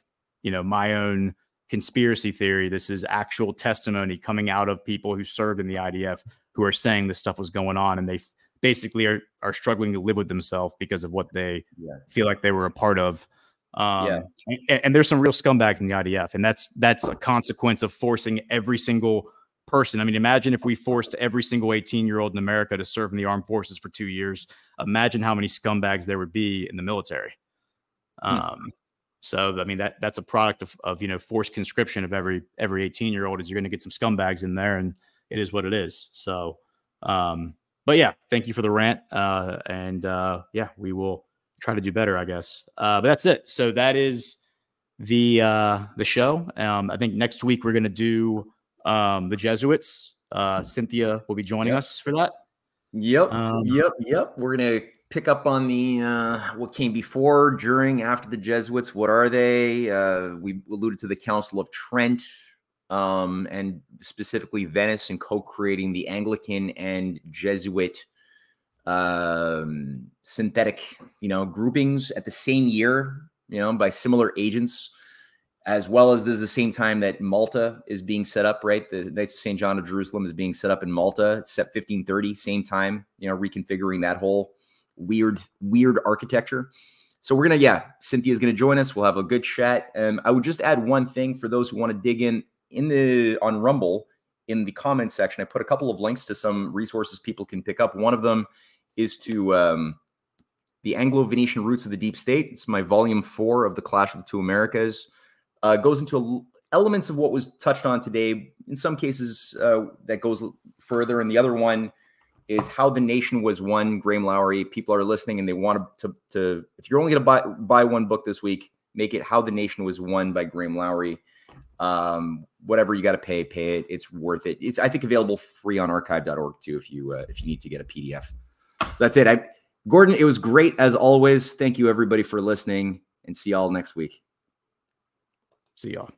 my own conspiracy theory. This is actual testimony coming out of people who served in the IDF who are saying this stuff was going on, and they basically are struggling to live with themselves because of what they feel like they were a part of. And there's some real scumbags in the IDF, and that's a consequence of forcing every single person. I mean, imagine if we forced every single 18-year-old in America to serve in the armed forces for 2 years. Imagine how many scumbags there would be in the military. So, I mean, that's a product of forced conscription of every 18-year-old is you're going to get some scumbags in there, and it is what it is. So, but yeah, thank you for the rant. And yeah, we will try to do better, I guess. But that's it. So that is the show. I think next week we're going to do the Jesuits. Cynthia will be joining us for that. Yep. We're going to pick up on the what came before, during, after the Jesuits. What are they? We alluded to the Council of Trent, and specifically Venice, and co-creating the Anglican and Jesuit synthetic, groupings at the same year, by similar agents, as well as this is the same time that Malta is being set up, right? The Knights of St. John of Jerusalem is being set up in Malta. It's set 1530, same time, reconfiguring that whole weird architecture. So we're gonna, Cynthia's gonna join us. We'll have a good chat. And I would just add one thing for those who want to dig on Rumble, in the comments section. I put a couple of links to some resources people can pick up. One of them is to the Anglo-Venetian Roots of the Deep State. It's my volume 4 of the Clash of the Two Americas. Goes into elements of what was touched on today. In some cases, that goes further. And the other one is How the Nation Was Won, Graham Lowry. People are listening and they want to if you're only going to buy one book this week, make it How the Nation Was Won by Graham Lowry. Whatever you got to pay it. It's worth it. It's, I think, available free on archive.org too, if you need to get a PDF. So that's it. Gordon, it was great as always. Thank you everybody for listening, and see y'all next week. See y'all.